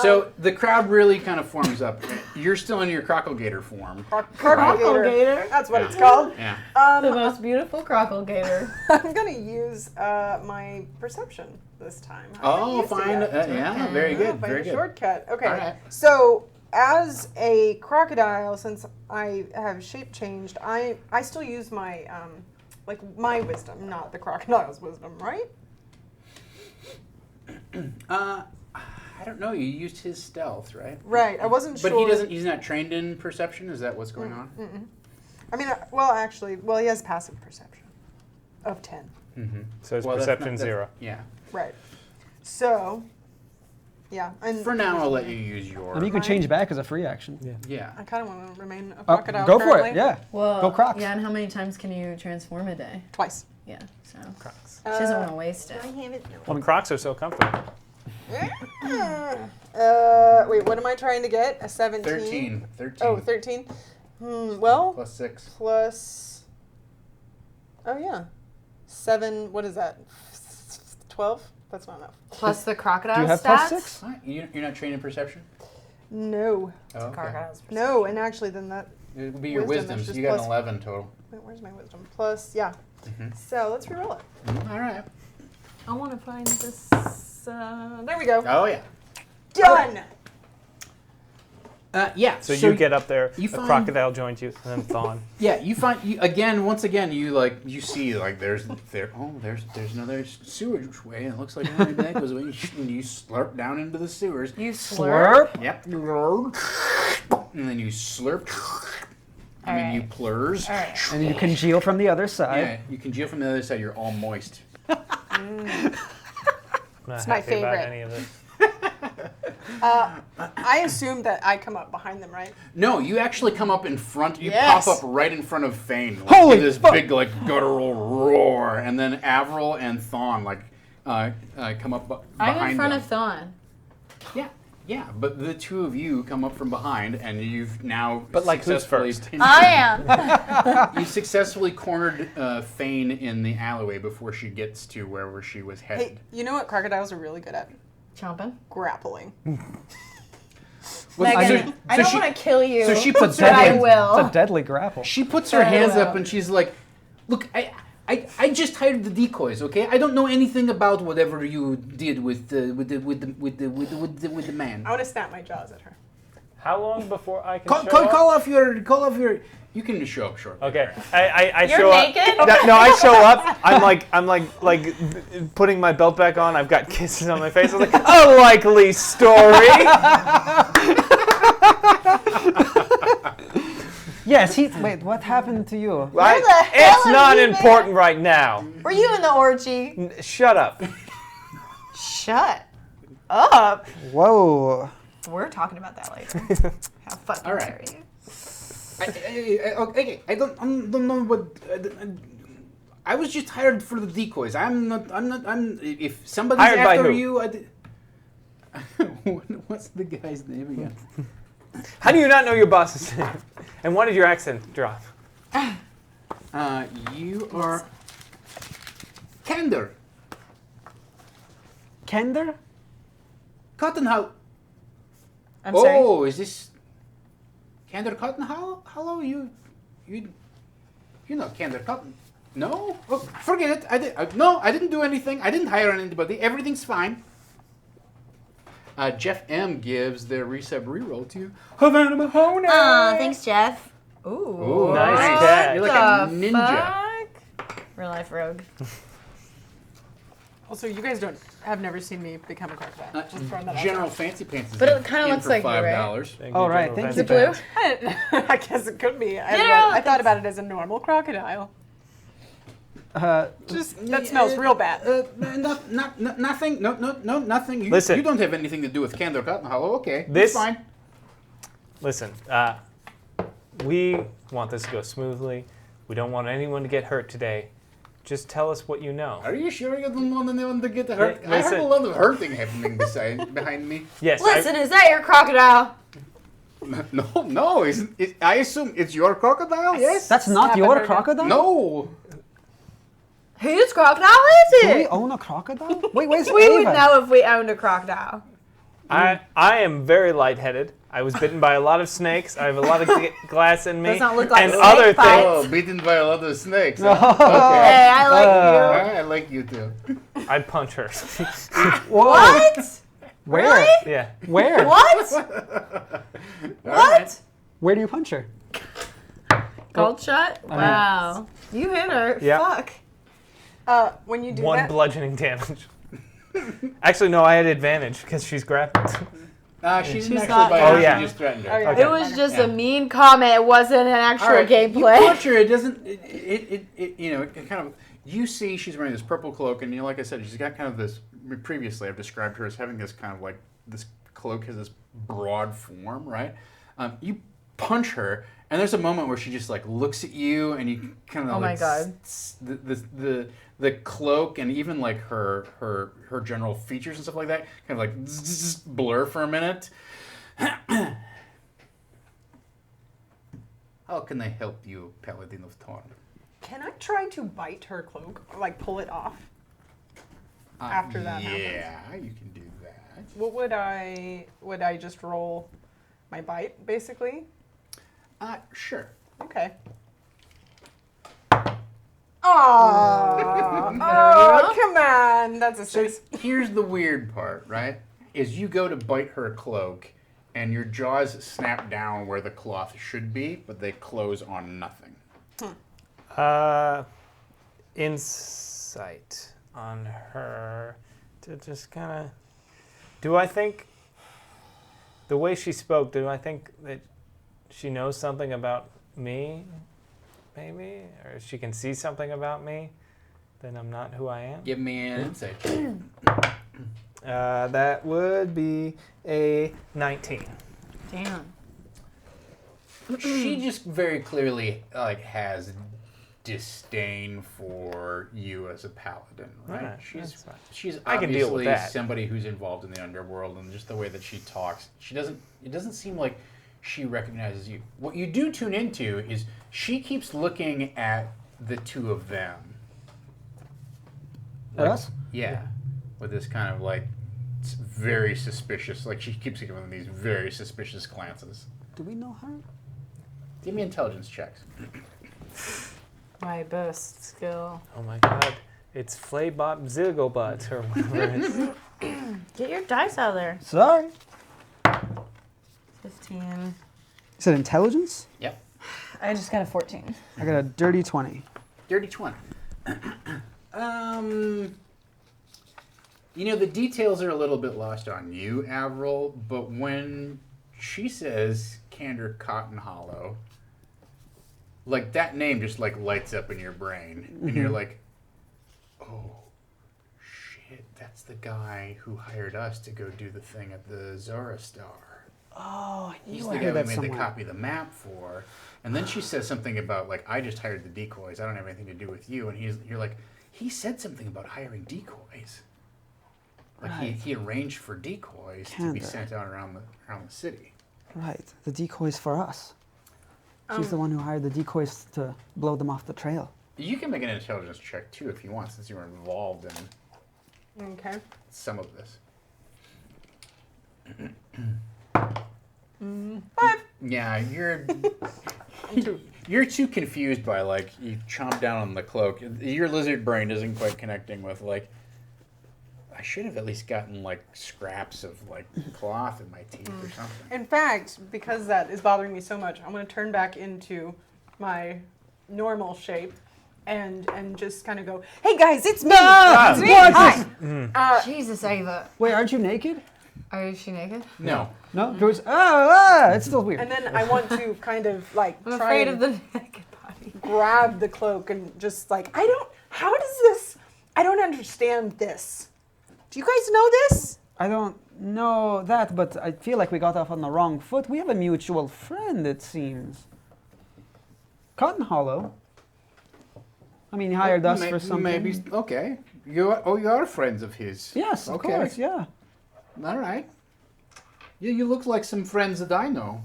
So the crowd really kind of forms up. You're still in your Crocklegator form. Gator. That's what it's called. Yeah. the most beautiful crockle gator. I'm gonna use my perception this time. I haven't Oh, used it fine. yet. Yeah, very Yeah, good. find Very a good. shortcut. Okay. All right. So as a crocodile, since I have shape changed, I still use my my wisdom, not the crocodile's wisdom, right? I don't know. You used his stealth, right? Right. I wasn't But sure. he's not trained in perception. Is that what's going on? I mean, actually, he has passive perception of 10. So it's Well, that's perception not- 0. Yeah. Right. So, yeah. And For now, I'll let you use your. I mean, you can change back as a free action. Yeah. I kind of want to remain a Oh, crocodile. go for currently. it. Yeah. Well, Go Crocs. Yeah, and how many times can you transform a day? Twice. Yeah, so Crocs. she doesn't want to waste it. have it. Well, Crocs are so comfortable. Wait, what am I trying to get? A 17? 13. Oh, 13? Well, Plus 6. plus. Oh, yeah. 7, what is that? 12? That's not enough. Plus the crocodile Do you have stats? plus 6? What? You're not trained in perception? No. Oh, okay. Crocodiles. No, and actually, then that. It would be your Wisdom, wisdom, that's so just you got an plus- 11 total. Wait, where's my wisdom? Plus, yeah. So let's reroll it. All right. I want to find this. There we go. Oh, yeah. Done! Yeah. So you get up there, you a find- crocodile joins you, and then Thawne. Yeah, you find once again you see there's another sewage way, and it looks like maybe that goes away. And you slurp down into the sewers. You slurp? Yep. And then you slurp. And then you plurs. All right. And you congeal from the other Yeah, side. you congeal from the other side. You're all moist. I'm not It's my happy about favorite. any of this. I assume that I come up behind them, right? No, you actually come up in front. You Yes. pop up right in front of Fane. Like, Holy give this fuck. big guttural roar, and then Avril and Thawne come up behind I'm in front them. of Thawne. Yeah, but the two of you come up from behind, and you've now But, like, who's successfully first? I am. You successfully cornered Fane in the alleyway before she gets to wherever she was Hey, headed. you know what crocodiles are really good at? Chomping. Grappling. Megan, I don't she- want to kill you. so she puts but her I hands- will. It's a deadly grapple. She puts her Very hands well. up and she's like, "Look, I just hired the decoys. Okay, I don't know anything about whatever you did with the man. I want to snap my jaws at her. How long before I can Call show up? off your. You can just show up short. Okay, I You're show naked? up. No, I show up. I'm like putting my belt back on. I've got kisses on my face. I'm like, a likely story. Yes, wait, what happened to you? Right? the hell It's are not you, important right now. Were you in the orgy? Shut up. Shut up. Whoa. We're talking about that later. How fucking All right. dare you? Okay, I don't know what. I was just hired for the decoys. I'm not. If somebody's Hired by after who? you, what's the guy's name again? How do you not know your boss's name? And why did your accent drop? You are Kander. Kender? Cotton Hollow. I'm sorry. Oh, is this Kander Cotton Hollow? You know Kander Cotton. No? Oh, forget it. I didn't do anything. I didn't hire anybody. Everything's fine. Jeff M gives their resub reroll to Havana Mahoney. Thanks, Jeff. Ooh. Ooh, Nice nice. catch. You're like a ninja. Fuck? Real life rogue. Also, you guys have never seen me become a crocodile. Just throwing that out General Fancy Pants is But it kinda in looks for like you, right? $5. Thank Oh, you, right, General thank Is it Fancy. blue? there. I guess it could be. General- I thought about it as a normal crocodile. Just that smells real bad. Nothing. No, nothing. You Listen. don't have anything to do with Kander Cotton Hollow. Okay, This- it's fine. Listen, we want this to go smoothly. We don't want anyone to get hurt today. Just tell us what you know. Are you sure you don't want anyone to get hurt? Yeah, I heard listen. a lot of hurting happening behind me. Yes. Listen, is that your crocodile? No. I assume it's your crocodile. Yes. That's not Haven't your heard it. crocodile? No. Whose crocodile is Do we it? own a crocodile? Wait, where's We would Ava? know if we owned a crocodile. I am very lightheaded. I was bitten by a lot of snakes. I have a lot of glass in me. Does not look like and snake other bites. things. Oh, beaten by a lot of snakes. No. Huh? Hey, Okay. I like you. I like you too. I'd punch her. Whoa. What? Where? Really? Yeah. Where? What? What? Where do you punch her? Cold shot? Wow. You hit her. Yeah. Fuck. When you do One that, bludgeoning damage. Actually, no, I had advantage because she's grappled. She didn't She's actually not bite Oh, her. yeah. She just threatened her. Oh, yeah. Okay. It was just Yeah. a mean comment. It wasn't an actual All right, You gameplay. punch her. It doesn't. It kind of. You see, she's wearing this purple cloak, and like I said, she's got kind of this. Previously, I've described her as having this kind of like this cloak has this broad form, right? You punch her, and there's a moment where she just like looks at you, and you kind of Oh my like God. the cloak and even like her general features and stuff like that kind of like blur for a minute. How can I help you, Paladin of Torn? can I try to bite her cloak, or, like pull it off? After that happens. Yeah, you can do that. What would I just roll my bite, basically? Sure. Okay. Oh, come on. That's a So 6. here's the weird part, right? Is you go to bite her cloak, and your jaws snap down where the cloth should be, but they close on nothing. Insight on her to just kind of. Do I think the way she spoke? Do I think that she knows something about me? Maybe, or she can see something about me. Then I'm not who I am. Give me an insight check. That would be a 19. Damn. She just very clearly has disdain for you as a paladin, right? Alright, that's She's fine. she's I can deal with obviously that. somebody who's involved in the underworld, and just the way that she talks, it doesn't seem like she recognizes you. What you do tune into is she keeps looking at the two of them. At us? Yeah, with this kind of very suspicious, she keeps giving them these very suspicious glances. Do we know her? Give me intelligence checks. My best skill. Oh my god. It's Flaybot Zigglebot or whatever it is. Get your dice out of there. Sorry. 15. Is it intelligence? Yep. I just got a 14. I got a dirty 20. Dirty 20. The details are a little bit lost on you, Avril, but when she says Kander Cotton Hollow, that name just lights up in your brain, and you're like, oh, shit, that's the guy who hired us to go do the thing at the Zora Star. Oh, I He's knew the I guy heard we that made somewhere. the copy of the map for. And then she says something about, like, I just hired the decoys. I don't have anything to do with you. And you're like, he said something about hiring decoys. Like, Right. he arranged for decoys to be Candor. sent out around the city. Right, the decoys for us. She's the one who hired the decoys to blow them off the trail. You can make an intelligence check, too, if you want, since you were involved in Okay. some of this. Yeah, you're too confused by, like, you chomp down on the cloak. Your lizard brain isn't quite connecting with, like, I should have at least gotten, like, scraps of, like, cloth in my teeth or something. In fact, because that is bothering me so much, I'm going to turn back into my normal shape and just kind of go, "Hey guys, it's me. It's me. Hi." Jesus, Ava. Wait, aren't you naked? Is she naked? No. No? It's still weird. And then I want to kind of like I'm try afraid and of the naked body. grab the cloak and just like, I don't understand this. Do you guys know this? I don't know that, but I feel like we got off on the wrong foot. We have a mutual friend, it seems. Cotton Hollow. I mean, he hired us for something. Maybe, okay. You are friends of his. Yes, of Okay. course, yeah. All right. Yeah, you look like some friends that I know.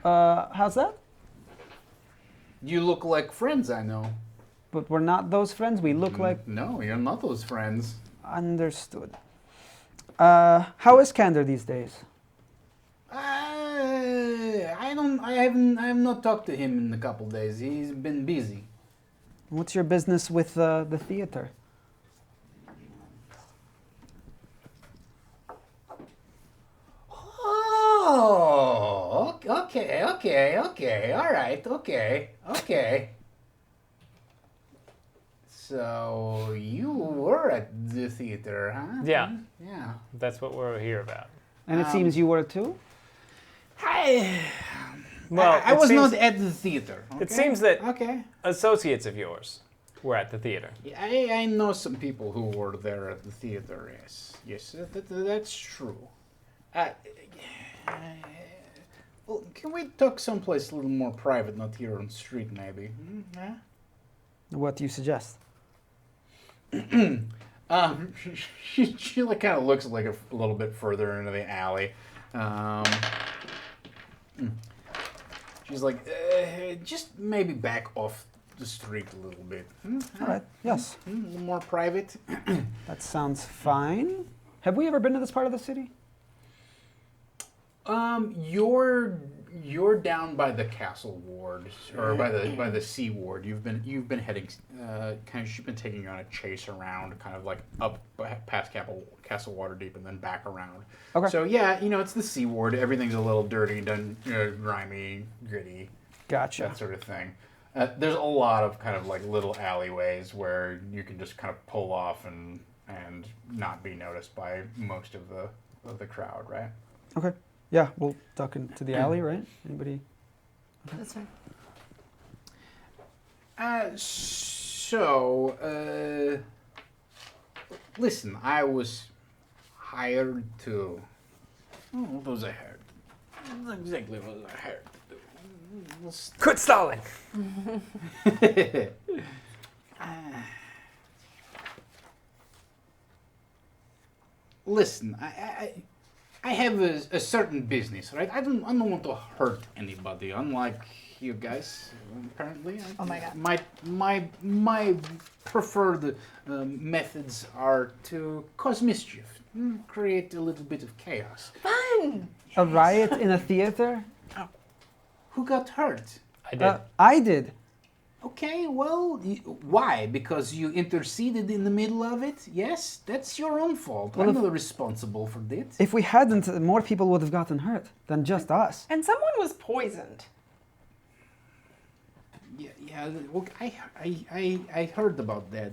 How's that? You look like friends I know. But we're not those friends. We look like No, you're not those friends. understood. How is Candor these days? I have not talked to him in a couple days. He's been busy. What's your business with the theater? Oh, okay, all right, okay. So you were at the theater, huh? Yeah, Yeah. that's what we're here about. And it seems you were too? Well, I it was seems- not at the theater. It okay? seems that Okay. associates of yours were at the theater. I know some people who were there at the theater. Yes, that's true. Well, can we talk someplace a little more private, not here on the street, maybe? Yeah. What do you suggest? She like kind of looks like a little bit further into the alley. She's like, just maybe back off the street a little bit. All right, yes. A little more private. That sounds fine. Have we ever been to this part of the city? You're down by the castle ward or by the sea ward. You've been heading she's been taking you on a chase around, kind of like up past Castle Waterdeep and then back around. Okay. So yeah, it's the sea ward. Everything's a little dirty, done, grimy, gritty, Gotcha. that sort of thing. There's a lot of kind of like little alleyways where you can just kind of pull off and not be noticed by most of the crowd, right? Okay. Yeah, we'll duck into the alley, right? Anybody? That's fine. Listen, I was hired to. What was I hired? Not exactly what was I hired to do. Quit stalling! Listen, I have a certain business, right? I don't want to hurt anybody, unlike you guys. Apparently, Oh my God. My preferred methods are to cause mischief, create a little bit of chaos. Fun. A riot in a theater? Who got hurt? I did. I did. Okay, well, why? Because you interceded in the middle of it? Yes, that's your own fault. Well, I'm if- not responsible for that. If we hadn't, more people would have gotten hurt than just us. And someone was poisoned. Yeah. Look, I heard about that.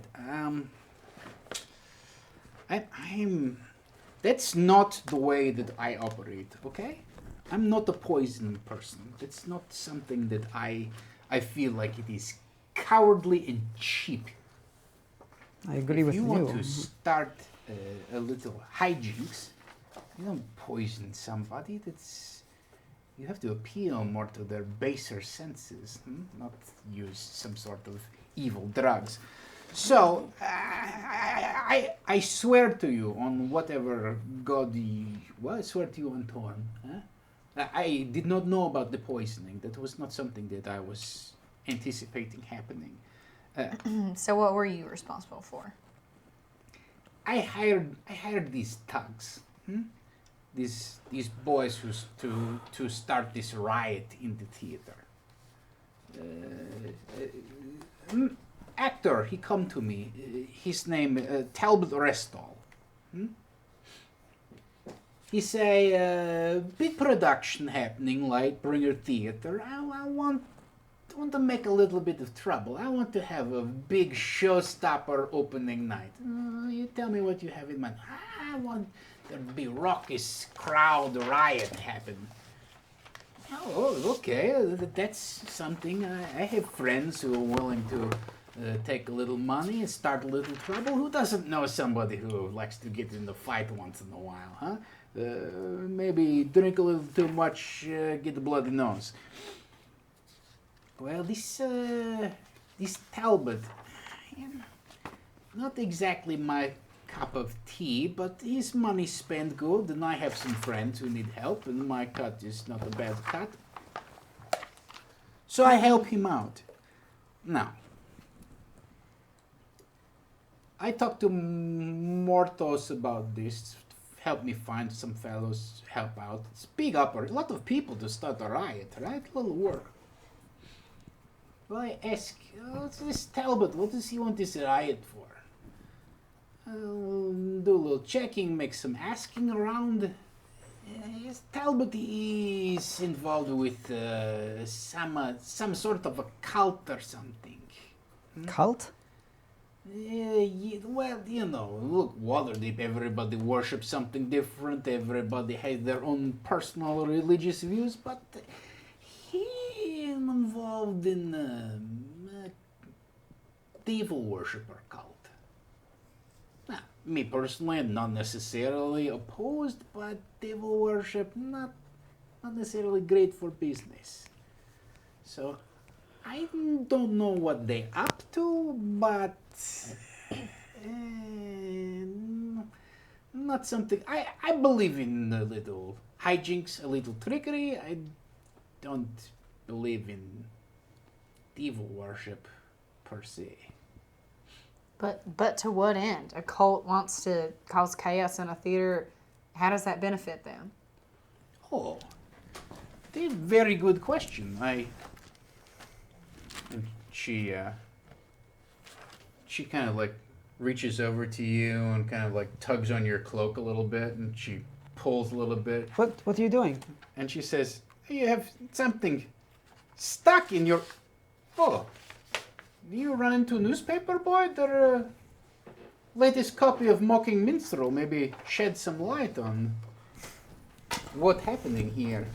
That's not the way that I operate. Okay, I'm not a poison person. That's not something that I feel like it is cowardly and cheap. I agree If with you you. want to start a little hijinks, You don't poison somebody. You have to appeal more to their baser senses, not use some sort of evil drugs. So, I swear to you on whatever God I swear to you on Torm. I did not know about the poisoning. That was not something that I was anticipating happening. So what were you responsible for? I hired these thugs. These boys to start this riot in the theater. Actor, he come to me. His name Talbot Restall. He say big production happening, Lightbringer Theater. I want to make a little bit of trouble. I want to have a big showstopper opening night. You tell me what you have in mind. I want there to be raucous crowd riot happen. Oh, okay, that's something. I have friends who are willing to take a little money and start a little trouble. Who doesn't know somebody who likes to get in the fight once in a while, huh? Maybe drink a little too much, get a bloody nose. Well, this Talbot, not exactly my cup of tea, but his money spent good, and I have some friends who need help, and my cut is not a bad cut. So I help him out. Now, I talked to Mortos about this, help me find some fellows, help out. It's big upper, a lot of people to start a riot, right? A little work. Well, I ask, what's this Talbot? What does he want this riot for? I'll do a little checking, make some asking around. Yes, Talbot is involved with some sort of a cult or something. Cult? Well, you know, look, Waterdeep, everybody worships something different, everybody has their own personal religious views, but he involved in devil worshipper cult. Now, me personally, I'm not necessarily opposed, but devil worship, not necessarily great for business. So, I don't know what they're up to, but not something. I believe in a little hijinks, a little trickery. I don't believe in devil worship per se. But to what end? A cult wants to cause chaos in a theater. How does that benefit them? Oh, that's a very good question. And she kind of like reaches over to you and kind of like tugs on your cloak a little bit, and she pulls a little bit. What are you doing? And she says, "You have something stuck in your. Oh, do you run into a newspaper, boy? Their latest copy of Mocking Minstrel maybe shed some light on what's happening here."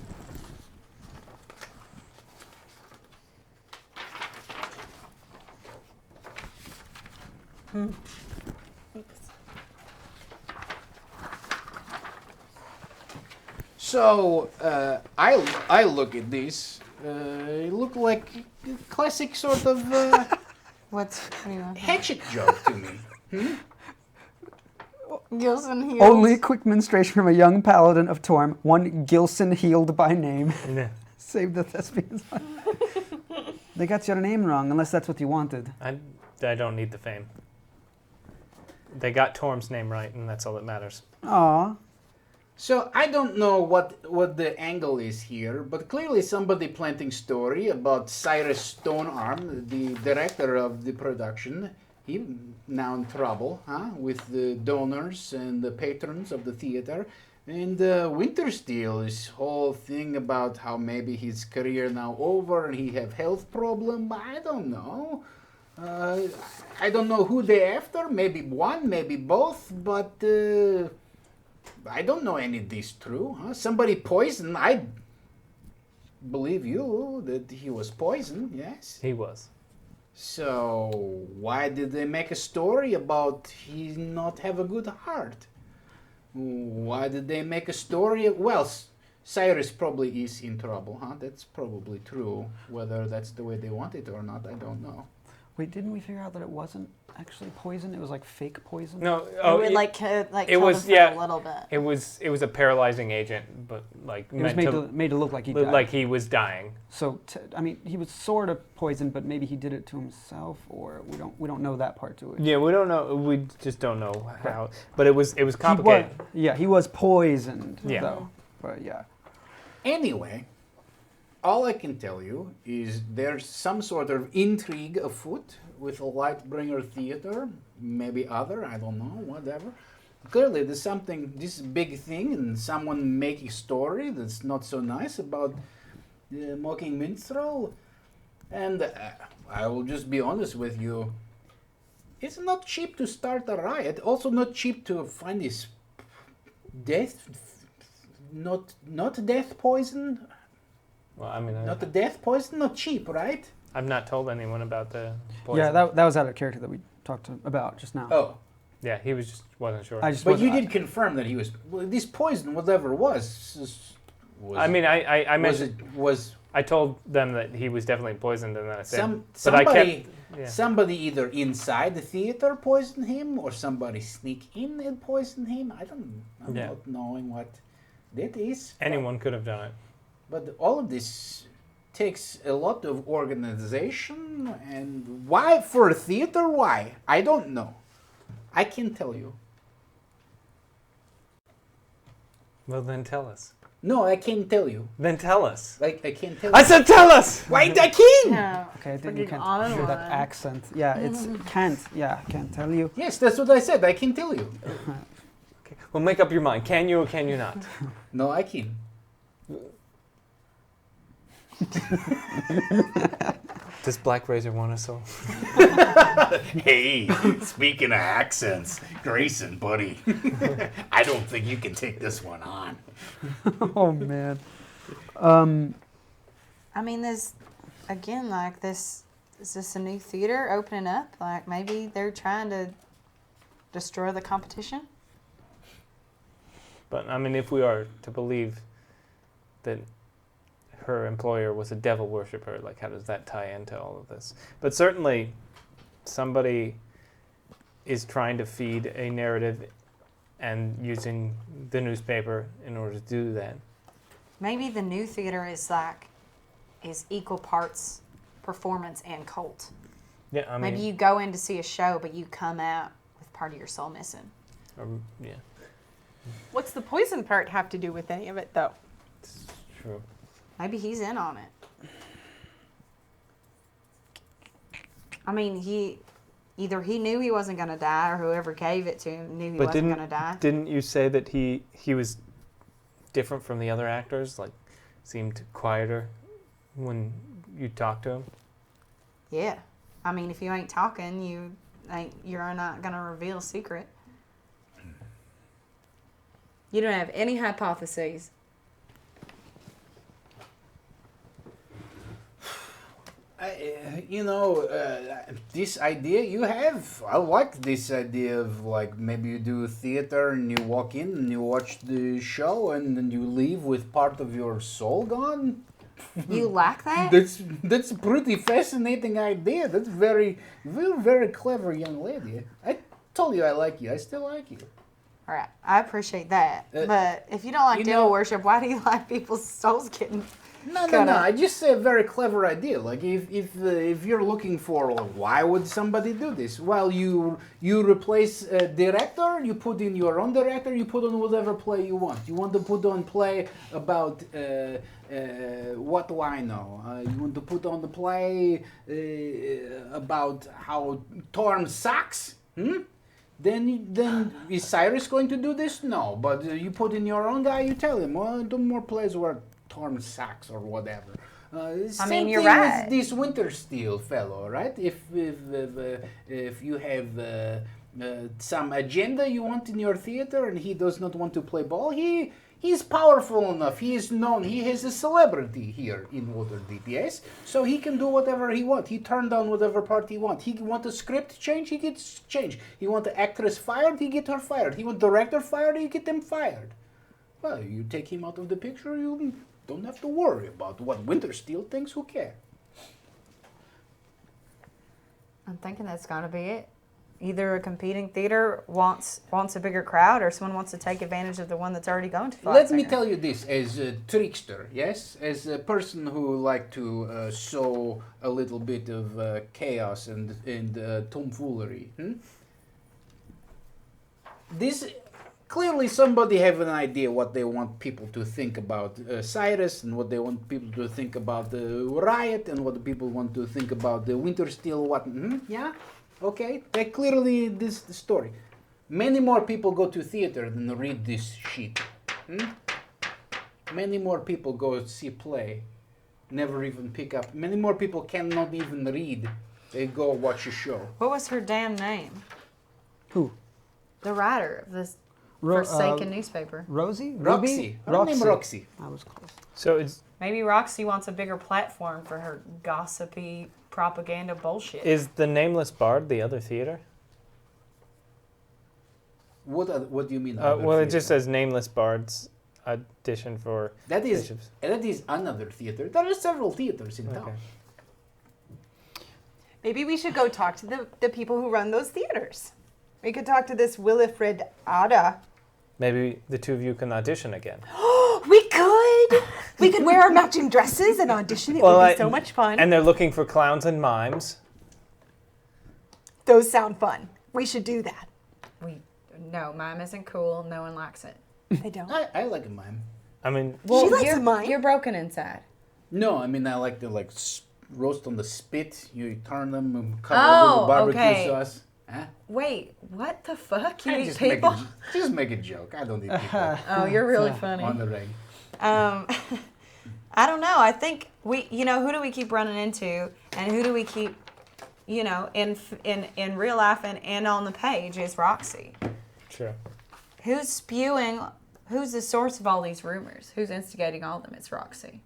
So I look at these. It look like a classic sort of What's hatchet joke to me. Gilson heels? Only quick ministration from a young paladin of Torm, one Gilson healed by name. Yeah. Save the thespian's life. They got your name wrong, unless that's what you wanted. I don't need the fame. They got Torm's name right, and that's all that matters. Aw. So I don't know what the angle is here, but clearly somebody planting story about Cyrus Stonearm, the director of the production. He now in trouble, with the donors and the patrons of the theater. And Wintersteel, this whole thing about how maybe his career now over and he have health problem. I don't know. I don't know who they after. Maybe one, maybe both, but I don't know any of these true. Somebody poisoned. I believe you that he was poisoned. Yes. He was. So why did they make a story about he not have a good heart? Why did they make a story? Well, Cyrus probably is in trouble, huh? That's probably true. Whether that's the way they want it or not, I don't know. Wait, didn't we figure out that it wasn't actually poison? It was like fake poison? No, it would like kill was- them for yeah. a little bit. it was a paralyzing agent, but like It was made to look like he died. like he was dying. So, I mean, he was sort of poisoned, but maybe he did it to himself, or we don't know that part to it. Yeah, we don't know. We just don't know how. But it was He was, complicated. he was poisoned, Yeah. though. But yeah. Anyway, all I can tell you is there's some sort of intrigue afoot with a Lightbringer Theater, maybe other, I don't know, whatever. Clearly, there's something, this big thing, and someone making a story that's not so nice about the mocking minstrel. And I will just be honest with you. It's not cheap to start a riot. Also, not cheap to find this not death poison. Well, I mean, Not the death poison. Not cheap, right? I've not told anyone about the poison. Yeah, that was out of character that we talked about just now. Oh, Yeah, he was just wasn't sure. I just but you wasn't- did confirm that he was. Well, this poison, whatever it was I mean, I was mentioned. it was I told them that he was definitely poisoned, and then I said, but somebody I kept. Yeah. somebody either inside the theater poisoned him or somebody sneak in and poison him. I'm Yeah. not knowing what that is. Anyone could have done it. But all of this takes a lot of organization, and why for a theater? Why? I don't know. I can't tell you. Well, then tell us. No, I can't tell you. Then tell us. Like I can't tell I you. said, tell us. Wait, I can. No. Okay, I think you Freaking can't on hear that one. accent. Yeah, it's can't. Yeah, can't tell you. Yes, that's what I said. I can tell you. Okay. Well, make up your mind. Can you or can you not? No, I can. Does Black Razor want us so? Hey, speaking of accents, Grayson, buddy, I don't think you can take this one on. Oh man. I mean, there's again like this. Is this a new theater opening up? Like maybe they're trying to destroy the competition. But I mean, if we are to believe that her employer was a devil worshiper, like how does that tie into all of this? But certainly, somebody is trying to feed a narrative and using the newspaper in order to do that. Maybe the new theater is equal parts performance and cult. Yeah, I mean, Maybe you go in to see a show, but you come out with part of your soul missing. yeah, What's the poison part have to do with any of it, though? it's true. Maybe he's in on it. I mean, he knew he wasn't going to die, or whoever gave it to him knew he But wasn't going to die. didn't you say that he was different from the other actors? Like, seemed quieter when you talked to him. Yeah. I mean, if you ain't talking, you're not going to reveal a secret. You don't have any hypotheses. This idea you have, I like this idea of like maybe you do theater and you walk in and you watch the show and then you leave with part of your soul gone. You like that? That's a pretty fascinating idea. That's very, very, very clever young lady. I told you I like you. I still like you. All right. I appreciate that. But if you don't like you devil know- worship, why do you like people's souls getting... No. Kinda. I just say a very clever idea. Like if you're looking for like, why would somebody do this? Well, you replace a director, you put in your own director, you put on whatever play you want. You want to put on play about what do I know? You want to put on the play about how Torm sucks? Then is Cyrus going to do this? No, but you put in your own guy. You tell him, well, do more plays where Torm sucks or whatever. Same you're thing right. with this Wintersteel fellow, right? If you have some agenda you want in your theater and he does not want to play ball, he He's powerful enough. He is known. He is a celebrity here in Waterdeep, yes? So he can do whatever he wants. He turn down whatever part he wants. He want a script change, he gets changed. He want the actress fired, he get her fired. He want director fired, he get them fired. Well, you take him out of the picture, you don't have to worry about what Wintersteel thinks. Who cares? I'm thinking that's got to be it. Either a competing theater wants a bigger crowd, or someone wants to take advantage of the one that's already going to fight. Let me tell you this, as a trickster, yes? As a person who like to sow a little bit of chaos and tomfoolery. This, clearly somebody have an idea what they want people to think about Cyrus, and what they want people to think about the riot, and what the people want to think about the Wintersteel, yeah? Okay, that clearly this the story. Many more people go to theater than read this shit. Many more people go see play, never even pick up. Many more people cannot even read. They go watch a show. What was her damn name? Who? The writer of this Forsaken newspaper. Rosie? Roxy. Ruby? Her name Roxy. I was close. So it's Maybe Roxy wants a bigger platform for her gossipy propaganda bullshit. is the Nameless Bard the other theater? What do you mean? Well, it just says Nameless Bards audition for that is bishops. that is another theater. There are several theaters in town. Okay. Maybe we should go talk to the people who run those theaters. We could talk to this Willifred Ada. Maybe the two of you can audition again. We could! We could wear our matching dresses and audition. It would be so much fun. And they're looking for clowns and mimes. Those sound fun. We should do that. No, mime isn't cool. No one likes it. They don't. I like a mime. I mean, She likes you're, a mime. You're broken inside. No, I mean I like to roast on the spit. You turn them and cover Oh, with barbecue okay. sauce. Huh? Wait, what the fuck? You I eat just people? just make a joke. I don't eat people Oh, you're really funny. on the ring. I don't know. I think who do we keep running into, and who do we keep, in real life and on the page is Roxy. sure. Who's spewing? Who's the source of all these rumors? Who's instigating all of them? It's Roxy.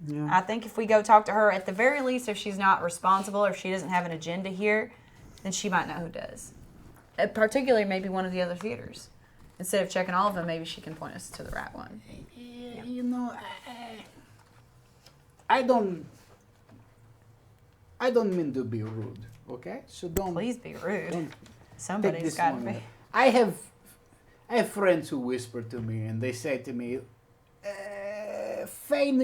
Yeah. I think if we go talk to her, at the very least, if she's not responsible or if she doesn't have an agenda here, then she might know who does. Particularly maybe one of the other theaters. Instead of checking all of them, maybe she can point us to the right one. I don't mean to be rude, okay? So don't Please be rude. take Somebody's this got to one. be. I have friends who whisper to me and they say to me, Fane,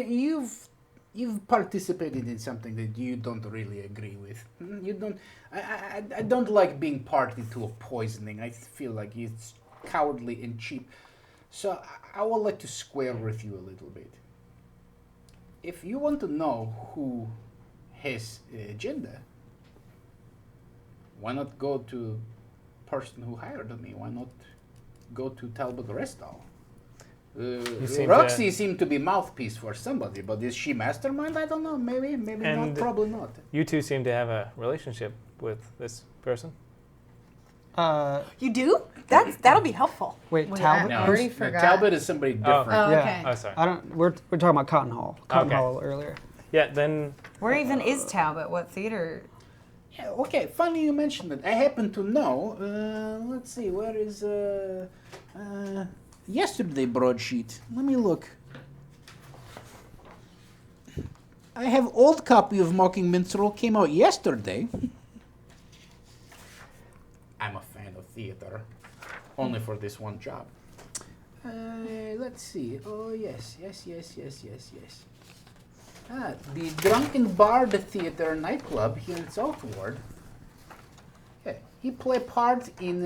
you've participated in something that you don't really agree with. You don't. I don't like being party to a poisoning. I feel like it's cowardly and cheap. So I would like to square with you a little bit. If you want to know who has agenda, why not go to person who hired me? Why not go to Talbot Restall? seem Roxy seemed to be mouthpiece for somebody, but is she mastermind? I don't know. Maybe And not. Probably not. You two seem to have a relationship with this person. You do? That'll be helpful. Wait, Wait, Talbot? I already no, forgot. Talbot is somebody different. Oh, Yeah. okay. Oh, sorry. I don't. We're talking about Cotton Hall. Cotton Okay. Hall earlier. Yeah, then Where even is Talbot? What theater? Yeah, okay, funny you mentioned it. I happen to know. Let's see, where is yesterday broadsheet? Let me look. I have old copy of Mocking Minstrel, came out yesterday. I'm a fan of theater, only for this one job. Let's see. Oh yes. The Drunken Bard Theater nightclub here in Southward. Yeah, he played part in.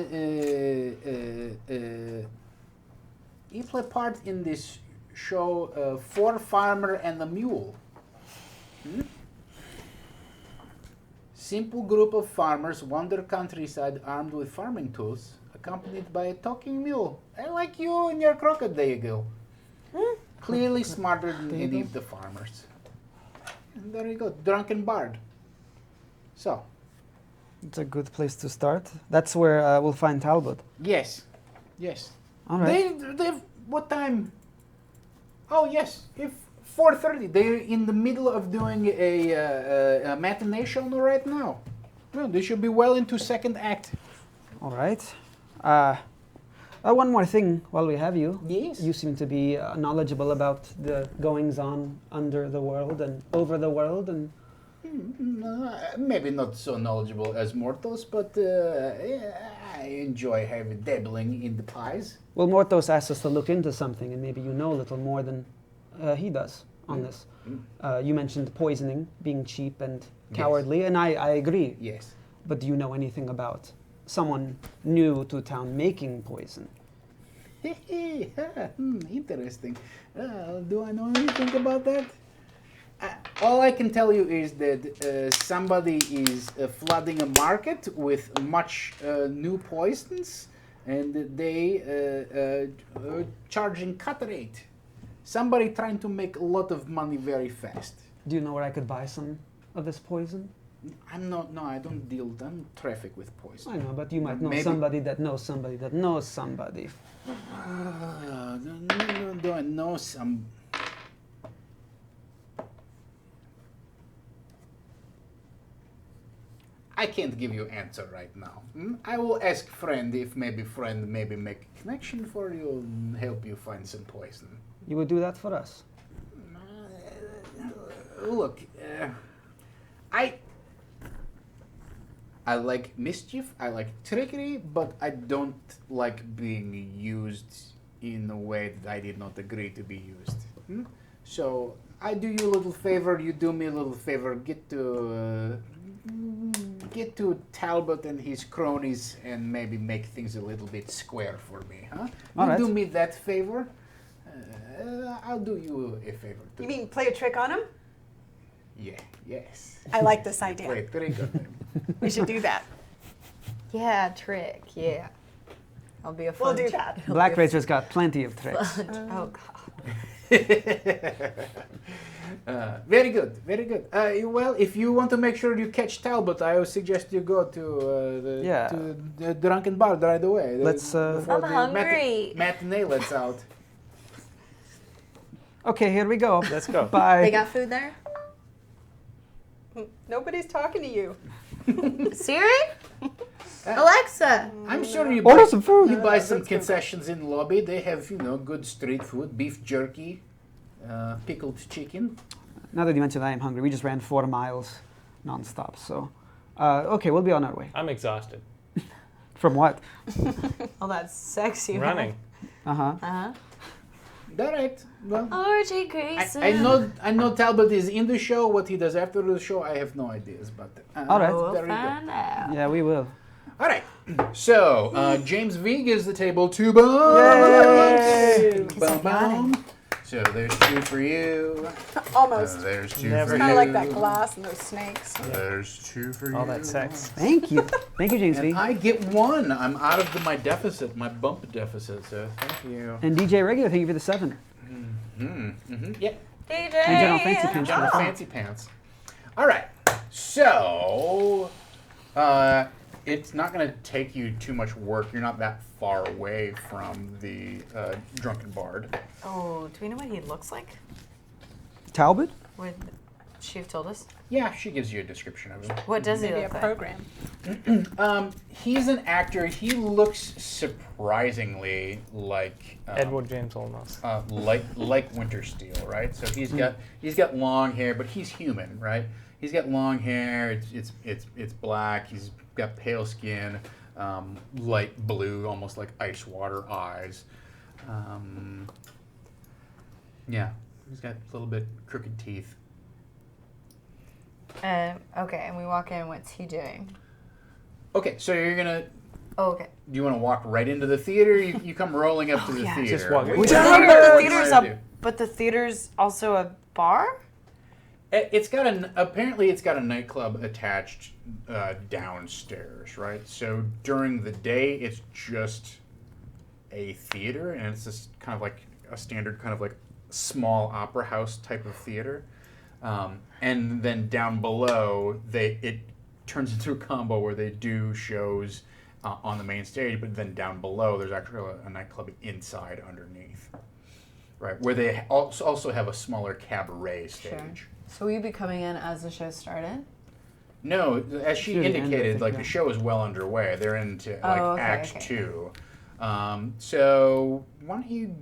He played part in this show, For Farmer and the Mule. Simple group of farmers wander countryside armed with farming tools, accompanied by a talking mule. I like you and your crooked. There you go. Clearly smarter than any of the farmers. And there you go, Drunken Bard. So, It's a good place to start. That's where we'll find Talbot. yes. All right. what time? Oh yes, if 4:30. They're in the middle of doing a matinee show right now. Well, they should be well into second act. All right. One more thing while we have you. Yes. You seem to be knowledgeable about the goings on under the world and over the world, and Maybe not so knowledgeable as mortals, but I enjoy having dabbling in the pies. well, Mortos asked us to look into something, and maybe you know a little more than he does on this. You mentioned poisoning being cheap and cowardly, and I agree. Yes. But do you know anything about someone new to town making poison? Interesting. Do I know anything about that? All I can tell you is that somebody is flooding a market with much new poisons, and they charging cut rate. Somebody trying to make a lot of money very fast. Do you know where I could buy some of this poison? I don't traffic with poison. I know, but you might know Maybe- somebody that knows somebody that knows somebody. Do I know some? I can't give you answer right now. I will ask friend if friend make a connection for you and help you find some poison. You would do that for us? Look, I like mischief, I like trickery, but I don't like being used in a way that I did not agree to be used. So I do you a little favor, you do me a little favor. Get to Talbot and his cronies and maybe make things a little bit square for me, huh? All You right. do me that favor, I'll do you a favor too. You mean play a trick on him? Yeah, yes. I like this Play idea. a trick on him. We should do that. Yeah, trick. Yeah. I'll be a fun. We'll do that. Black Razor's got plenty of tricks. Oh god. Very good, very good. Well, if you want to make sure you catch Talbot, I would suggest you go to the Drunken Bar right away. Let's, before I'm the hungry. matinee lets out. Okay, here we go. Let's go. Bye. They got food there? Nobody's talking to you. Siri? Alexa. I'm sure you Order buy, some food. you buy some concessions in the lobby. They have, good street food, beef jerky, pickled chicken. Now that you mentioned I am hungry, we just ran 4 miles nonstop. So, okay, we'll be on our way. I'm exhausted. From what? Oh, that's sexy. Running. Uh huh. Uh-huh. All right. Well, Orgy Grayson. I know Talbot is in the show. What he does after the show, I have no ideas. But All right. We'll there you go. find out. Yeah, we will. All right. So James V gives the table 2 bones. Yay! Bum, bum. So there's 2 for you. Almost. There's 2 Never for Kind you. of like that glass and those snakes. There's 2 for you. All that sex. Thank you. Thank you, James And V. I get 1. I'm out of my deficit, my bump deficit. So thank you. And DJ Regular, thank you for the 7. Yeah. DJ. And General Fancy Pants. John Fancy Pants. All right. So, it's not going to take you too much work. You're not that far away from the Drunken Bard. Oh, do we know what he looks like? Talbot? Would she have told us? Yeah, she gives you a description of him. What does he Maybe a look like? program. He's an actor. He looks surprisingly like Edward James Olmos. like Winter Steel, right? So he's got long hair, but he's human, right? He's got long hair. It's black. He's got pale skin, light blue, almost like ice water eyes. Yeah, he's got a little bit crooked teeth. Okay, and we walk in. What's he doing? Okay, so you're gonna. Oh, okay. Do you want to walk right into the theater? You come rolling up to the yeah. theater. Just walk in. What The do you The wanna theater's do? but the theater's also a bar? It's got apparently it's got a nightclub attached downstairs, right? So during the day it's just a theater, and it's just kind of like a standard kind of like small opera house type of theater. And then down below it turns into a combo where they do shows on the main stage, but then down below there's actually a nightclub inside underneath, right? Where they also have a smaller cabaret stage. So will you be coming in as the show started? No, as she Should end, I indicated, think, like yeah. the show is well underway. They're into like Oh, okay, Act okay. 2. So why don't you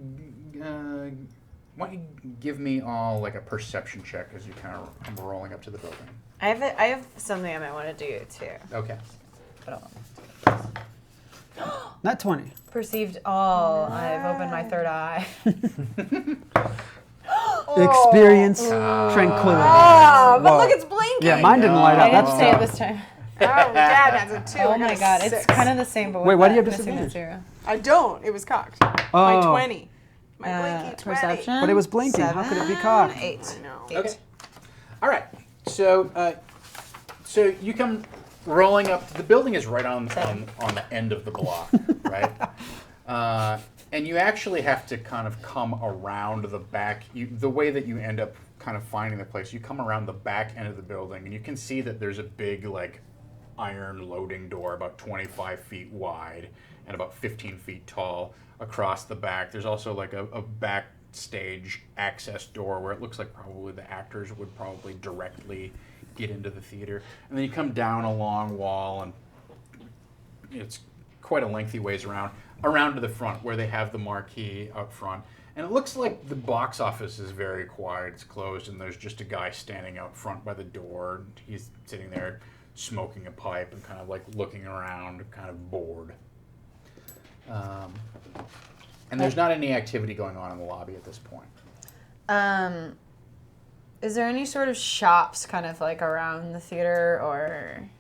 give me all like a perception check as you kind of come rolling up to the building? I have something I might want to do too. Okay. Not 20. Perceived all. I've opened my third eye. Experience tranquility. Oh, but Whoa. look, it's blinking. Yeah, mine didn't light I up. didn't That's say it tough. this time. Oh, Dad has a 2. Oh I got my a god, it's 6. kind of the same, but with Wait, why do you that have missing the disadvantage? 0. I don't. It was cocked. My Oh. 20. My blinky 20. Perception. But it was blinking. How could it be cocked? 8. No. Okay. All right. So so you come rolling up. The building is right on the end of the block, right? And you actually have to kind of come around the back. The way that you end up kind of finding the place, you come around the back end of the building, and you can see that there's a big like iron loading door about 25 feet wide and about 15 feet tall across the back. There's also like a backstage access door where it looks like probably the actors would probably directly get into the theater. And then you come down a long wall, and it's quite a lengthy ways around to the front where they have the marquee out front. And it looks like the box office is very quiet. It's closed, and there's just a guy standing out front by the door. He's sitting there smoking a pipe and kind of like looking around, kind of bored. And there's not any activity going on in the lobby at this point. Is there any sort of shops kind of like around the theater or?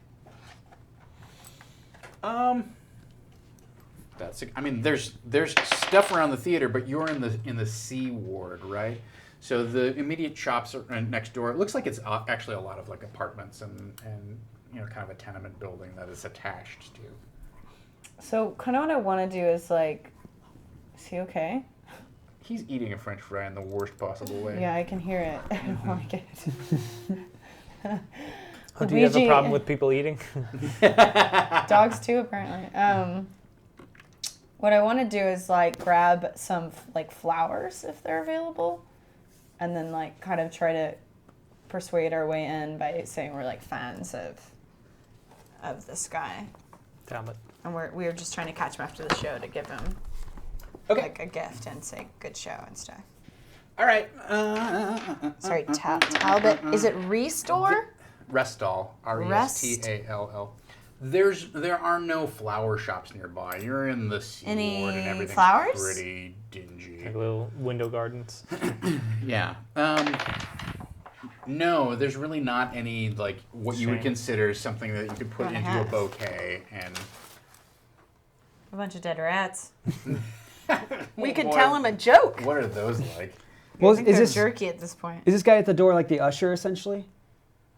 There's stuff around the theater, but you're in the C ward, right? So the immediate shops are next door. It looks like it's actually a lot of like apartments and kind of a tenement building that is attached to. So kind of what I want to do is like, is he okay? He's eating a French fry in the worst possible way. Yeah, I can hear it. I don't like it. Oh, do you have a Luigi- problem with people eating? Dogs too, apparently. What I want to do is like grab some like flowers if they're available, and then like kind of try to persuade our way in by saying we're like fans of this guy, Damn it. and we're just trying to catch him after the show to give him like a gift and say good show and stuff. All right. Sorry, Talbot. Is it Restore? Restall. R-E-S-T-A-L-L. There are no flower shops nearby. You're in the C Any ward and everything's flowers? pretty dingy. Like little window gardens. Yeah. No, there's really not any like what you would Shame. consider something that you could put What I into a have. bouquet and. A bunch of dead rats. We could Boy, tell him a joke. What are those like? Well, I think is they're this jerky at this point. is this guy at the door like the usher essentially?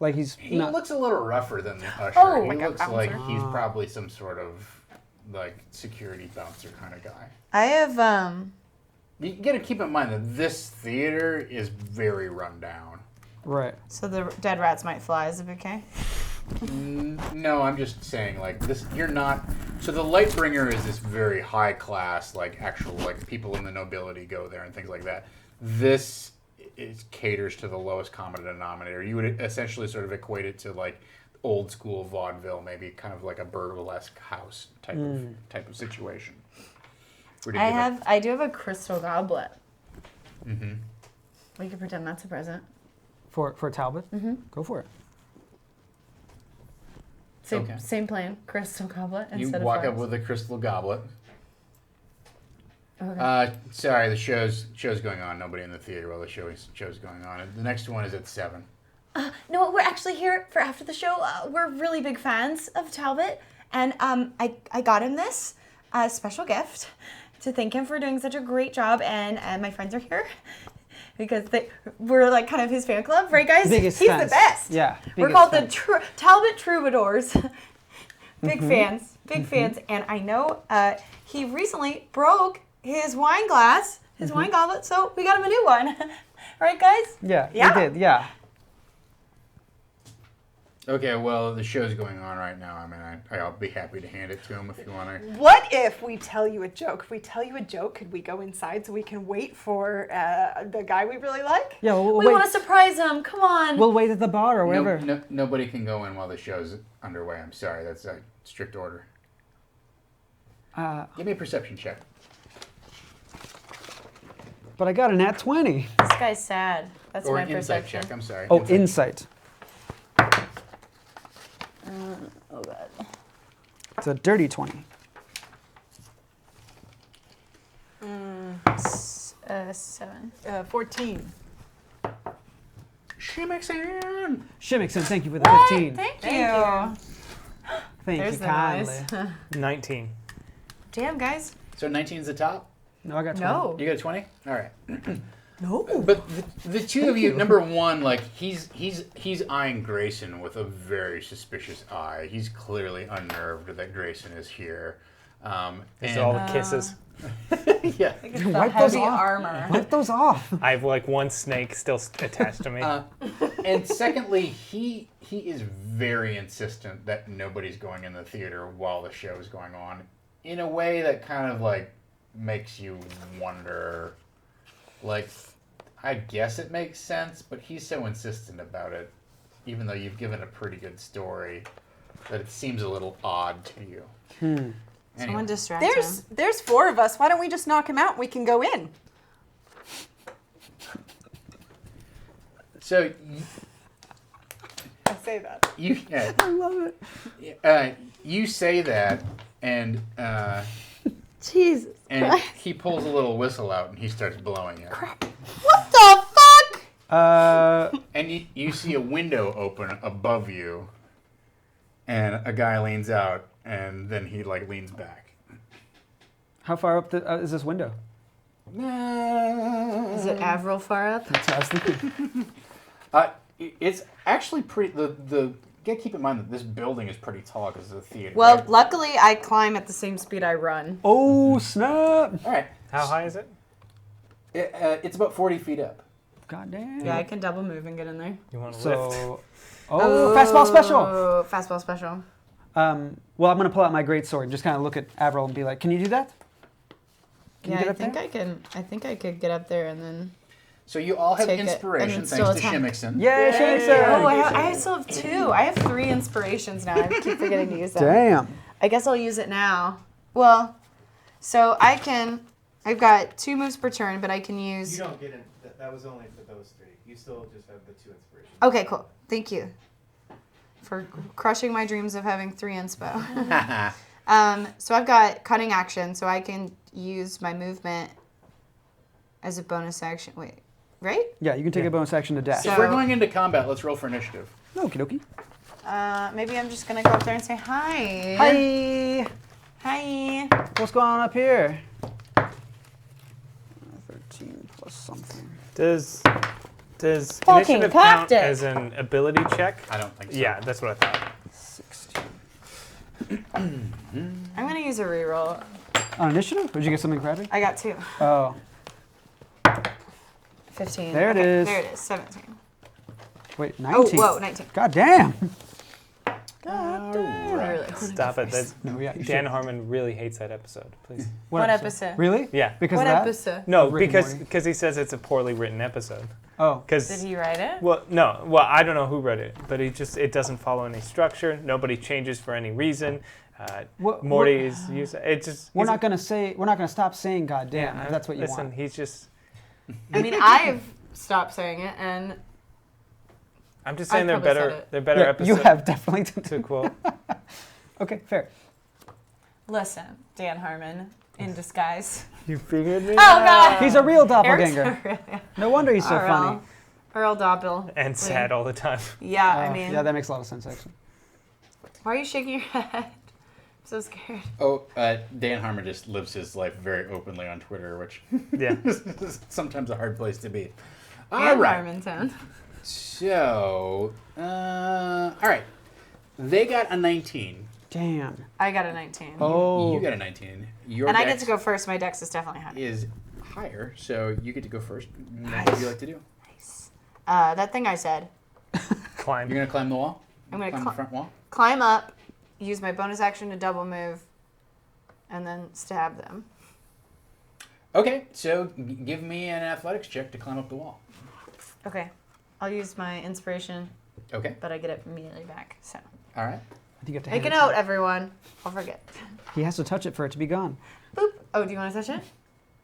Like he's He not. looks a little rougher than the usher. Oh, he like a looks like bouncer. he's probably some sort of like security bouncer kind of guy. I have You gotta keep in mind that this theater is very run down. Right. so the dead rats might fly as a bouquet. No, I'm just saying like this. You're not. So the Lightbringer is this very high class, like actual like people in the nobility go there and things like that. This caters to the lowest common denominator. You would essentially sort of equate it to like old school vaudeville, maybe kind of like a burlesque house type of situation. I do have a crystal goblet. Mm-hmm. We could pretend that's a present. For Talbot? Mm-hmm. Go for it. Same, Okay. same plan. Crystal goblet You instead walk of up flowers. with a crystal goblet. Okay. Sorry, the show's going on. Nobody in the theater while the show's going on. The next one is at 7. No, we're actually here for after the show. We're really big fans of Talbot, and I got him this special gift to thank him for doing such a great job. And my friends are here because we're like kind of his fan club, right, guys? Biggest He's fans. the best. Yeah. We're biggest called fans. the Talbot Troubadours. Big fans, big fans. And I know he recently broke his wine glass, his wine goblet, so we got him a new one. Right, guys? Yeah, Yeah. he did. Yeah. Okay, well, the show's going on right now. I mean, I'll be happy to hand it to him if you want to. What if we tell you a joke? If we tell you a joke, could we go inside so we can wait for the guy we really like? Yeah, we'll We wait. want to surprise him. Come on. We'll wait at the bar or wherever. Nobody can go in while the show's underway. I'm sorry. That's a strict order. Give me a perception check. But I got an at 20. This guy's sad. That's Or my an insight perception. check. I'm sorry. Oh, insight. Oh god. It's a dirty 20. 7. 14. Shimmickson! Shimmickson, thank you for the 15. Thank Thank you. Thank There's you the kindly. noise. 19. Damn, guys. So 19's the top? No, I got 20. No. You got a 20? All right. No. But the two of you, number one, like he's eyeing Grayson with a very suspicious eye. He's clearly unnerved that Grayson is here. It's all the kisses. Yeah. It's the Wipe those heavy off. armor. Wipe those off. I have like one snake still attached to me. And secondly, he is very insistent that nobody's going in the theater while the show is going on, in a way that kind of like makes you wonder. Like, I guess it makes sense, but he's so insistent about it, even though you've given a pretty good story, that it seems a little odd to you. Anyway. Someone distract him. There's 4 of us. Why don't we just knock him out and we can go in? So I say that. you I love it. you say that, and Jesus. he pulls a little whistle out and he starts blowing it. What the fuck? And you see a window open above you, and a guy leans out, and then he like leans back. How far up is this window? Is it Avril far up? That's what I was thinking. It's actually pretty. Keep in mind that this building is pretty tall because it's a theater. Well, right? luckily I climb at the same speed I run. Oh, snap. All right. How high is it? It's about 40 feet up. God damn. Yeah, I can double move and get in there. You want to lift? So, fastball special. Oh, fastball special. Well, I'm going to pull out my great sword and just kind of look at Avril and be like, can you do that? Can you Yeah, get I up think there? I can. I think I could get up there and then. So you all have Take it, and inspiration then still thanks to attack. Shimmickson. Yay, Shimmickson. Oh, I still have 2. I have 3 inspirations now. I keep forgetting to use them. Damn. I guess I'll use it now. Well, so I can. I've got 2 moves per turn, but I can You use. don't get in. That was only for those 3. You still just have the 2 inspirations. Okay, cool. Thank you for crushing my dreams of having 3 inspo. So I've got cutting action, so I can use my movement as a bonus action. Wait, right? Yeah, you can take a bonus action to dash. So- If we're going into combat, let's roll for initiative. Okie dokie. Maybe I'm just gonna go up there and say hi. Hi. Hi. What's going on up here? 13 plus something. Does Fucking initiative count cocked it. as an ability check? I don't think so. Yeah, that's what I thought. 16. I'm gonna use a reroll. On initiative? Did you get something crappy? I got 2. Oh. 15. There it is. There it is. 17. Wait, 19. Oh, whoa, 19. God damn. Stop it. That's, No, yeah, you Dan should. Harmon really hates that episode. Please. What episode? Really? Yeah. Because What of that? episode? No, Rick and Morty. because he says it's a poorly written episode. Oh. Because Did he write it? well, no, well I don't know who read it, but it doesn't follow any structure. Nobody changes for any reason. Morty's use it just. We're he's not gonna stop saying God damn. Yeah, if that's what you listen, want. he's just. I mean, I've stopped saying it, and I'm just saying I've they're probably said better. it. They're better Yeah, episodes. you have definitely. to quote. Okay, fair. listen, Dan Harmon in disguise. You figured me. Oh God! He's a real Eric's doppelganger. No wonder he's so Earl. funny. Earl Doppel. And sad all the time. Yeah, I mean, Yeah, that makes a lot of sense actually. why are you shaking your head? I'm so scared. Oh, Dan Harmon just lives his life very openly on Twitter, which Yeah. is sometimes a hard place to be. All Dan right. Harmontown. So, all right. They got a 19. Damn. I got a 19. Oh. You got a 19. Your And I get dex to go first. My dex is definitely high. is higher, so you get to go first. What would you like to do? That thing I said. Climb. You're going to climb the wall? I'm gonna Climb the front wall. climb up, use my bonus action to double move, and then stab them. Okay, so give me an athletics check to climb up the wall. Okay. I'll use my inspiration, Okay. but I get it immediately back. So All right. I think you have to make a hand it to note, him. everyone. I'll forget. He has to touch it for it to be gone. Boop. Oh, do you want to touch it?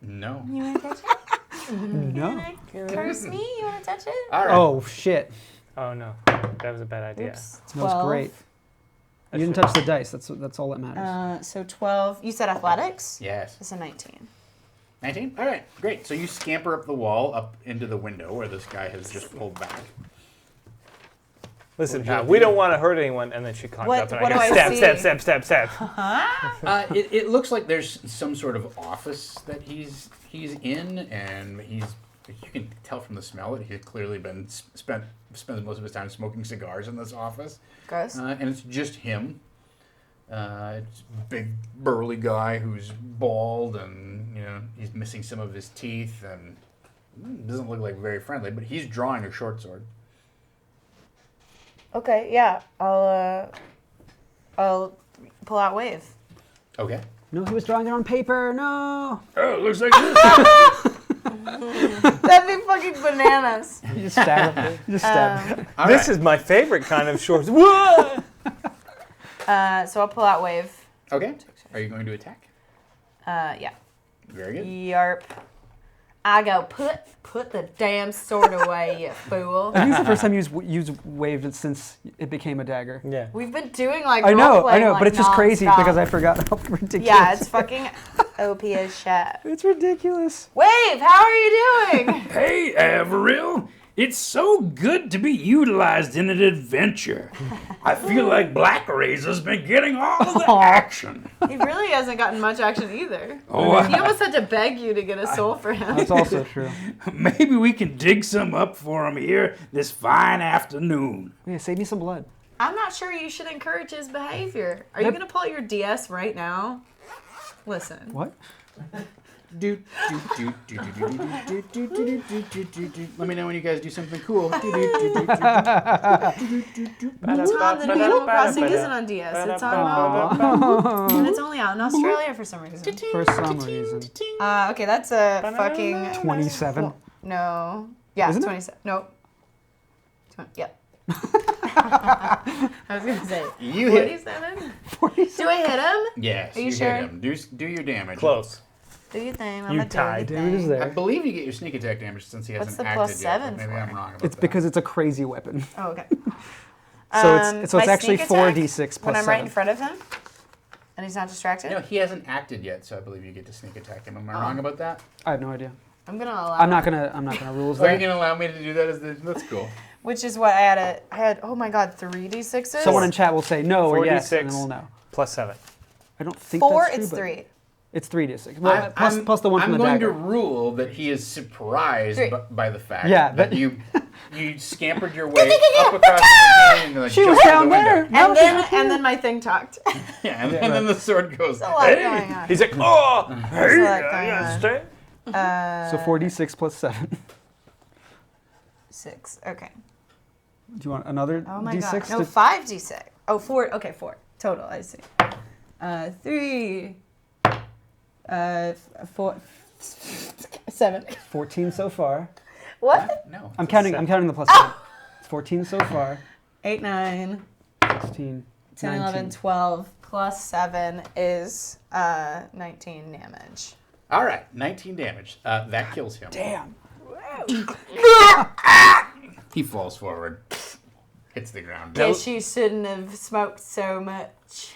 No. You want to touch it? No. Curse me? You want to touch it? All right. Oh shit! Oh no, that was a bad idea. Oops. Smells great. You didn't touch the dice. That's all that matters. So 12. You said athletics? Yes. It's a 19. 19? All right, great. So you scamper up the wall, up into the window where this guy has just pulled back. Listen, What would you we do? don't want to hurt anyone, and then she climbs What- up and what I do go I stab, see? stab, stab, stab, stab. It looks like there's some sort of office that he's in, and you can tell from the smell that he's clearly been spends most of his time smoking cigars in this office. Gross. And it's just him. It's a big burly guy who's bald, and he's missing some of his teeth, and doesn't look like very friendly. But he's drawing a short sword. Okay, yeah. I'll pull out wave. Okay. No, he was drawing it on paper. No. Oh, it looks like this. That'd be fucking bananas. You just stab him. You just stab him. All This right. is my favorite kind of shorts. Whoa! So I'll pull out wave. Okay. Are you going to attack? Yeah. Very good. Yarp. I go, put the damn sword away, you fool. I think it's the first time you used waved since it became a dagger. Yeah. We've been doing like I know, role-playing, but like, it's just crazy nonstop. because I forgot how ridiculous. Yeah, it's fucking OP as shit. It's ridiculous. Wave, how are you doing? Hey, Avril. It's so good to be utilized in an adventure. I feel like Black Razor's been getting all of the action. He really hasn't gotten much action either. Oh, He almost had to beg you to get a soul for him. That's also true. Maybe we can dig some up for him here this fine afternoon. Yeah, save me some blood. I'm not sure you should encourage his behavior. Are you going to pull out your DS right now? Listen. What? Let me know when you guys do something cool. Tom, the new Animal Crossing isn't on DS. It's on mobile. And it's only out in Australia for some reason. For some reason. Okay, that's a fucking... 27. No. Yeah, Isn't it? 27. Nope. Yep. I was going to say You hit. 47? Do I hit him? Yes, Are you you sure? hit him. Do your damage. Close. Do your thing. I'm You a dirty tied. Damage is thing. I there. believe you get your sneak attack damage since he What's hasn't the acted +7 yet. But maybe for? I'm wrong about It's that. because it's a crazy weapon. Oh, okay. So it's my actually sneak 4d6 attack, plus when I'm right in 7. front of him, and he's not distracted. No, he hasn't acted yet, so I believe you get to sneak attack him. Am I wrong about that? I have no idea. I'm gonna allow. I'm not gonna rules Are you that. gonna allow me to do that? That's cool. Which is what I had. I had. Oh my God, 3d6s. Someone in chat will say no or yes, 4d6. and then we'll know. Plus 7. I don't think 4. that's true, It's but 3. It's 3d6. Well, plus the one from I'm the going dagger. to rule that he is surprised Three. by the fact Yeah, that but- you scampered your way up across the thing and like She was jumped out down the window. there. No, And then my thing talked. Yeah, and then the sword goes. A lot Hey! going on. He's like, oh, There's hey, a lot going yeah, on. straight. So 4d6 plus 7. 6. Okay. Do you want another Oh my d6? God. No, 5d6. Oh, 4. Okay, 4 total. I see. 3. 4. 7. 14 so far. What? No. I'm counting the plus 7. It's 14 so far. 8, 9, 16, 10, 19. 11, 12 plus 7 is 19 damage. All right, 19 damage. That kills him. Damn. He falls forward, hits the ground. Guess you shouldn't have smoked so much.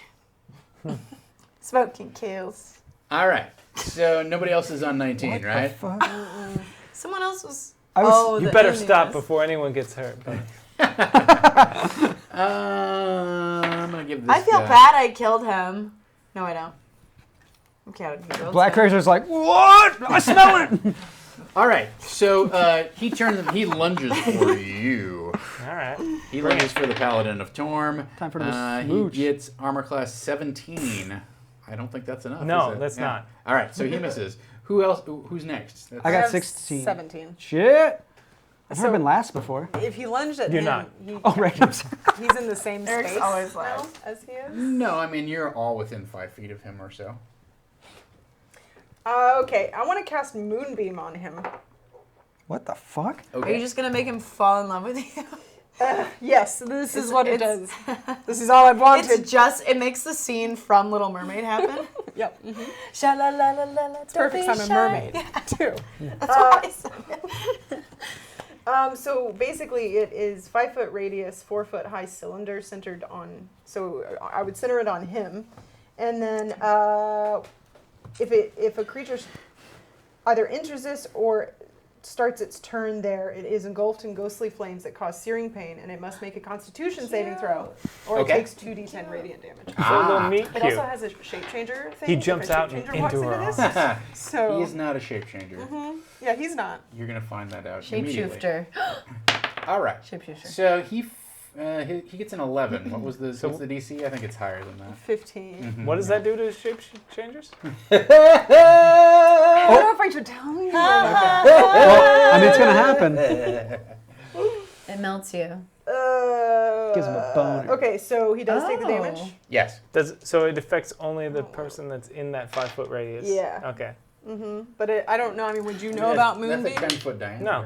Smoking kills. All right, so nobody else is on 19, What right? the fuck? Someone else was. I was- oh, You the better enemy stop was- before anyone gets hurt. buddy. I'm gonna give this. I feel guy- bad I killed him. No, I don't. I'm counting. Black Razor's like, what? I smell it. All right, so he turns and he lunges for you. All right. He lunges for the Paladin of Torm. Time for the He smooch. gets armor class 17. I don't think that's enough. No, is it? that's not. All right, so he misses. Who else? Who's next? I got 16. 17. Shit. I've never been last before. If he lunged at You're him, not. Oh, right. I'm sorry. he's in the same Eric's space always now last. as he is. No, I mean you're all within 5 feet of him or so. Okay, I want to cast Moonbeam on him. What the fuck? Are you just gonna make him fall in love with you? Yes, this is what it it's- does. This is all I wanted. It makes the scene from Little Mermaid happen. Yep. Sha-la-la-la-la-la, It's perfect 'cause I'm a mermaid, too. That's why I said it. So basically, it is 5 foot radius, 4 foot high cylinder centered on. So I would center it on him, and then if a creature either enters this or starts its turn there, it is engulfed in ghostly flames that cause searing pain, and it must make a Constitution saving throw, or Okay. it takes 2d10 radiant damage. So a little meat It cute. also has a shape changer thing. He if a jumps out shape changer into walks her this. arms. So He is not a shape changer. yeah, he's not. You're gonna find that out immediately. Shapeshifter. All right. Shapeshifter. So he gets an 11. What was what's the DC? I think it's higher than that. 15. What does that do to shape changers? I don't know if I should tell you. Well, I mean, it's gonna happen. It melts you. Gives him a boner. Okay, so he does take the damage. Oh. Yes. So it affects only the person that's in that 5 foot radius. Yeah. Okay. But I don't know. I mean, would you know about That's Moonbeam? a 10-foot diameter. No.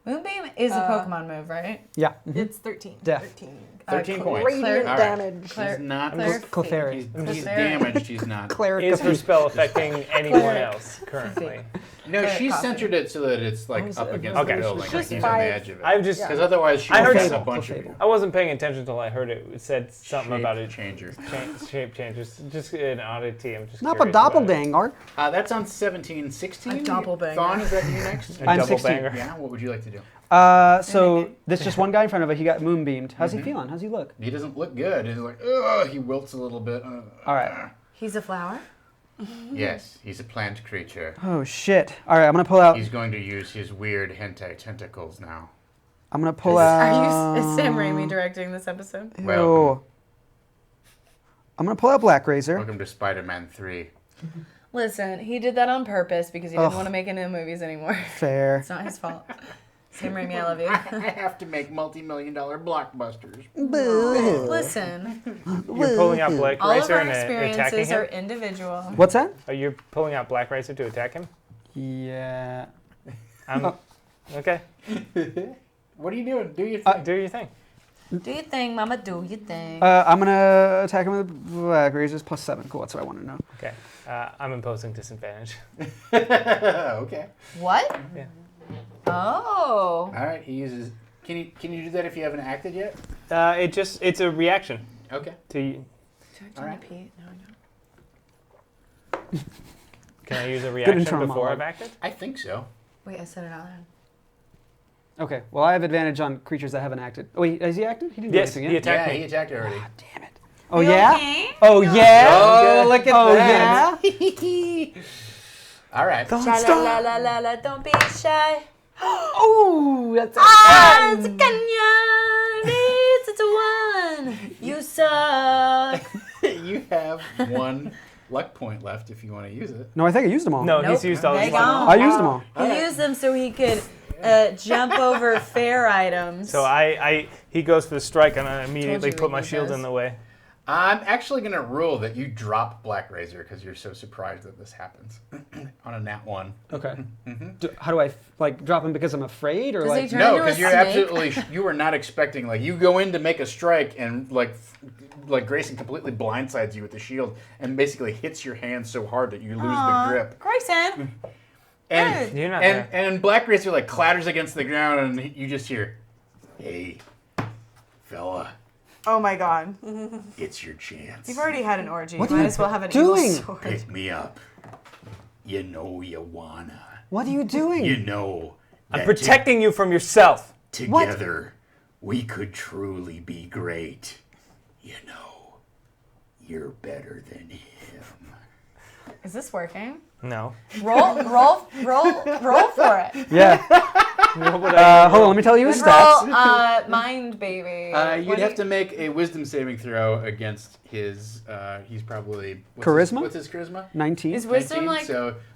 Moonbeam is a Pokemon move, right? Yeah. It's 13. Def. 13. 13 points. Radiant All right. damage. He's not. Claire. He's Claire. damaged. He's not. Is her spell affecting anyone else currently? No, Claire she's Coffee. centered it so that it's like up against Okay. the building, like Just he's on the five- edge of it. I've just Because otherwise she I heard would it- a bunch of you. I wasn't paying attention until I heard it. It said something Shape about it. changer. Shape changes. Just an oddity. I'm just Not a curious about it. doppelganger. That's on 17, 16. A doppelbanger. Thon, is that you next? A I'm double 16. banger. Yeah. What would you like to do? So there's just one guy in front of it. He got moonbeamed. How's he feeling? How's he look? He doesn't look good. He's like, ugh. He wilts a little bit. All right. He's a flower. Yes, he's a plant creature. Oh shit. All right, I'm gonna pull out. He's going to use his weird hentai tentacles now. I'm gonna pull out. Are you? Is Sam Raimi directing this episode? Welcome. I'm gonna pull out Black Razor. Welcome to Spider-Man 3. Listen, he did that on purpose because he didn't Ugh. want to make any movies anymore. Fair. It's not his fault. Sam Raimi, I love you. I have to make multi-million-dollar blockbusters. Listen, You're pulling out Black all of Racer our and attacking experiences him? are individual. What's that? Are you pulling out Black Racer to attack him? Yeah. Okay. What are you doing? Do your thing. Do your thing. Do your thing, mama, do your thing. I'm gonna attack him with Black Razors plus 7. Cool. That's what I want to know. Okay. I'm imposing disadvantage. Okay. What? Yeah. Oh. All right. He uses. Can you do that if you haven't acted yet? It's a reaction Okay. to. Do I All right. repeat? No, I don't. Can I use a reaction internal before monologue. I've acted? I think so. Wait, I said it out loud. Okay. Well, I have advantage on creatures that haven't acted. Oh, wait, has he acted? He didn't Yes, do he anything yet. attacked Yeah, me. he attacked already. Damn it. Oh You yeah. okay? Oh yeah. Oh, look at Oh that. yeah. All right. Sha la la la la la, don't be shy. Oh, that's Ah, it's a Kenya. It's a one. You suck. You have one luck point left if you want to use it. No, I think I used them all. No, Nope. he's used all his Hang luck. on. I used them all. He used them so he could jump over fair items. So he goes for the strike, and I immediately you put my he shield does. in the way. I'm actually going to rule that you drop Black Razor because you're so surprised that this happens on a nat 1. Okay. How do I drop him because I'm afraid, or Does he like? turn No, into a because you're snake? absolutely you were not expecting you go in to make a strike and like Grayson completely blindsides you with the shield and basically hits your hand so hard that you lose the grip. Grayson. And You're not and Black Razor clatters against the ground and you just hear, "Hey, fella, Oh my god. it's your chance. You've already had an orgy. What You are might you as well have an doing? evil sword. Pick me up. You know you wanna. What are you doing? You know I'm that protecting you from yourself. together we could truly be great. You know, you're better than him." Is this working? No. Roll for it. Yeah. What would I Hold on. Let me tell you his stats. Roll, mind baby. You'd have to make a wisdom saving throw against his. He's probably Charisma? What's his charisma? 19. Is wisdom 19, like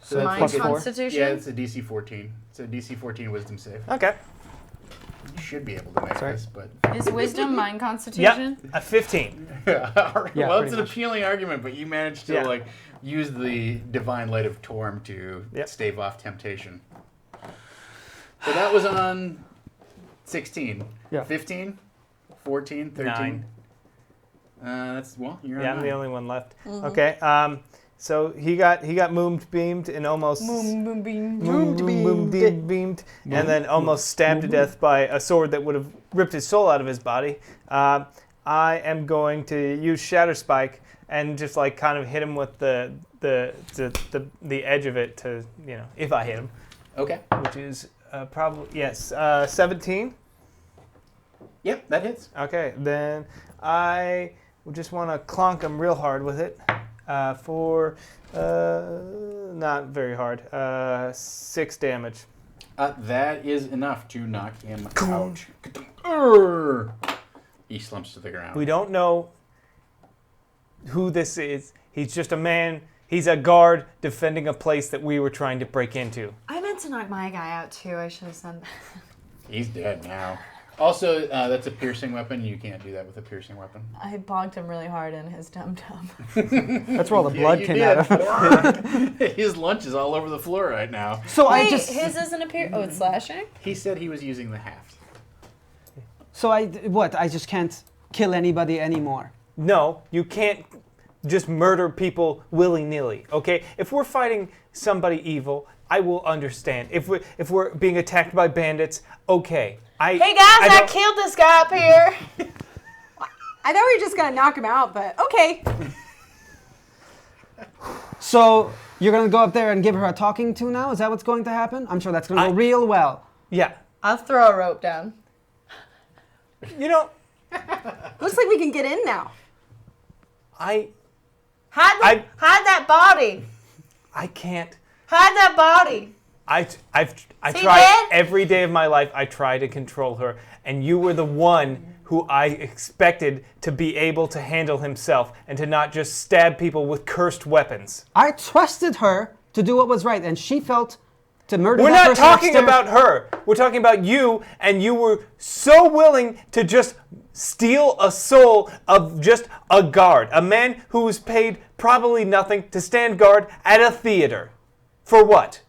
so mind plus 4. constitution? Yeah, it's a DC 14. It's a DC 14 wisdom save. Okay. should be able to make Sorry. this, but Is wisdom mine constitution? Yep, a 15. yeah, well, it's pretty an much. appealing argument, but you managed to Yeah. use the divine light of Torm to Yep. stave off temptation. So that was on 16. Yeah. 15, 14, 13. 9. You're on Yeah, I'm the 9. only one left. Okay. So he got beamed and almost beamed, and then almost stabbed to death by a sword that would have ripped his soul out of his body. I am going to use Shatter Spike and just like kind of hit him with the edge of it to, if I hit him, Okay. which is probably 17. Yep, that hits. Okay, then I would just want to clonk him real hard with it for not very hard, 6 damage. That is enough to knock him out. Urgh. He slumps to the ground. We don't know who this is. He's just a man. He's a guard defending a place that we were trying to break into. I meant to knock my guy out too. I should have said that. He's dead now. Also, that's a piercing weapon. You can't do that with a piercing weapon. I bonked him really hard in his dum-dum. That's where all the blood you came did. out of. His lunch is all over the floor right now. So Wait, I just. his isn't a pierce. Oh, it's slashing? He said he was using the haft. So I just can't kill anybody anymore. No, you can't just murder people willy-nilly, okay? If we're fighting somebody evil, I will understand. If we're being attacked by bandits, okay. Hey guys, I killed this guy up here. I thought we were just gonna knock him out, but okay. So you're gonna go up there and give her a talking to now? Is that what's going to happen? I'm sure that's gonna go real well. Yeah. I'll throw a rope down. Looks like we can get in now. Hide that body. I can't. Hide that body. I See, try man? every day of my life. I try to control her, and you were the one who I expected to be able to handle himself and to not just stab people with cursed weapons. I trusted her to do what was right, and she felt to murder. We're that not person talking upstairs. about her. We're talking about you, and you were so willing to just steal a soul of just a guard, a man who was paid probably nothing to stand guard at a theater. For what?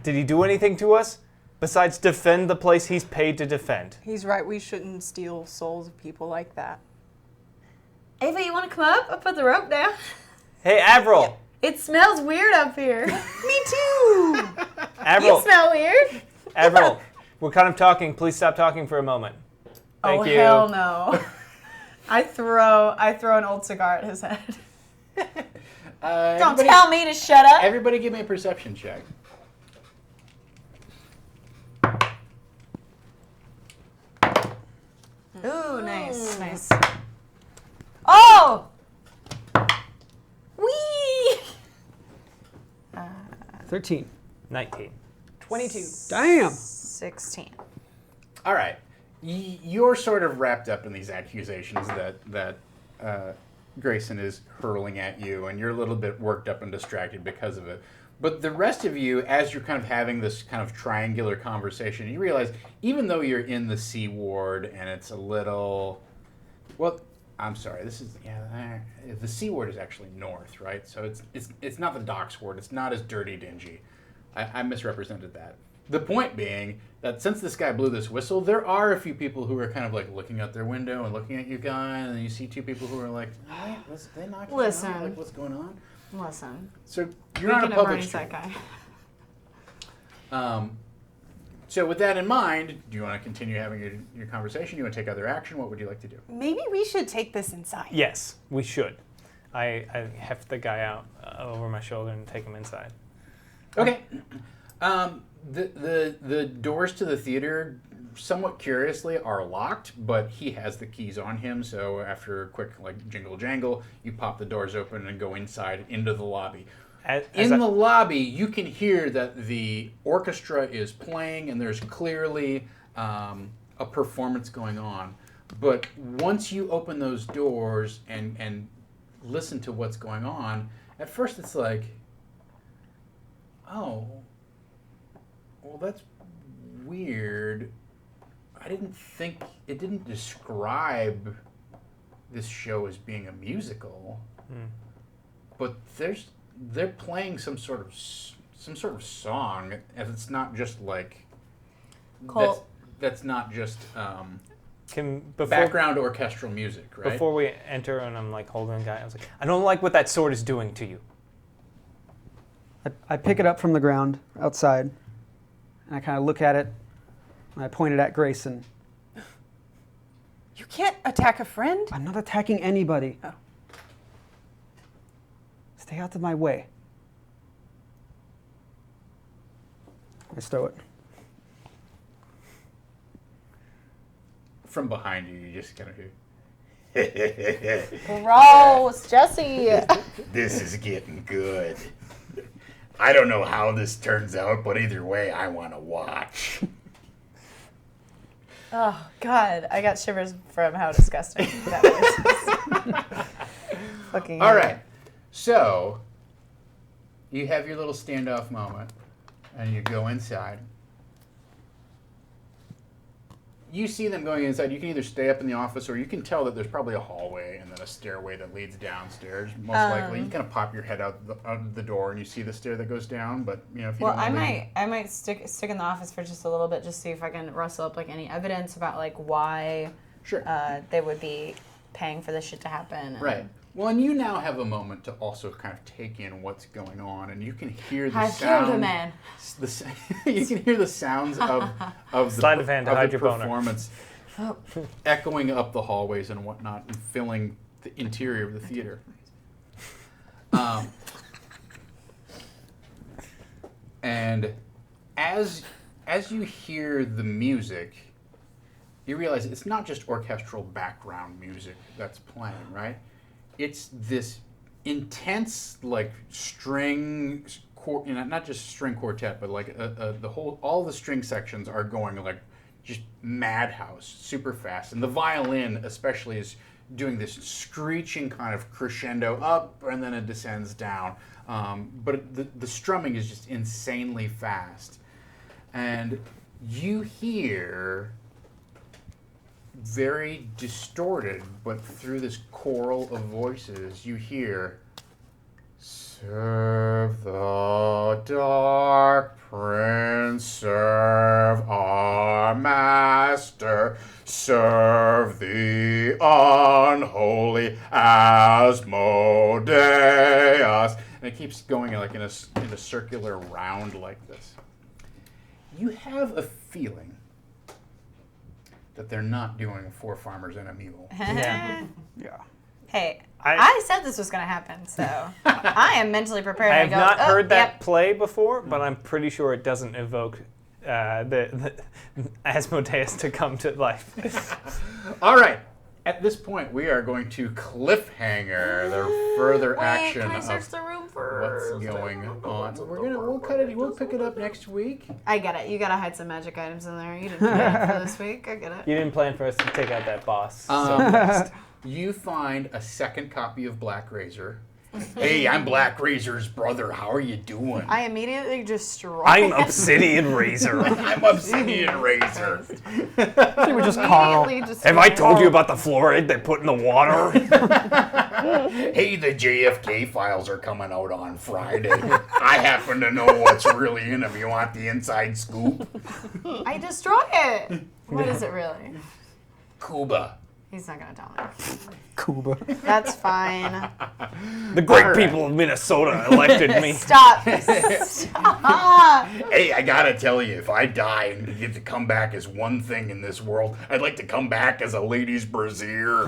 Did he do anything to us besides defend the place he's paid to defend? He's right. We shouldn't steal souls of people like that. Ava, you want to come up? I'll put the rope down. Hey, Avril. It smells weird up here. Me too. Avril. You smell weird? Avril. We're kind of talking. Please stop talking for a moment. Thank you. Hell no. I throw an old cigar at his head. Don't tell me to shut up. Everybody give me a perception check. Ooh, nice. Oh! Whee! 13. 19. 22. Damn. 16. All right. You're sort of wrapped up in these accusations that Grayson is hurling at you, and you're a little bit worked up and distracted because of it. But the rest of you, as you're kind of having this kind of triangular conversation, you realize even though you're in the C ward and it's a little, well, I'm sorry, this is, the C ward is actually north, right? So it's not the docks ward. It's not as dirty, dingy. I misrepresented that. The point being that since this guy blew this whistle, there are a few people who are kind of like looking out their window and looking at you guys, and then you see two people who are like, "Wait, they knocked you out? Listen. Like, what's going on?" Listen. So you're on a Speaking of public Bernie's street. that guy. So with that in mind, do you want to continue having your conversation? Do you want to take other action? What would you like to do? Maybe we should take this inside. Yes, we should. I heft the guy out over my shoulder and take him inside. Okay. The doors to the theater, somewhat curiously, are locked, but he has the keys on him. So after a quick jingle jangle, you pop the doors open and go inside into the lobby. In the lobby, you can hear that the orchestra is playing, and there's clearly a performance going on. But once you open those doors and listen to what's going on, at first it's like, oh, well, that's weird. I didn't think it didn't describe this show as being a musical, but they're playing some sort of song, and it's not just like Colt. that's not just Before background orchestral music, right? before we enter, and I'm like holding the guy, I was like, I don't like what that sword is doing to you. I pick it up from the ground outside, and I kind of look at it, and I point it at Grayson. You can't attack a friend. I'm not attacking anybody. Oh. Stay out of my way. I stow it. From behind you, you just kind of hear. Gross, Jesse. This is getting good. I don't know how this turns out, but either way, I want to watch. Oh God, I got shivers from how disgusting that was. Fucking. All right, so you have your little standoff moment, and you go inside. You see them going inside. You can either stay up in the office, or you can tell that there's probably a hallway and then a stairway that leads downstairs. Most likely, you kind of pop your head out the door, and you see the stair that goes down. But you know, if you Well, don't I might stick in the office for just a little bit, just see if I can rustle up like any evidence about like why sure. they would be paying for this shit to happen. And Right. Well, and you now have a moment to also kind of take in what's going on, and you can hear the I've sound. killed a man. You can hear the sounds of the, Sleight of hand to of hide the your boner. performance Oh. echoing up the hallways and whatnot, and filling the interior of the theater. And as you hear the music, you realize it's not just orchestral background music that's playing, right? It's this intense, like string, not just string quartet, but like all the string sections are going like just madhouse, super fast, and the violin especially is doing this screeching kind of crescendo up, and then it descends down. But the strumming is just insanely fast, and you hear very distorted, but through this choral of voices, you hear, "Serve the dark prince, serve our master, serve the unholy Asmodeus." And it keeps going like in a circular round like this. You have a feeling that they're not doing Four Farmers and a Mule. Yeah. Yeah. Hey, I- I said this was going to happen, so I am mentally prepared. I have to go, not heard that Yep. play before, but I'm pretty sure it doesn't evoke the Asmodeus to come to life. All right. At this point, we are going to cliffhanger the further Wait, action can I of search the room first? what's going on. We'll cut it. We'll pick it up next week. I get it. You gotta hide some magic items in there. You didn't do that for this week. I get it. You didn't plan for us to take out that boss. You find a second copy of Black Razor. Hey, I'm Black Razor's brother. How are you doing? I immediately destroy. I'm Obsidian Razor. I'm Obsidian Razor. It was just Carl. Have I told you about the fluoride they put in the water? Hey, the JFK files are coming out on Friday. I happen to know what's really in them. You want the inside scoop? I destroy it. What is it really? Cuba. He's not gonna tell me. Cuba. That's fine. The great people of Minnesota elected me. Stop. Stop. Hey, I gotta tell you, if I die and get to come back as one thing in this world, I'd like to come back as a ladies' brassiere.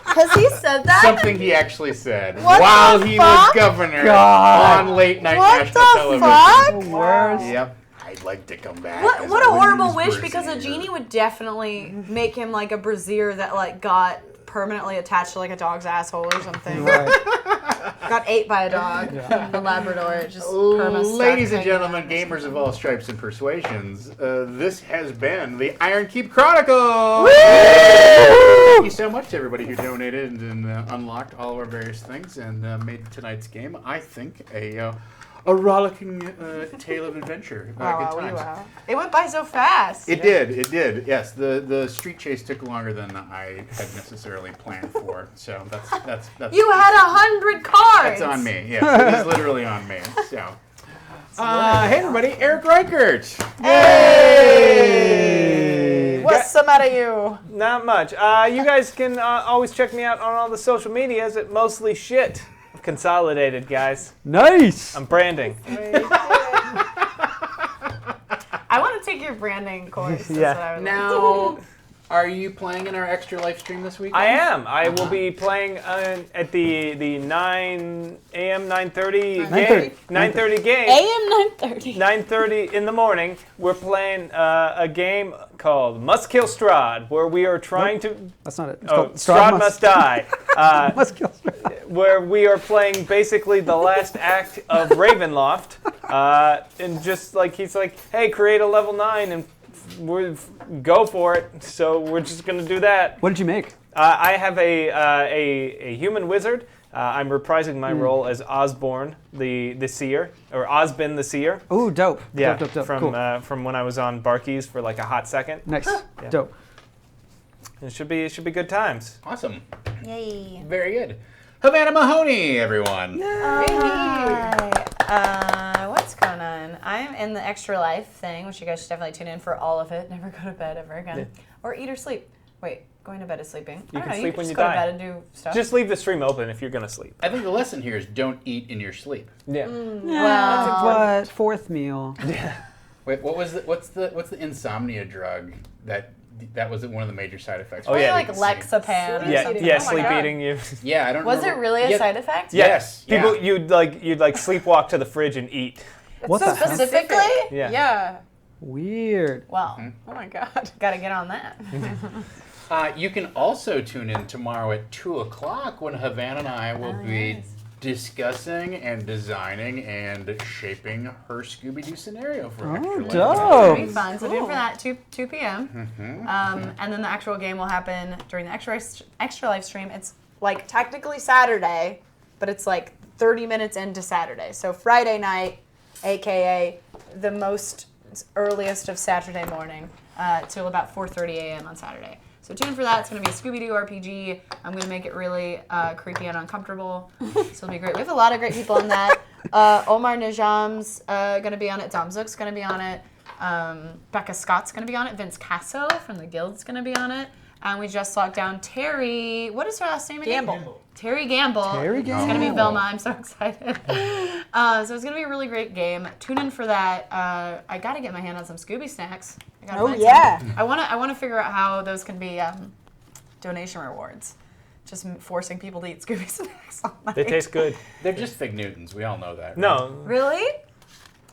Has he said that? Something he actually said What while the he fuck? was governor God. on late night What national the television. fuck? Worst. Yep. I'd like to come back. What as what a horrible ladies' wish, because a brassiere. genie would definitely make him like a brassiere that like got permanently attached to like a dog's asshole or something. Right. Got ate by a dog. A Labrador. It just perma stuck Ladies and hanging gentlemen, out. gamers of all stripes and persuasions, this has been the Ironkeep Chronicles. Thank you so much to everybody who donated and unlocked all of our various things and made tonight's game, I think, a a rollicking tale of adventure. Good times. Wow. It went by so fast. It did. Yes, the street chase took longer than I had necessarily planned for. So that's You had 100 cards. that's on me. Yes, it is literally on me. So, hey everybody, Eric Reichert. Hey! What's the matter, you? Not much. You guys can always check me out on all the social medias at Mostly Shit Consolidated, guys. Nice. I'm branding. I want to take your branding course. That's Yeah. what I would Now, are you playing in our extra live stream this week? I am. I will be playing at the 9 a.m. 9:30 game. 9:30 game. AM 9:30. 9:30 in the morning. We're playing a game called Must Kill Strahd, where we are trying to. That's not it. It's Oh, called Strahd Must Die. Must kill Strahd. Where we are playing basically the last act of Ravenloft, and just like he's like, hey, create a level 9 and go for it. So we're just gonna do that. What did you make? I have a human wizard. I'm reprising my role as Osborne, the seer, or Osbin the seer. Ooh, dope. Yeah, Dope. from Cool. from when I was on Barkeys for like a hot second. Nice. Dope. It should be good times. Awesome. Yay. Very good. Havana Mahoney, everyone. Hi. What's going on? I'm in the Extra Life thing, which you guys should definitely tune in for all of it. Never go to bed ever again. Or eat or sleep. Wait, going to bed is sleeping. You I can don't know, sleep you when just you go die. to bed and do stuff. Just leave the stream open if you're gonna sleep. I think the lesson here is don't eat in your sleep. Yeah. well, What? Fourth meal. Wait, what's the insomnia drug that was one of the major side effects? Oh, yeah, like it's- Lexapam. Sleep Yeah, eating. yeah, Oh my sleep God. eating. You. Yeah, I don't. Was it remember. really a Yeah, side effect? Yes. People, yeah. you'd like sleepwalk to the fridge and eat. What so the heck? Specifically? Yeah. Yeah. Weird. Well, Oh my God. gotta get on that. You can also tune in tomorrow at 2:00 when Havana and I will be discussing and designing and shaping her Scooby-Doo scenario for Extra Life. dope. It'll be fun. So tune for that 2 p.m. And then the actual game will happen during the extra live stream. It's like technically Saturday, but it's like 30 minutes into Saturday. So Friday night, aka the most earliest of Saturday morning, till about 4:30 a.m. on Saturday. So tune in for that. It's going to be a Scooby-Doo RPG. I'm going to make it really creepy and uncomfortable. So it'll be great. We have a lot of great people on that. Omar Najam's going to be on it. Dom Zook's going to be on it. Becca Scott's going to be on it. Vince Casso from the Guild's going to be on it. And we just locked down Terry. What is her last name again? Gamble. Terry Gamble. Terry It's going to be Gamble. Velma. I'm so excited. So it's going to be a really great game. Tune in for that. I got to get my hand on some Scooby snacks. I gotta Oh, find yeah. some. I want to figure out how those can be donation rewards. Just forcing people to eat Scooby snacks all night. They taste good. They're just Fig Newtons. We all know that. right? No. Really?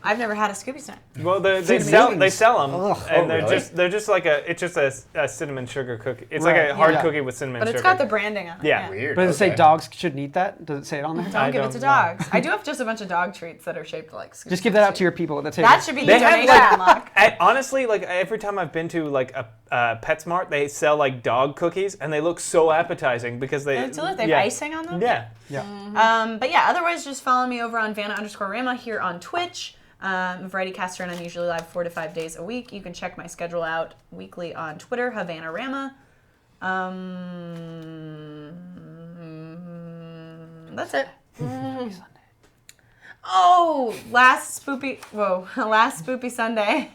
I've never had a Scooby snack. Well, they Fig sell Newtons. them, Ugh. and Oh, really? they're just like a cinnamon sugar cookie. It's Right, like a hard yeah. cookie with cinnamon But sugar. it's got the branding on it. Yeah. Weird. But does it say okay. dogs shouldn't eat that? Does it say it on there? Don't give it don't to know. dogs. I do have just a bunch of dog treats that are shaped like Scooby. Just give that out to your people. That's it. That should be They your have, donation like- unlock. Honestly, like every time I've been to like a PetSmart, they sell like dog cookies, and they look so appetizing because they. They have yeah. icing on them. Yeah. Yeah. But yeah, otherwise just follow me over on Vanna_Rama here on Twitch. I'm a variety caster and I'm usually live 4 to 5 days a week. You can check my schedule out weekly on Twitter, Havana Rama. That's it. Oh, last Spoopy Sunday.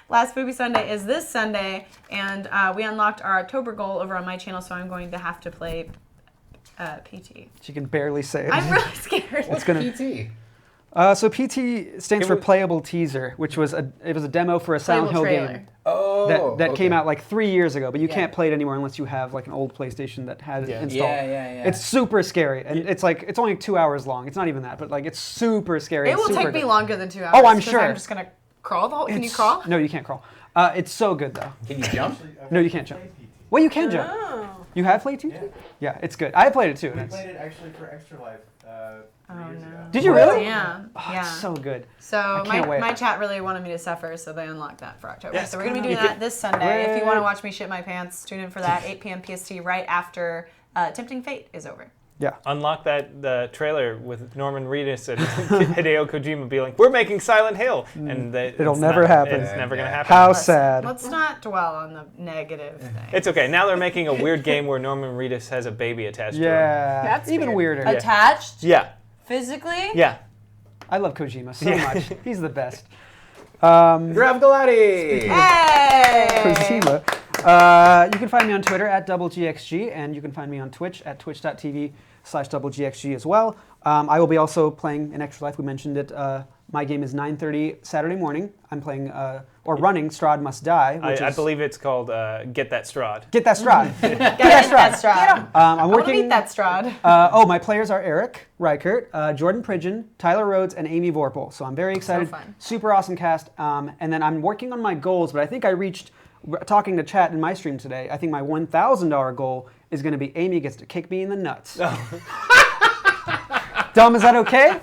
Last Spoopy Sunday is this Sunday, and we unlocked our October goal over on my channel, so I'm going to have to play PT. She can barely say it. I'm really scared. It's gonna. PT. So PT stands for Playable Teaser, which was a demo for a Silent Hill Playable game trailer. Oh. that came okay. out like 3 years ago, but you Yeah. can't play it anymore unless you have like an old PlayStation that had it Yeah. installed. Yeah. It's super scary, and it's only 2 hours long. It's not even that, but like it's super scary. It and will super take me good. longer than 2 hours. Oh, I'm 'cause sure. I'm just gonna crawl the whole. Can you It's- crawl? No, you can't crawl. It's so good though. Can you jump? No, you can't jump. Well, you can jump. Oh. You have played PT? Yeah, it's good. I played it too. and We it's- played it actually for Extra Life 3 years ago. Did you really? Yeah. Oh, Yeah. it's so good. So can't wait. my chat really wanted me to suffer, so they unlocked that for October. Yes, So we're gonna be you doing can- that this Sunday. If you want to Great. watch me shit my pants, tune in for that 8 p.m. PST right after Tempting Fate is over. Yeah. Unlock the trailer with Norman Reedus and Hideo Kojima being like, "We're making Silent Hill," and It'll it's never not- happen. It's never gonna happen. How sad. Let's not dwell on the negative thing. It's okay. Now they're making a weird game where Norman Reedus has a baby attached to him. Yeah. That's even weird. weirder. Attached? Yeah. Physically? Yeah. I love Kojima so Yeah. much. He's the best. Grav Galati! Hey! Kojima. You can find me on Twitter at DoubleGXG, and you can find me on Twitch at twitch.tv/DoubleGXG as well. I will be also playing in Extra Life. We mentioned it. My game is 9:30 Saturday morning. I'm playing or running Strahd Must Die. Which I is, believe it's called Get That Strahd. Get that Strahd. Get that Strahd. I'm I want to working. beat that Strahd. My players are Eric Reichert, Jordan Pridgeon, Tyler Rhodes, and Amy Vorpal. So I'm very excited. fun. Super awesome cast. And then I'm working on my goals, but I think I reached, talking to chat in my stream today, I think my $1,000 goal is going to be Amy gets to kick me in the nuts. Dom, is that okay?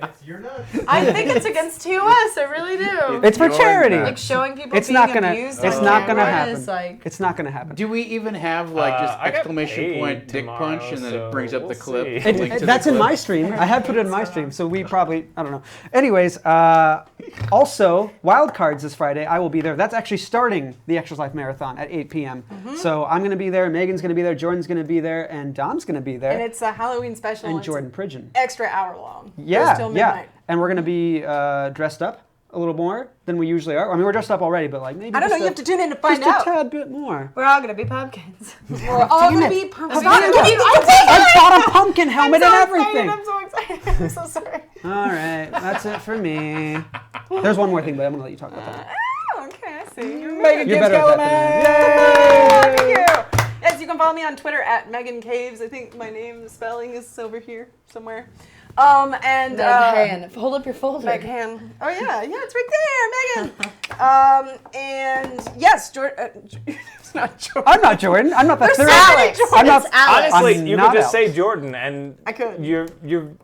It's your nuts. I think it's against TOS. I really do. It's for Your charity. nuts. Like showing people It's being not gonna. abused. It's on not gonna camera happen. is like, It's not gonna happen. Do we even have like just I got exclamation paid point dick tomorrow, punch and then so it brings up we'll the clip? see. link to the That's in clip? my stream. I have put it in my stream, so we probably, I don't know. Anyways, also, Wildcards this Friday, I will be there. That's actually starting the Extra Life Marathon at 8 p.m. So I'm going to be there, Megan's going to be there, Jordan's going to be there, and Dom's going to be there. And it's a Halloween special. And it's Jordan Pridgeon. Extra hour long. Yeah, Goes till midnight. yeah. And we're going to be dressed up a little more than we usually are. I mean, we're dressed up already, but like maybe I don't know. just You have to tune in to find just out. a tad bit more. we're all gonna be pumpkins. We're all Damn gonna it. be pumpkin. I bought a pumpkin helmet and everything. I'm so excited. I'm so sorry. All right, that's it for me. There's one more thing, but I'm going to let you talk about that. Oh, okay, I see. Megan You're Gibbs better at that Thank you. Yes, you can follow me on Twitter at Megan Caves. I think my name spelling is over here somewhere. And Meg, hold up your folder. Meghan. Oh yeah, it's right there, Megan. And yes, Jordan. It's not Jordan. I'm not Jordan. I'm not the third. Alex. I'm not. It's Alex. Honestly, I'm you not could just Alex. say Jordan, and I could. Your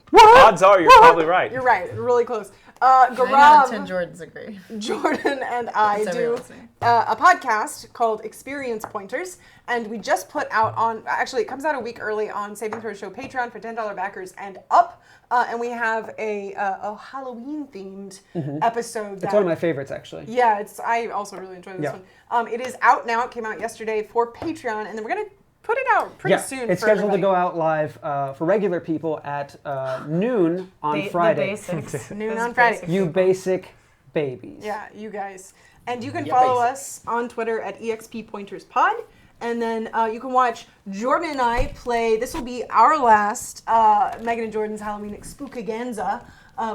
What? odds are you're probably right. You're right. Really close. 9 out of 10 Gaurav, Jordans agree. Jordan, and I That's do everyone listening. a podcast called Experience Pointers, and we just put out on. Actually, it comes out a week early on Saving Throw Show Patreon for $10 backers and up. And we have a Halloween themed episode. It's one of my favorites, actually. Yeah, I also really enjoy this one. It is out now. It came out yesterday for Patreon, and then we're gonna put it out pretty soon. It's for scheduled everybody. to go out live for regular people at noon on Friday. The basics. Noon Those on Friday. basic You people. basic babies. Yeah, you guys. And you can Yeah, follow basic. us on Twitter at EXPPointersPod. And then you can watch Jordan and I play. This will be our last Megan and Jordan's Halloween Spookaganza,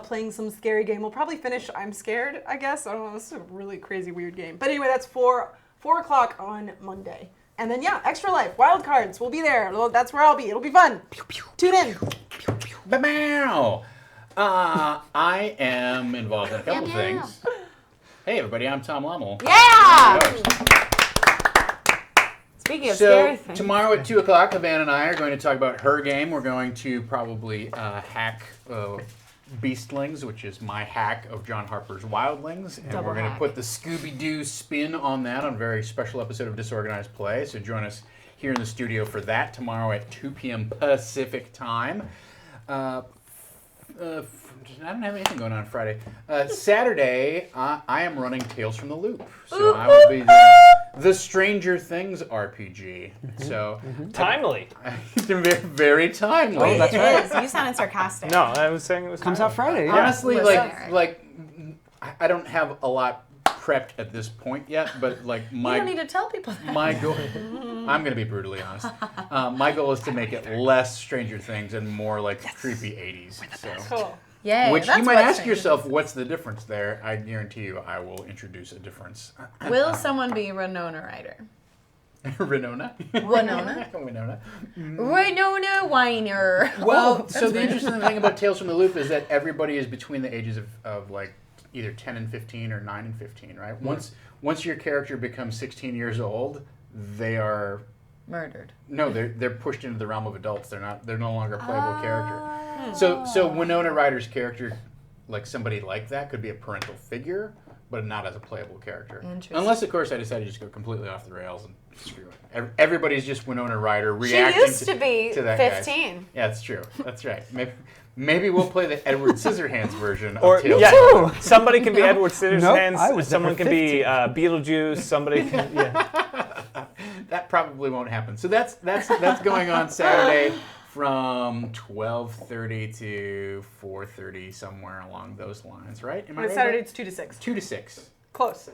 playing some scary game. We'll probably finish I'm Scared, I guess. I don't know. This is a really crazy, weird game. But anyway, that's 4 o'clock on Monday. And then, yeah, Extra Life, Wild Cards. We'll be there. Well, that's where I'll be. It'll be fun. Tune in. Ba-bow. I am involved in a couple things. Hey everybody, I'm Tom Lommel. Yeah! Host. Speaking of So scary things. tomorrow at 2 o'clock, Havana and I are going to talk about her game. We're going to probably hack Beastlings, which is my hack of John Harper's Wildlings. And Double we're going to hack. put the Scooby-Doo spin on that on a very special episode of Disorganized Play. So join us here in the studio for that tomorrow at 2 p.m. Pacific time. I don't have anything going on Friday. Saturday, I am running Tales from the Loop. So I will be doing the Stranger Things RPG. So Timely. very, very timely. Oh, that's right. It is. You sounded sarcastic. No, I was saying it was Comes out timely. Friday. Yeah. Honestly, Listen, Eric. like I don't have a lot prepped at this point yet, but like You don't need my to tell people that. my goal. I'm gonna be brutally honest. My goal is to make it less Stranger Things and more like creepy 80s. So. Cool. Yay. Which that's you might what ask Stranger yourself, Things what's the difference there? I guarantee you, I will introduce a difference. is. Will someone be Winona Ryder? Winona. Winona? Winona. Winona Weiner. Well, so that's the weird. interesting thing about Tales from the Loop is that everybody is between the ages of like either 10 and 15 or 9 and 15, right? Once your character becomes 16 years old, they are Murdered. they're pushed into the realm of adults. They're no longer a playable character. So Winona Ryder's character, like somebody like that, could be a parental figure, but not as a playable character. Interesting. Unless, of course, I decide to just go completely off the rails and screw it. Everybody's just Winona Ryder She reacting used to be to that guy. 15. Yeah, that's true. That's right. Maybe we'll play the Edward Scissorhands version Or of Tales. yeah, somebody can be Edward Scissorhands. I was someone never can be Beetlejuice. Somebody can. Yeah. That probably won't happen. So that's going on Saturday from 12:30 to 4:30, somewhere along those lines, right? Am I On right? Saturday, it's 2 to 6. 2 to 6. Close.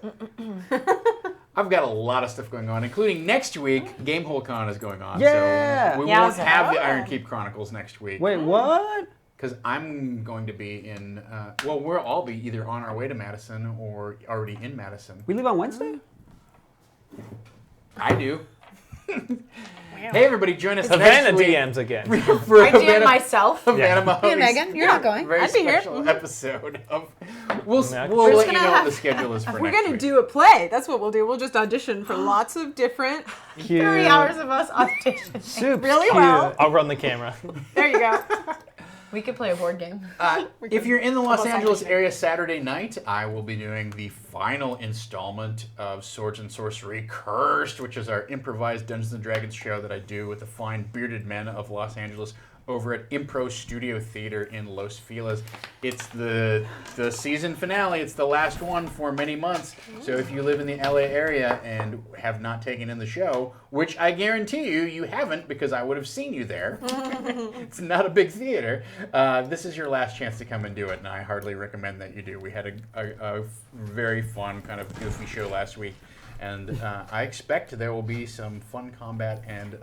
I've got a lot of stuff going on, including next week, Gamehole Con is going on. Yeah. So we Yeah, won't have the so- Ironkeep Chronicles next week. Wait, what? Because I'm going to be in, we'll all be either on our way to Madison or already in Madison. We leave on Wednesday? I do. Hey, everybody, join us Havana next week DMs again. for I DM Havana, myself. Havana Yeah. Me and Mahoney's Megan, you're not going. very I'd be here. special episode of. We'll We're let just you gonna know what have- the schedule is for We're next going to week. do a play. That's what we'll do. We'll just audition for lots of different. 3 hours of us auditioning. Soup. Really cute. well. I'll run the camera. There you go. We could play a board game. If you're in the Los almost Angeles anything. area Saturday night, I will be doing the final installment of Swords and Sorcery Cursed, which is our improvised Dungeons & Dragons show that I do with the fine bearded men of Los Angeles over at Impro Studio Theater in Los Feliz. It's the season finale. It's the last one for many months. So if you live in the LA area and have not taken in the show, which I guarantee you haven't because I would have seen you there. It's not a big theater. This is your last chance to come and do it, and I hardly recommend that you do. We had a very fun kind of goofy show last week, and I expect there will be some fun combat and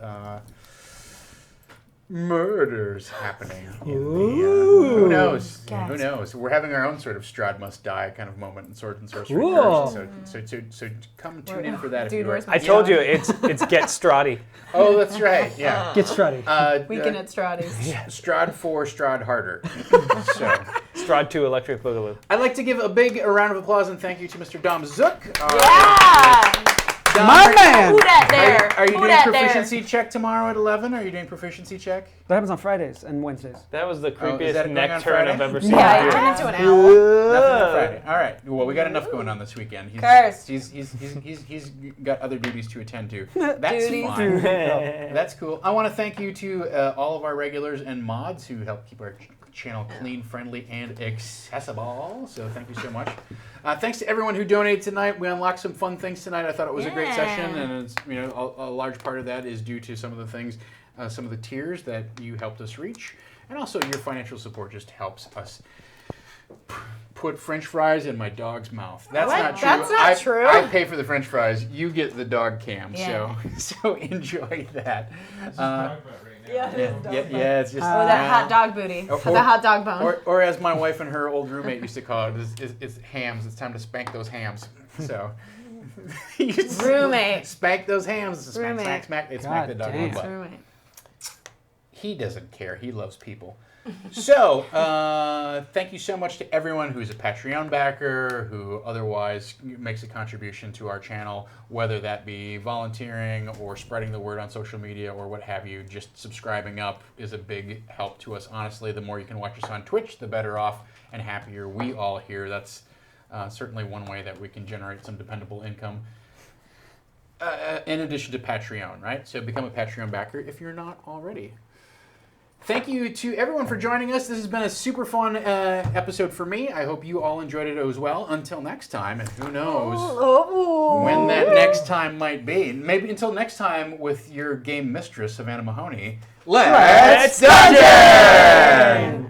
murders happening. Who knows? Gasp. Who knows? We're having our own sort of Strahd must die kind of moment in Sword and Sorcery Ooh. Cursed. So come tune in for that if Dude, you are. where's my I told you it's Get Strahdy. Oh, that's right. Yeah. Get Strutty. Weekend at Strahdy's. Strahd 4, Strahd harder. So. Strahd 2 Electric Boogaloo. I'd like to give a big round of applause and thank you to Mr. Dom Zook. Yeah! Dom, My man! Who that there? Are you Who doing that there? proficiency check tomorrow at 11? Are you doing proficiency check? That happens on Fridays and Wednesdays. That was the is that creepiest going on neck turn I've Friday? ever seen. Yeah, in it my turned life. into an owl. Nothing on Friday. All right. Well, we got enough going on this weekend. Cursed. He's got other duties to attend to. That's Duties. fine. That's cool. I want to thank you to all of our regulars and mods who help keep our channel clean, friendly, and accessible. So thank you so much. Thanks to everyone who donated tonight. We unlocked some fun things tonight. I thought it was a great session, and it's, a large part of that is due to some of the things, some of the tiers that you helped us reach, and also your financial support just helps us put French fries in my dog's mouth. That's What? not true. That's not true. I pay for the French fries. You get the dog cam. Yeah. So enjoy that. Yeah, it is. Yeah, it's just Or that hot dog booty. Or- Or the hot dog bone. or as my wife and her old roommate used to call it, it's hams. It's time to spank those hams. So you just Roommate. spank those hams. Smack, Roommate. smack, smack. They smack the God dog in the damn. butt. Roommate. He doesn't care. He loves people. So, thank you so much to everyone who's a Patreon backer, who otherwise makes a contribution to our channel, whether that be volunteering or spreading the word on social media or what have you. Just subscribing up is a big help to us. Honestly, the more you can watch us on Twitch, the better off and happier we all here. That's certainly one way that we can generate some dependable income. In addition to Patreon, right? So become a Patreon backer if you're not already. Thank you to everyone for joining us. This has been a super fun episode for me. I hope you all enjoyed it as well. Until next time, and who knows when that next time might be. Maybe until next time with your game mistress, Savannah Mahoney. Let's dungeon!